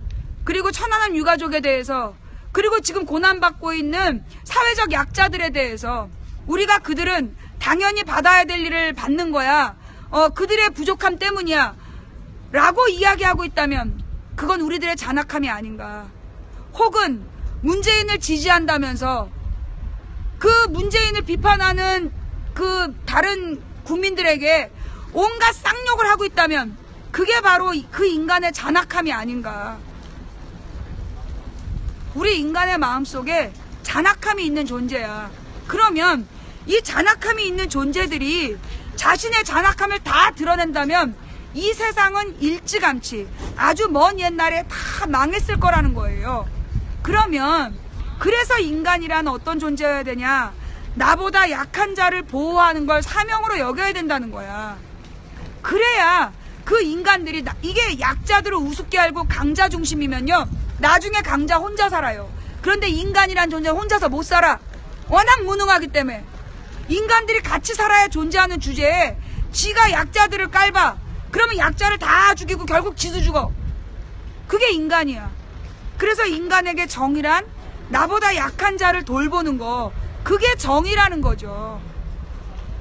그리고 천안함 유가족에 대해서, 그리고 지금 고난받고 있는 사회적 약자들에 대해서 우리가 그들은 당연히 받아야 될 일을 받는 거야. 그들의 부족함 때문이야. 라고 이야기하고 있다면 그건 우리들의 잔악함이 아닌가. 혹은 문재인을 지지한다면서 그 문재인을 비판하는 그 다른 국민들에게 온갖 쌍욕을 하고 있다면 그게 바로 그 인간의 잔악함이 아닌가. 우리 인간의 마음속에 잔악함이 있는 존재야. 그러면 이 잔악함이 있는 존재들이 자신의 잔악함을 다 드러낸다면 이 세상은 일찌감치 아주 먼 옛날에 다 망했을 거라는 거예요. 그러면 그래서 인간이란 어떤 존재여야 되냐? 나보다 약한 자를 보호하는 걸 사명으로 여겨야 된다는 거야. 그래야 그 인간들이, 이게 약자들을 우습게 알고 강자 중심이면요, 나중에 강자 혼자 살아요. 그런데 인간이란 존재는 혼자서 못 살아. 워낙 무능하기 때문에. 인간들이 같이 살아야 존재하는 주제에 지가 약자들을 깔봐. 그러면 약자를 다 죽이고 결국 지도 죽어. 그게 인간이야. 그래서 인간에게 정의란 나보다 약한 자를 돌보는 거, 그게 정의라는 거죠.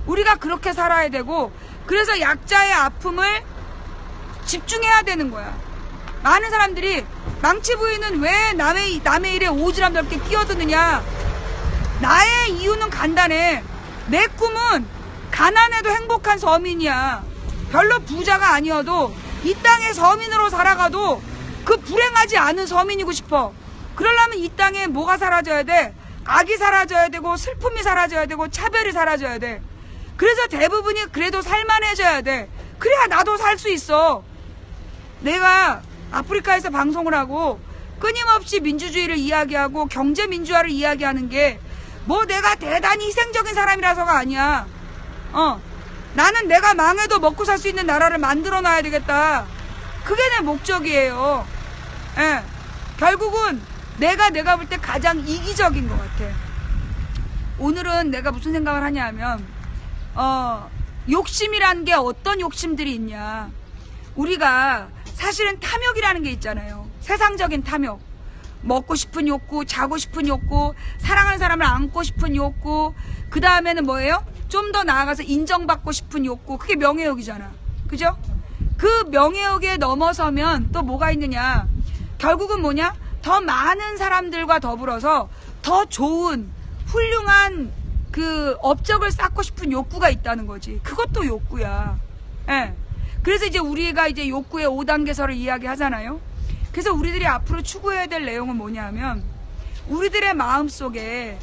우리가 그렇게 살아야 되고, 그래서 약자의 아픔을 집중해야 되는 거야. 많은 사람들이 망치 부인은 왜 남의 일에 오지랖 넓게 끼어드느냐. 나의 이유는 간단해. 내 꿈은 가난해도 행복한 서민이야. 별로 부자가 아니어도 이 땅에 서민으로 살아가도 그 불행하지 않은 서민이고 싶어. 그러려면 이 땅에 뭐가 사라져야 돼? 악이 사라져야 되고, 슬픔이 사라져야 되고, 차별이 사라져야 돼. 그래서 대부분이 그래도 살만해져야 돼. 그래야 나도 살 수 있어. 내가 아프리카에서 방송을 하고 끊임없이 민주주의를 이야기하고 경제민주화를 이야기하는 게 뭐 내가 대단히 희생적인 사람이라서가 아니야. 나는 내가 망해도 먹고 살 수 있는 나라를 만들어 놔야 되겠다. 그게 내 목적이에요. 예. 결국은 내가 볼 때 가장 이기적인 것 같아. 오늘은 내가 무슨 생각을 하냐 하면, 욕심이라는 게 어떤 욕심들이 있냐. 우리가 사실은 탐욕이라는 게 있잖아요. 세상적인 탐욕. 먹고 싶은 욕구, 자고 싶은 욕구, 사랑하는 사람을 안고 싶은 욕구, 그 다음에는 뭐예요? 좀 더 나아가서 인정받고 싶은 욕구. 그게 명예욕이잖아. 그죠? 그 명예욕에 넘어서면 또 뭐가 있느냐. 결국은 뭐냐? 더 많은 사람들과 더불어서 더 좋은, 훌륭한 그 업적을 쌓고 싶은 욕구가 있다는 거지. 그것도 욕구야. 예. 그래서 이제 우리가 이제 욕구의 5단계서를 이야기하잖아요. 그래서 우리들이 앞으로 추구해야 될 내용은 뭐냐면, 우리들의 마음속에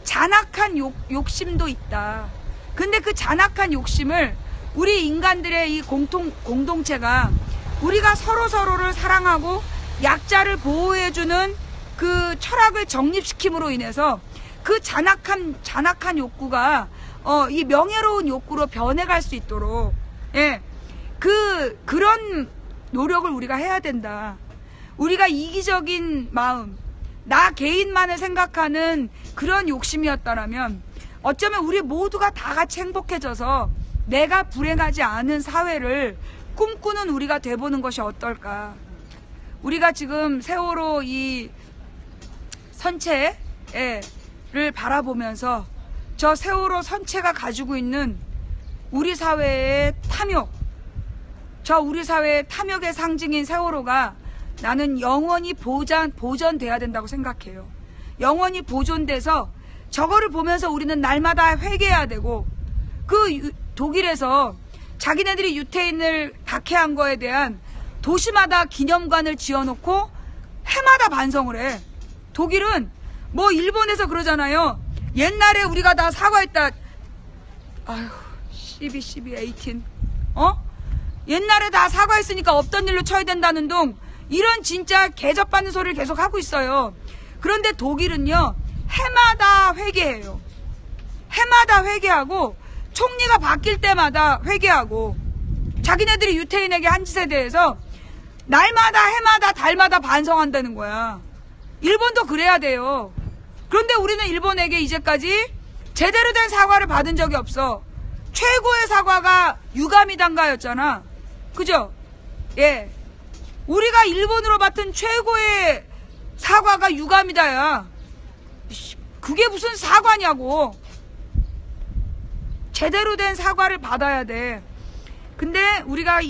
잔악한 욕심도 있다. 근데 그 잔악한 욕심을 우리 인간들의 이 공동체가 우리가 서로를 사랑하고 약자를 보호해주는 그 철학을 정립시킴으로 인해서 그 잔악한 욕구가 이 명예로운 욕구로 변해갈 수 있도록, 그런 노력을 우리가 해야 된다. 우리가 이기적인 마음, 나 개인만을 생각하는 그런 욕심이었다라면 어쩌면 우리 모두가 다 같이 행복해져서 내가 불행하지 않은 사회를 꿈꾸는 우리가 돼보는 것이 어떨까. 우리가 지금 세월호 이 선체에 바라보면서 저 세월호 선체가 가지고 있는 우리 사회의 탐욕, 저 우리 사회의 탐욕의 상징인 세월호가 나는 영원히 보존돼야 된다고 생각해요. 영원히 보존돼서 저거를 보면서 우리는 날마다 회개해야 되고, 독일에서 자기네들이 유태인을 박해한 거에 대한 도시마다 기념관을 지어놓고 해마다 반성을 해. 독일은 뭐 일본에서 그러잖아요. 옛날에 우리가 다 사과했다. 아휴, 12, 18. 옛날에 다 사과했으니까 없던 일로 쳐야 된다는 둥, 이런 진짜 개접받는 소리를 계속 하고 있어요. 그런데 독일은요, 해마다 회개해요. 해마다 회개하고, 총리가 바뀔 때마다 회개하고, 자기네들이 유태인에게 한 짓에 대해서 날마다 해마다 달마다 반성한다는 거야. 일본도 그래야 돼요. 그런데 우리는 일본에게 이제까지 제대로 된 사과를 받은 적이 없어. 최고의 사과가 유가미단가였잖아. 그죠? 예. 우리가 일본으로 받은 최고의 사과가 유가미다야. 그게 무슨 사과냐고. 제대로 된 사과를 받아야 돼. 근데 우리가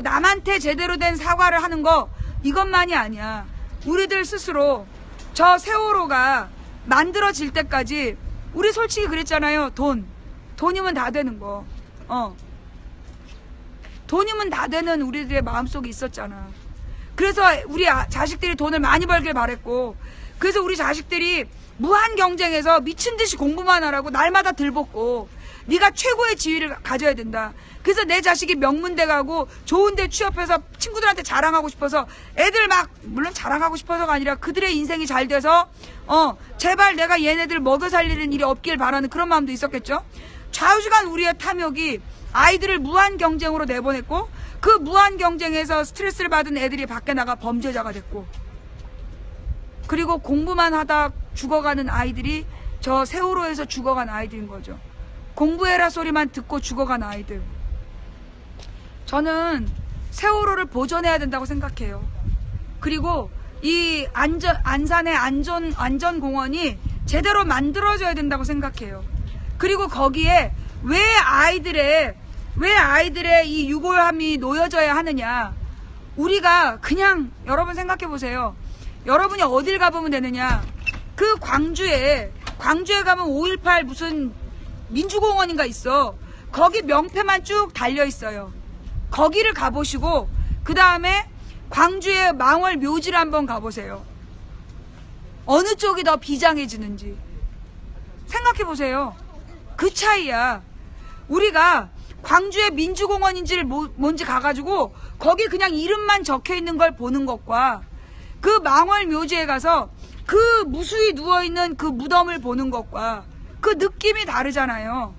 남한테 제대로 된 사과를 하는 거, 이것만이 아니야. 우리들 스스로 저 세월호가 만들어질 때까지, 우리 솔직히 그랬잖아요. 돈이면 다 되는 거. 돈이면 다 되는 우리들의 마음속에 있었잖아. 그래서 우리 자식들이 돈을 많이 벌길 바랬고, 그래서 우리 자식들이 무한 경쟁에서 미친 듯이 공부만 하라고 날마다 들볶고, 네가 최고의 지위를 가져야 된다. 그래서 내 자식이 명문대 가고 좋은 데 취업해서 친구들한테 자랑하고 싶어서, 애들 물론 자랑하고 싶어서가 아니라 그들의 인생이 잘 돼서 제발 내가 얘네들 먹여 살리는 일이 없길 바라는 그런 마음도 있었겠죠. 좌우지간 우리의 탐욕이 아이들을 무한 경쟁으로 내보냈고, 그 무한 경쟁에서 스트레스를 받은 애들이 밖에 나가 범죄자가 됐고, 그리고 공부만 하다 죽어가는 아이들이 저 세월호에서 죽어간 아이들인 거죠. 공부해라 소리만 듣고 죽어간 아이들. 저는 세월호를 보존해야 된다고 생각해요. 그리고 이 안산의 안전공원이 제대로 만들어져야 된다고 생각해요. 그리고 거기에 왜 아이들의 이 유골함이 놓여져야 하느냐. 우리가 그냥, 여러분 생각해 보세요. 여러분이 어딜 가보면 되느냐. 그 광주에 가면 5.18 무슨 민주공원인가 있어. 거기 명패만 쭉 달려 있어요. 거기를 가보시고, 그 다음에 광주의 망월 묘지를 한번 가보세요. 어느 쪽이 더 비장해지는지 생각해 보세요. 그 차이야. 우리가 광주의 민주공원인지를 뭔지 가가지고 거기 그냥 이름만 적혀 있는 걸 보는 것과, 그 망월 묘지에 가서 그 무수히 누워있는 그 무덤을 보는 것과 그 느낌이 다르잖아요.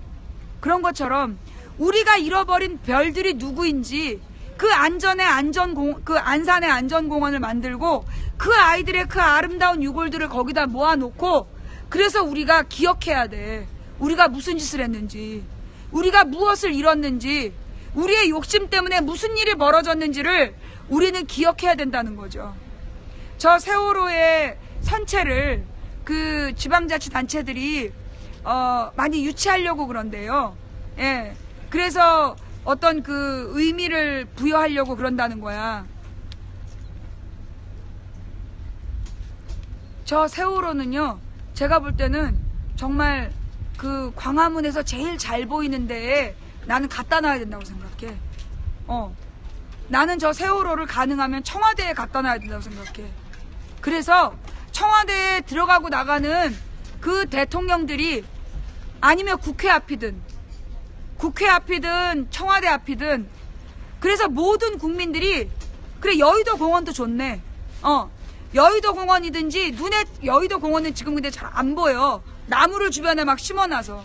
그런 것처럼 우리가 잃어버린 별들이 누구인지, 그 안산의 안전공원을 만들고 그 아이들의 그 아름다운 유골들을 거기다 모아놓고, 그래서 우리가 기억해야 돼. 우리가 무슨 짓을 했는지, 우리가 무엇을 잃었는지, 우리의 욕심 때문에 무슨 일이 벌어졌는지를 우리는 기억해야 된다는 거죠. 저 세월호의 선체를 그 지방자치단체들이 많이 유치하려고 그런데요. 예. 그래서 어떤 그 의미를 부여하려고 그런다는 거야. 저 세월호는요, 제가 볼 때는 정말 그 광화문에서 제일 잘 보이는 데에 나는 갖다 놔야 된다고 생각해. 나는 저 세월호를 가능하면 청와대에 갖다 놔야 된다고 생각해. 그래서 청와대에 들어가고 나가는 그 대통령들이, 아니면 국회 앞이든 청와대 앞이든, 그래서 모든 국민들이, 그래 여의도 공원도 좋네. 여의도 공원이든지, 여의도 공원은 지금 근데 잘 안 보여. 나무를 주변에 막 심어놔서.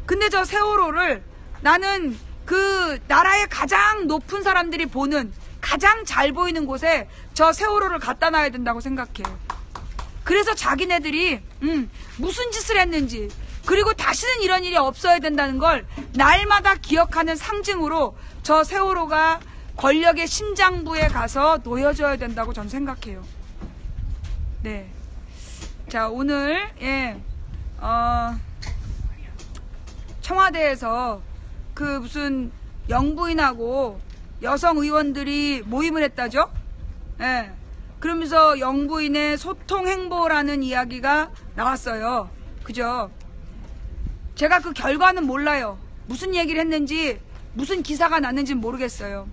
근데 저 세월호를 나는 그 나라의 가장 높은 사람들이 보는, 가장 잘 보이는 곳에 저 세월호를 갖다 놔야 된다고 생각해요. 그래서 자기네들이 무슨 짓을 했는지, 그리고 다시는 이런 일이 없어야 된다는 걸 날마다 기억하는 상징으로 저 세월호가 권력의 심장부에 가서 놓여져야 된다고 저는 생각해요. 네. 자, 오늘 청와대에서 그 무슨 영부인하고 여성 의원들이 모임을 했다죠? 예. 그러면서 영부인의 소통 행보라는 이야기가 나왔어요. 그죠? 제가 그 결과는 몰라요. 무슨 얘기를 했는지, 무슨 기사가 났는지 모르겠어요.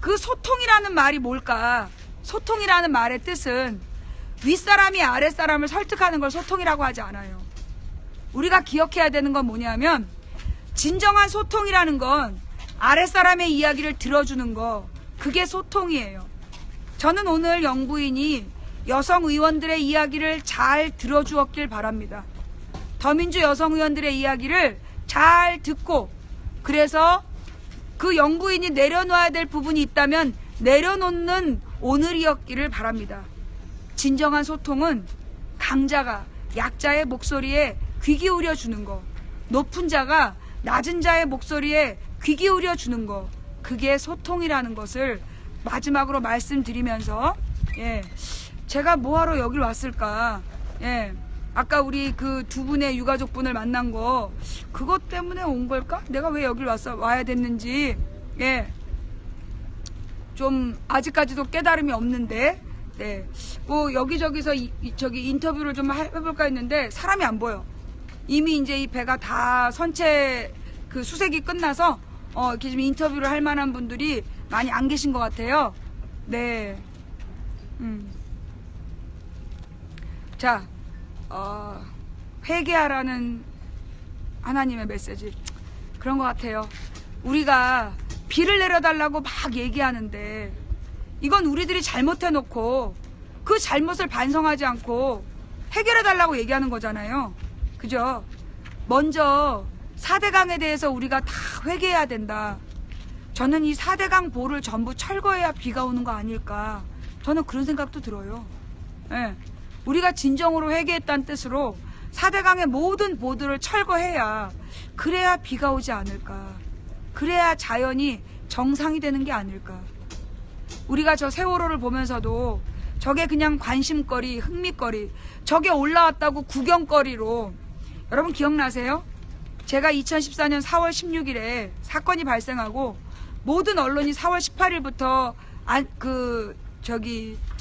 그 소통이라는 말이 뭘까? 소통이라는 말의 뜻은 윗사람이 아랫사람을 설득하는 걸 소통이라고 하지 않아요. 우리가 기억해야 되는 건 뭐냐면, 진정한 소통이라는 건 아랫사람의 이야기를 들어주는 거, 그게 소통이에요. 저는 오늘 영부인이 여성 의원들의 이야기를 잘 들어주었길 바랍니다. 더민주 여성 의원들의 이야기를 잘 듣고, 그래서 그 영부인이 내려놓아야 될 부분이 있다면 내려놓는 오늘이었기를 바랍니다. 진정한 소통은 강자가 약자의 목소리에 귀 기울여 주는 거, 높은 자가 낮은 자의 목소리에 귀 기울여 주는 거, 그게 소통이라는 것을 마지막으로 말씀드리면서, 예, 제가 뭐하러 여길 왔을까? 예, 아까 우리 그 두 분의 유가족분을 만난 거, 그것 때문에 온 걸까? 내가 왜 여길 와야 됐는지, 예, 좀 아직까지도 깨달음이 없는데, 네, 뭐 여기저기서 저기 인터뷰를 좀 해볼까 했는데 사람이 안 보여. 이미 이제 이 배가 다 선체 그 수색이 끝나서 이렇게 좀 인터뷰를 할 만한 분들이 많이 안 계신 것 같아요. 네. 자, 회개하라는 하나님의 메시지, 그런 것 같아요. 우리가 비를 내려달라고 막 얘기하는데, 이건 우리들이 잘못해놓고 그 잘못을 반성하지 않고 해결해달라고 얘기하는 거잖아요. 그죠? 먼저 4대강에 대해서 우리가 다 회개해야 된다. 저는 이 4대강 보를 전부 철거해야 비가 오는 거 아닐까, 저는 그런 생각도 들어요. 예. 우리가 진정으로 회개했다는 뜻으로 4대강의 모든 보들을 철거해야, 그래야 비가 오지 않을까, 그래야 자연이 정상이 되는 게 아닐까. 우리가 저 세월호를 보면서도 저게 그냥 관심거리, 흥미거리, 저게 올라왔다고 구경거리로, 여러분 기억나세요? 제가 2014년 4월 16일에 사건이 발생하고 모든 언론이 4월 18일부터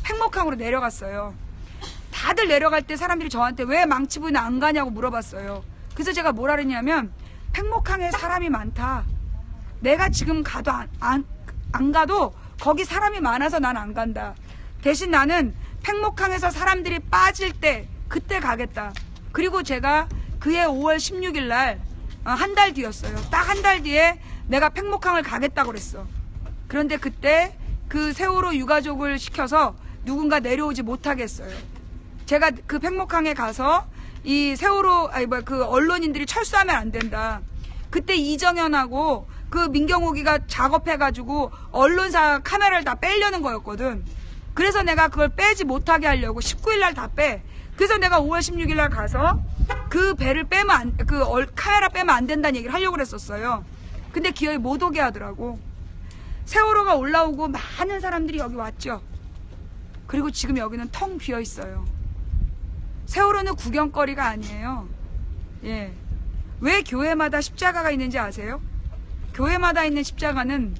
팽목항으로 내려갔어요. 다들 내려갈 때 사람들이 저한테 왜 망치부인 안 가냐고 물어봤어요. 그래서 제가 뭐라 그랬냐면, 팽목항에 사람이 많다. 내가 지금 가도 안 가도 거기 사람이 많아서 난 안 간다. 대신 나는 팽목항에서 사람들이 빠질 때 그때 가겠다. 그리고 제가 그해 5월 16일 날, 한 달 뒤였어요. 딱 한 달 뒤에 내가 팽목항을 가겠다고 그랬어. 그런데 그때 그 세월호 유가족을 시켜서 누군가 내려오지 못하게 했어요. 제가 그 팽목항에 가서 이 세월호, 그 언론인들이 철수하면 안 된다. 그때 이정현하고 그 민경욱이가 작업해가지고 언론사 카메라를 다 빼려는 거였거든. 그래서 내가 그걸 빼지 못하게 하려고 19일 날 다 빼. 그래서 내가 5월 16일 날 가서 그 배를 빼면 카메라 빼면 안 된다는 얘기를 하려고 그랬었어요. 근데 기어이 못 오게 하더라고. 세월호가 올라오고 많은 사람들이 여기 왔죠. 그리고 지금 여기는 텅 비어 있어요. 세월호는 구경거리가 아니에요. 예. 왜 교회마다 십자가가 있는지 아세요? 교회마다 있는 십자가는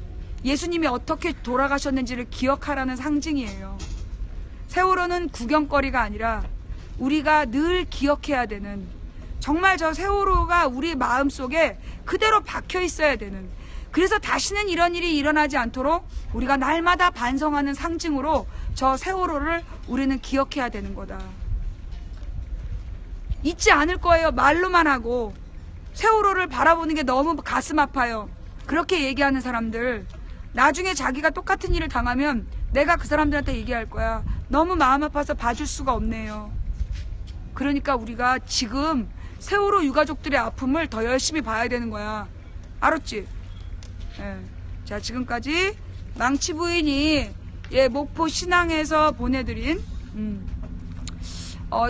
예수님이 어떻게 돌아가셨는지를 기억하라는 상징이에요. 세월호는 구경거리가 아니라 우리가 늘 기억해야 되는, 정말 저 세월호가 우리 마음속에 그대로 박혀 있어야 되는, 그래서 다시는 이런 일이 일어나지 않도록 우리가 날마다 반성하는 상징으로 저 세월호를 우리는 기억해야 되는 거다. 잊지 않을 거예요. 말로만 하고. 세월호를 바라보는 게 너무 가슴 아파요. 그렇게 얘기하는 사람들, 나중에 자기가 똑같은 일을 당하면 내가 그 사람들한테 얘기할 거야. 너무 마음 아파서 봐줄 수가 없네요. 그러니까 우리가 지금 세월호 유가족들의 아픔을 더 열심히 봐야 되는 거야. 알았지? 예. 자, 지금까지 망치 부인이 목포 신항에서 보내드린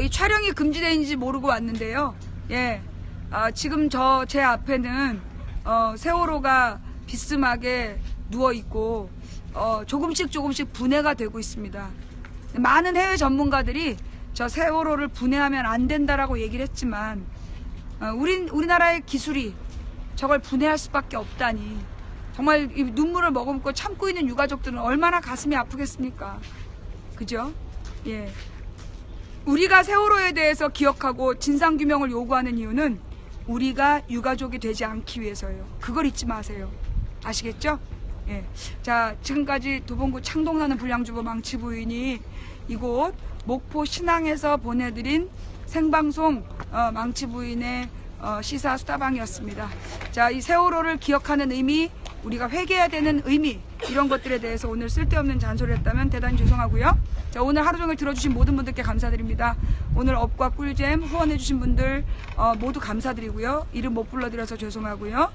이 촬영이 금지되는지 모르고 왔는데요. 예. 지금 제 앞에는 세월호가 비스막에 누워있고 조금씩 분해가 되고 있습니다. 많은 해외 전문가들이 저 세월호를 분해하면 안 된다라고 얘기를 했지만 우리나라의 기술이 저걸 분해할 수밖에 없다니 정말 이 눈물을 머금고 참고 있는 유가족들은 얼마나 가슴이 아프겠습니까? 그죠? 예. 우리가 세월호에 대해서 기억하고 진상규명을 요구하는 이유는 우리가 유가족이 되지 않기 위해서예요. 그걸 잊지 마세요. 아시겠죠? 예. 자, 지금까지 도봉구 창동나는 불량주부 망치부인이 이곳 목포 신항에서 보내드린 생방송 망치부인의 시사 수다방이었습니다. 자, 이 세월호를 기억하는 의미, 우리가 회개해야 되는 의미, 이런 것들에 대해서 오늘 쓸데없는 잔소리를 했다면 대단히 죄송하고요. 자, 오늘 하루 종일 들어주신 모든 분들께 감사드립니다. 오늘 업과 꿀잼 후원해주신 분들 모두 감사드리고요. 이름 못 불러드려서 죄송하고요.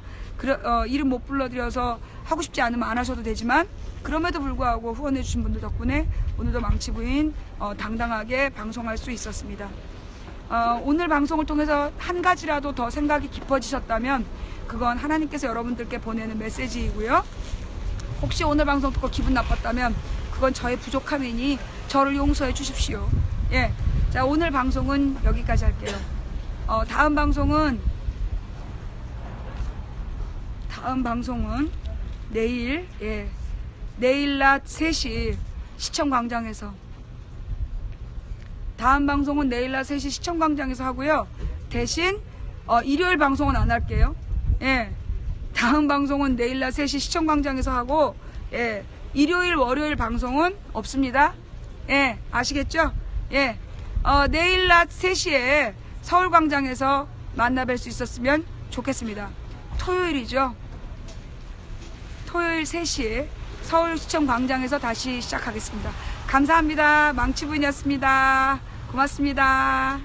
이름 못 불러드려서 하고 싶지 않으면 안 하셔도 되지만 그럼에도 불구하고 후원해주신 분들 덕분에 오늘도 망치부인 당당하게 방송할 수 있었습니다. 오늘 방송을 통해서 한 가지라도 더 생각이 깊어지셨다면 그건 하나님께서 여러분들께 보내는 메시지이고요. 혹시 오늘 방송 듣고 기분 나빴다면 그건 저의 부족함이니 저를 용서해 주십시오. 예, 자, 오늘 방송은 여기까지 할게요. 다음 방송은 내일, 내일 낮 3시 시청광장에서, 다음 방송은 내일 낮 3시 시청광장에서 하고요. 대신 일요일 방송은 안 할게요. 예, 다음 방송은 내일 낮 3시 시청광장에서 하고, 예, 일요일 월요일 방송은 없습니다. 예, 아시겠죠? 예, 내일 낮 3시에 서울광장에서 만나뵐 수 있었으면 좋겠습니다. 토요일이죠. 토요일 3시에 서울시청광장에서 다시 시작하겠습니다. 감사합니다. 망치부인이었습니다. 고맙습니다.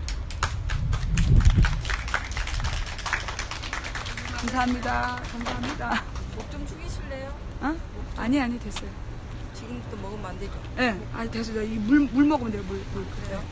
감사합니다. 감사합니다. 목 좀 죽이실래요? 아니, 됐어요. 지금부터 먹으면 안 되죠? 예, 됐어요. 물 먹으면 돼요, 물. 그래요?